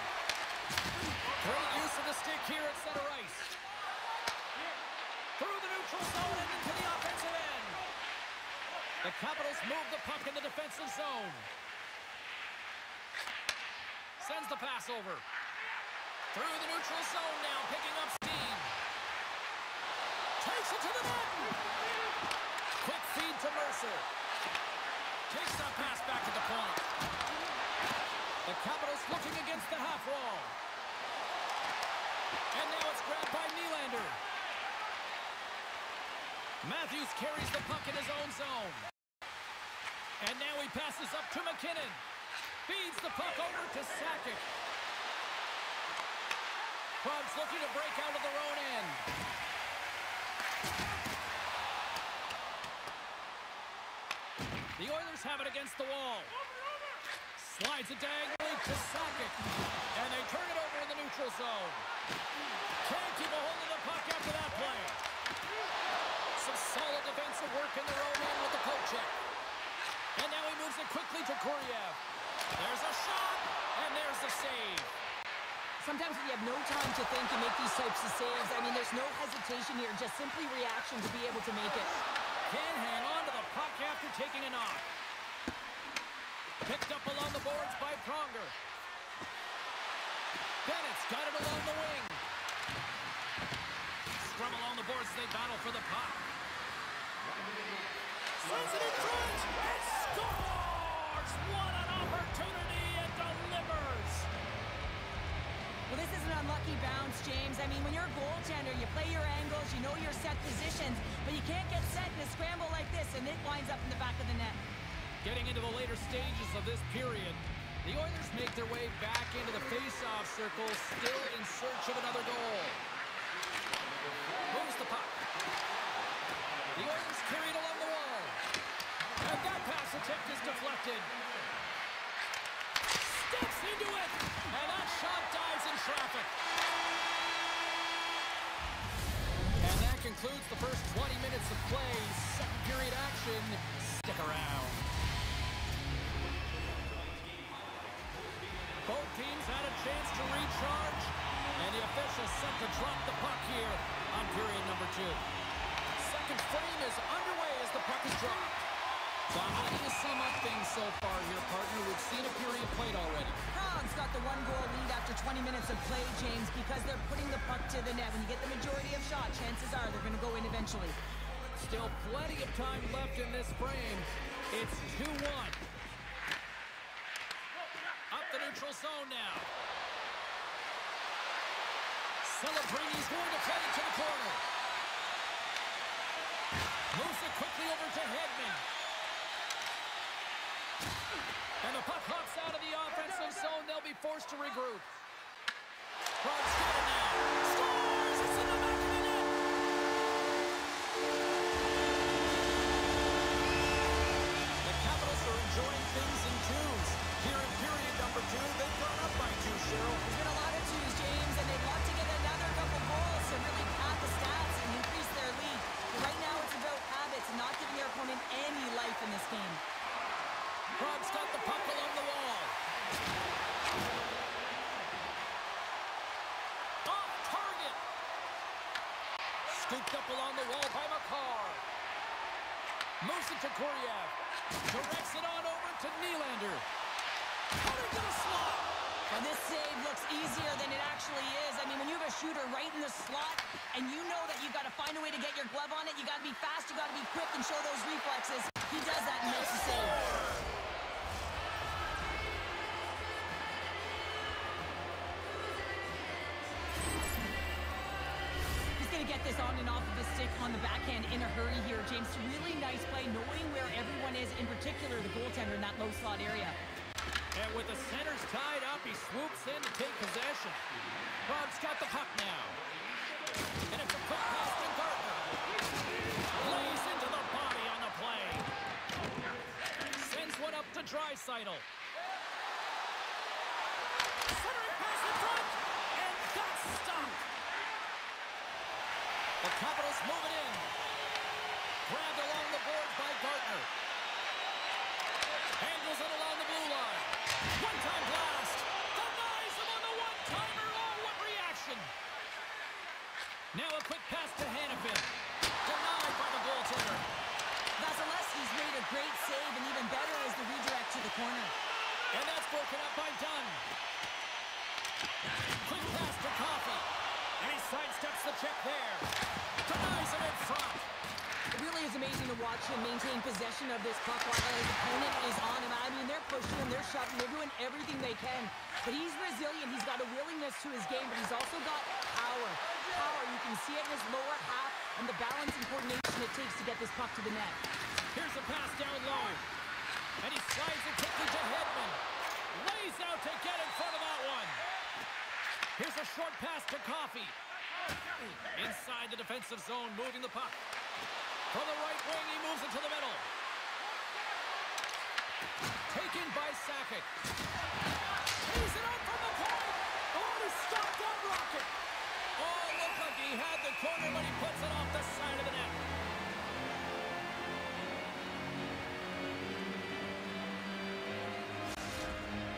Great use of the stick here at center ice. Through the neutral zone and into the offensive end. The Capitals move the puck in the defensive zone. Sends the pass over. Through the neutral zone now, picking up steam. Takes it to the net. Quick feed to Mercer. Takes that pass back to the point. The Capitals looking against the half wall. And now it's grabbed by Nylander. Matthews carries the puck in his own zone. And now he passes up to McKinnon. Feeds the puck over to Sakic. Probs looking to break out of their own end. The Oilers have it against the wall. Slides it diagonally to Sakic. And they turn it over in the neutral zone. Can't keep a hold of the puck after that play. Some solid defensive work in their own end with the poke check. And now he moves it quickly to Kuriev. There's a shot, and there's the save. Sometimes when you have no time to think and make these types of saves, I mean, there's no hesitation here, just simply reaction to be able to make it. Can hang on to the puck after taking a knock. Picked up along the boards by Pronger. Bennett's got it along the wing. Scrum along the boards as they battle for the puck. Sends it in front and scores! What an opportunity and delivers! Well, this is an unlucky bounce, James. I mean, when you're a goaltender, you play your angles, you know your set positions, but you can't get set in a scramble like this, and it winds up in the back of the net. Getting into the later stages of this period, the Oilers make their way back into the face-off circle, still in search of another goal. Moves the puck. The Oilers carry it along the wall. And that pass attempt is deflected. Steps into it. And that shot dives in traffic. And that concludes the first 20 minutes of play. Second period action. Stick around. Both teams had a chance to recharge. And the officials set to drop the puck here on period number 2. Second frame is underway as the puck is dropped. So how do you sum up things so far here, partner? We've seen a period played already. Prague's got the 1-goal lead after 20 minutes of play, James, because they're putting the puck to the net. When you get the majority of shots, chances are they're going to go in eventually. Still plenty of time left in this frame. It's 2-1. Up the neutral zone now. Celebrini's going to play it to the corner. Moves it quickly over to Hedman. And the puck hops out of the offensive zone. They'll be forced to regroup. Prague's got it now. Scores! It's in the back of the net. The Capitals are enjoying things in twos. Here in period number 2, they've gone up by 2, Cheryl. There's been a lot of twos, James, and they'd love to get another couple goals to really pad the stats and increase their lead. But right now it's about habits and not giving their opponent any life in this game. Prague's got the puck along the wall. Off target. Scooped up along the wall by Makar. Moves it to Kuriev. Directs it on over to Nylander. Put it to the slot. Well, this save looks easier than it actually is. I mean, when you have a shooter right in the slot and you know that you've got to find a way to get your glove on it, you got to be fast, you got to be quick and show those reflexes. He does that and makes the save. Going to get this on and off of his stick on the backhand in a hurry here, James. Really nice play, knowing where everyone is, in particular the goaltender in that low slot area. And with the centers tied up, he swoops in to take possession. Prague's got the puck now. And it's a quick pass to Gardner. Lays into the body on the play. Sends one up to Draisaitl. Centering pass in front, and that's stopped. The Capitals move it in. Grabbed along the boards by Gardner. Handles it along the blue line. One-time blast. Denies him on the one-timer. Oh, what reaction. Now a quick pass to Hannafin. Denied by the goaltender. Vasilevsky's made a great save, and even better is the redirect to the corner. And that's broken up by Dunn. Quick pass to Coffey. And he sidesteps the check there. Denies it in front. It really is amazing to watch him maintain possession of this puck while his opponent is on him. I mean, they're pushing him, they're shoving, they're doing everything they can. But he's resilient, he's got a willingness to his game, but he's also got power. Power, you can see it in his lower half and the balance and coordination it takes to get this puck to the net. Here's a pass down low. And he slides it quickly to Hedman. Lays out to get in front of that one. Here's a short pass to Coffee. Inside the defensive zone, moving the puck. From the right wing, he moves it to the middle. Taken by Sakic. He's it out from the point. Oh, he stopped that rocket. Oh, looked like he had the corner, but he puts it off the side of the net.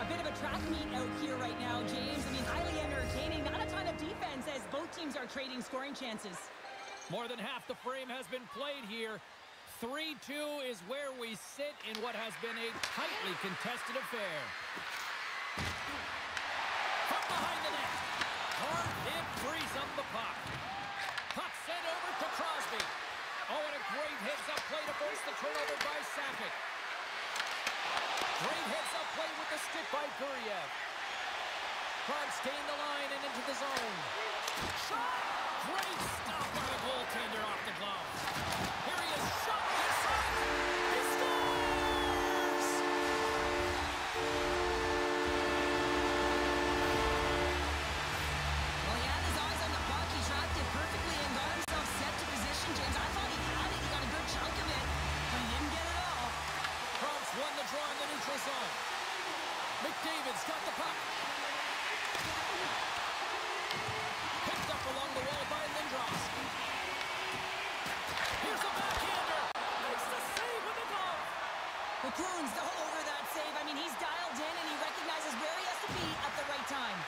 A bit of a track meet out here right now, James. I mean, highly entertaining. Not a ton of defense as both teams are trading scoring chances. More than half the frame has been played here. 3-2 is where we sit in what has been a tightly contested affair. From behind the net. Hard hit frees up the puck. Puck sent over to Crosby. Oh, and a great heads-up play to force the turnover by Sakic. Great heads-up play with the stick by Guriev. Cards gain the line and into the zone. Shot! Great stop by the goaltender off the glove. Here he is, shot! He scores! Well, he had his eyes on the puck. He tracked it perfectly and got himself set to position, James. I thought he had it. He got a good chunk of it, but he didn't get it all. Krantz won the draw in the neutral zone. McDavid's got the puck. Picked up along the wall by Lindros. Here's a backhander. Makes the save with the glove. McCoon's all over that save. I mean, he's dialed in and he recognizes where he has to be at the right time.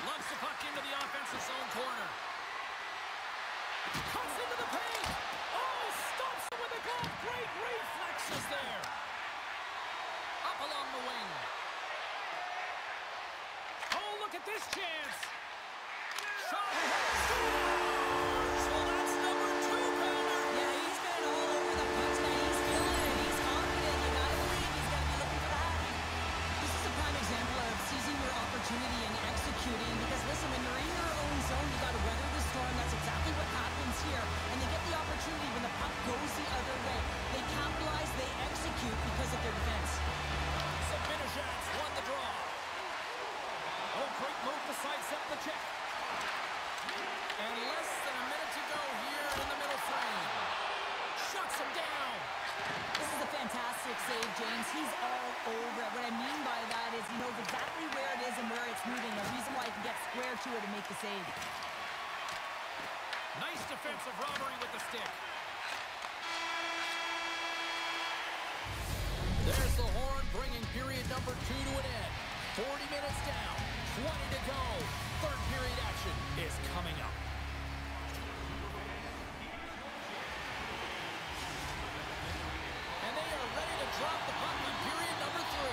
Lumps the puck into the offensive zone corner. Cuts into the paint. Oh, stops him with the glove. Great reflexes there. Up along the wing. Oh, look at this chance. Shot. Scores! Well, that's number 2, Pounder. Yeah, he's been all over the puck tonight. He's feeling it. He's confident. You gotta believe he's gonna be looking for that. This is a prime example of seizing your opportunity and executing. Because listen, when you're in your own zone, you gotta weather the storm. That's exactly what happens here. And they get the opportunity when the puck goes the other way. They capitalize, they execute because of their defense. Zibanejad's won the draw. Oh, great move to sidestep the check. And less than a minute to go here in the middle frame. Shuts him down. This is a fantastic save, James. He's all over it. What I mean by that is he knows exactly where it is and where it's moving. A reason why he can get square to it and make the save. Nice defensive robbery with the stick. There's the horn, bringing period number 2 to an end. 40 minutes down, 20 to go. Third period action is coming up. And they are ready to drop the puck on period number 3.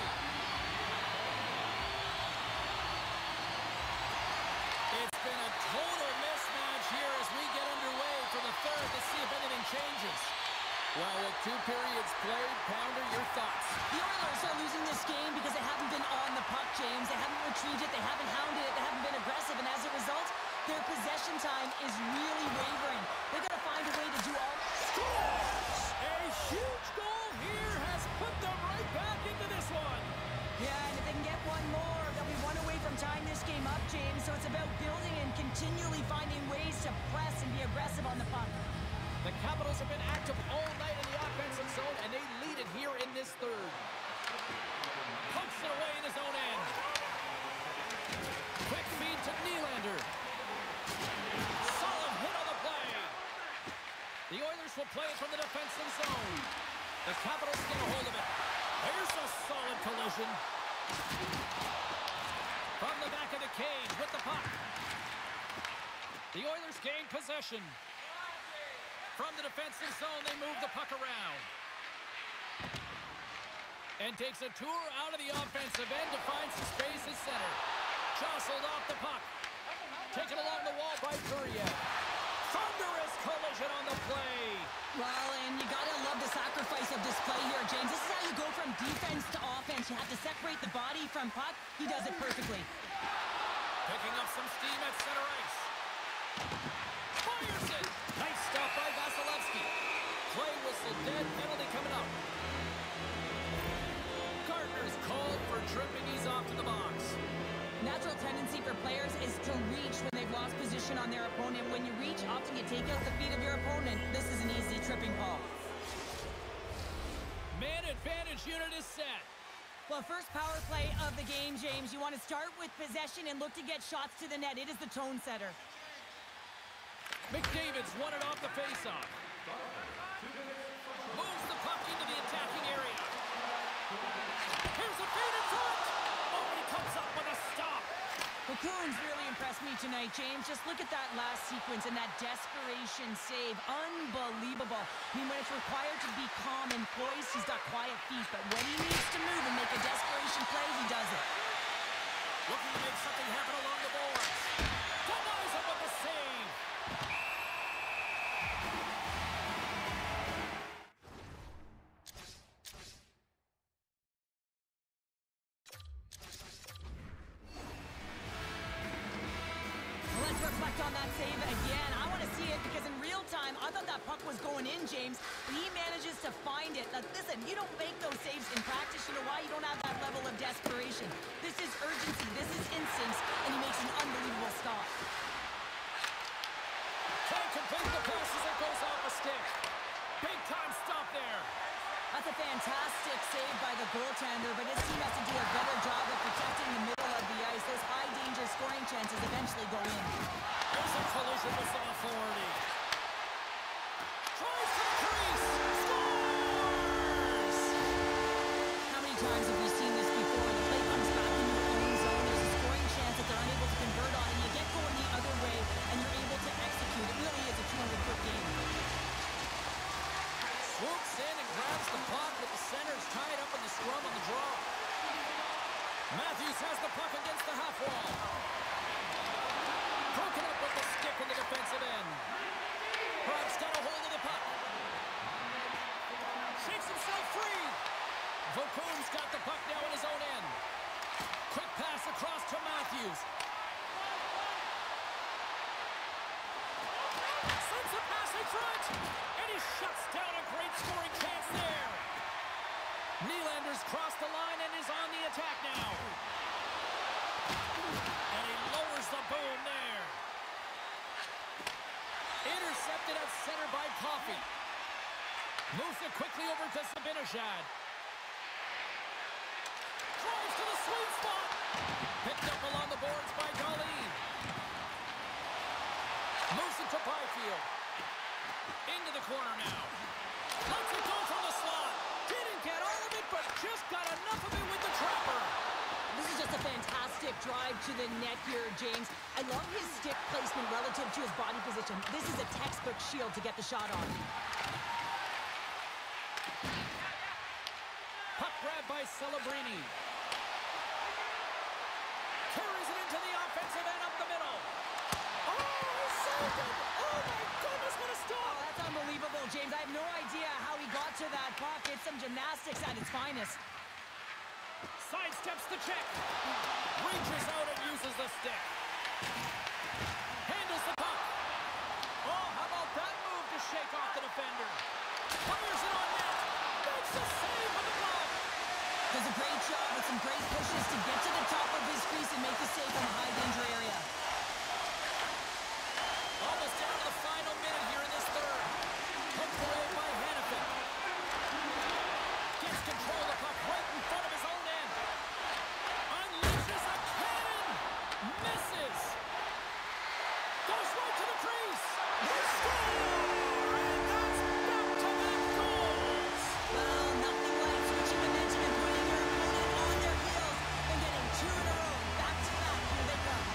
It's been a total mismatch here as we get underway for the third to see if anything changes. Well, with 2 periods played, Pounder, your thoughts? The Oilers are losing this game because they haven't been on the puck, James. They haven't retrieved it, they haven't hounded it, they haven't been aggressive, and as a result, their possession time is really wavering. They've got to find a way to do all... Scores! A huge goal here has put them right back into this one. Yeah, and if they can get one more, they'll be one away from tying this game up, James. So it's about building and continually finding ways to press and be aggressive on the puck. The Capitals have been active all night in the offensive zone, and they lead it here in this third. Pokes it away in his own end. Quick feed to Nylander. Solid hit on the play. The Oilers will play it from the defensive zone. The Capitals get a hold of it. There's a solid collision. From the back of the cage with the puck. The Oilers gain possession. From the defensive zone, they move the puck around. And takes a tour out of the offensive end to find some space at center. Jostled off the puck. Taken along the wall by Guriev. Thunderous collision on the play. Well, and you gotta love the sacrifice of this play here, James. This is how you go from defense to offense. You have to separate the body from puck. He does it perfectly. Picking up some steam at center ice. Fires it. Nice stop by Vasilevsky. Play whistle dead. Penalty coming up. is called for tripping. He's off to the box. Natural tendency for players is to reach when they've lost position on their opponent. When you reach, often you take out the feet of your opponent. This is an easy tripping call. Man advantage unit is set. Well, first power play of the game, James. You want to start with possession and look to get shots to the net. It is the tone setter. McDavid's won it off the faceoff. Moves the puck into the attacking area. Here's a feed in front. Oh, and he comes up with a stop. Cocoon's really impressed me tonight, James. Just look at that last sequence and that desperation save. Unbelievable. I mean, when it's required to be calm and poised, he's got quiet feet. But when he needs to move and make a desperation play, he does it. Looking to make something happen along the boards. Denies him with the save. Let's reflect on that save again. I want to see it because in real time, I thought that puck was going in, James. But he manages to find it. Now, listen, you don't make those saves in practice. You know why? You don't have that level of desperation. This is urgency. This is instincts. And he makes an unbelievable stop. Can't complete the pass as it goes off a stick. Big time stop there. That's a fantastic save by the goaltender, but his team has to do a better job of protecting the middle of the ice. Those high-danger scoring chances eventually go in. There's a collision with some authority. Tries to the crease. Scores! How many times have we seen this before? The play comes back in your own zone. There's a scoring chance that they're unable to convert on, and you get going the other way, and you're able to execute. It really is a 200-foot game. Swoops in and grabs the puck with the centers tied up in the scrum on the draw. Matthews has the puck against the half wall. Broken up with the stick in the defensive end. Price got a hold of the puck. Shakes himself free. Vokoun's got the puck now in his own end. Quick pass across to Matthews. Sends a pass in front. And he shuts down a great scoring chance there. Nylander's crossed the line and is on the attack now. And he lowers the boom there. Intercepted at center by Coffey. Moves it quickly over to Zibanejad. Drives to the sweet spot. Picked up along the boards by Darlene. Moves it to Byfield. Into the corner now. Lets it go from the slot. Didn't get all of it, but just got enough of it with the trapper. This is just a fantastic drive to the net here, James. I love his stick placement relative to his body position. This is a textbook shield to get the shot on. Puck grab by Celebrini. Carries it into the offensive end up the middle. Oh, saved it! Oh my goodness, what a stop! Oh, that's unbelievable, James. I have no idea how he got to that puck. It's some gymnastics at its finest. Sidesteps the check. Reaches out and uses the stick. Handles the puck. Oh, how about that move to shake off the defender? Fires it on net. Makes the save with the block. Does a great job with some great pushes to get to the top of his crease and make the save in the high-danger area. Almost down to the final minute here in this third. Poked away by Hannafin. Gets control of the puck right in front of his own end. Unleashes a cannon. Misses. Goes right to the crease. They score! And that's back-to-back goals. Well, nothing like switching momentum and putting your opponent on their heels and getting two in a row. Back-to-back, here they come.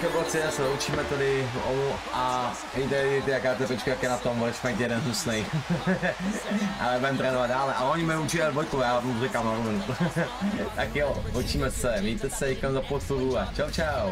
teďka bloci, se učíme tady a jde jaká tepečka, jak je na tom, budeš mít jeden husnej. Ale budeme trénovat dále, a oni mi učí dvojku, já vám říkám na rovinu. Tak jo, učíme se, mějte se, děkám za podporu a čau čau.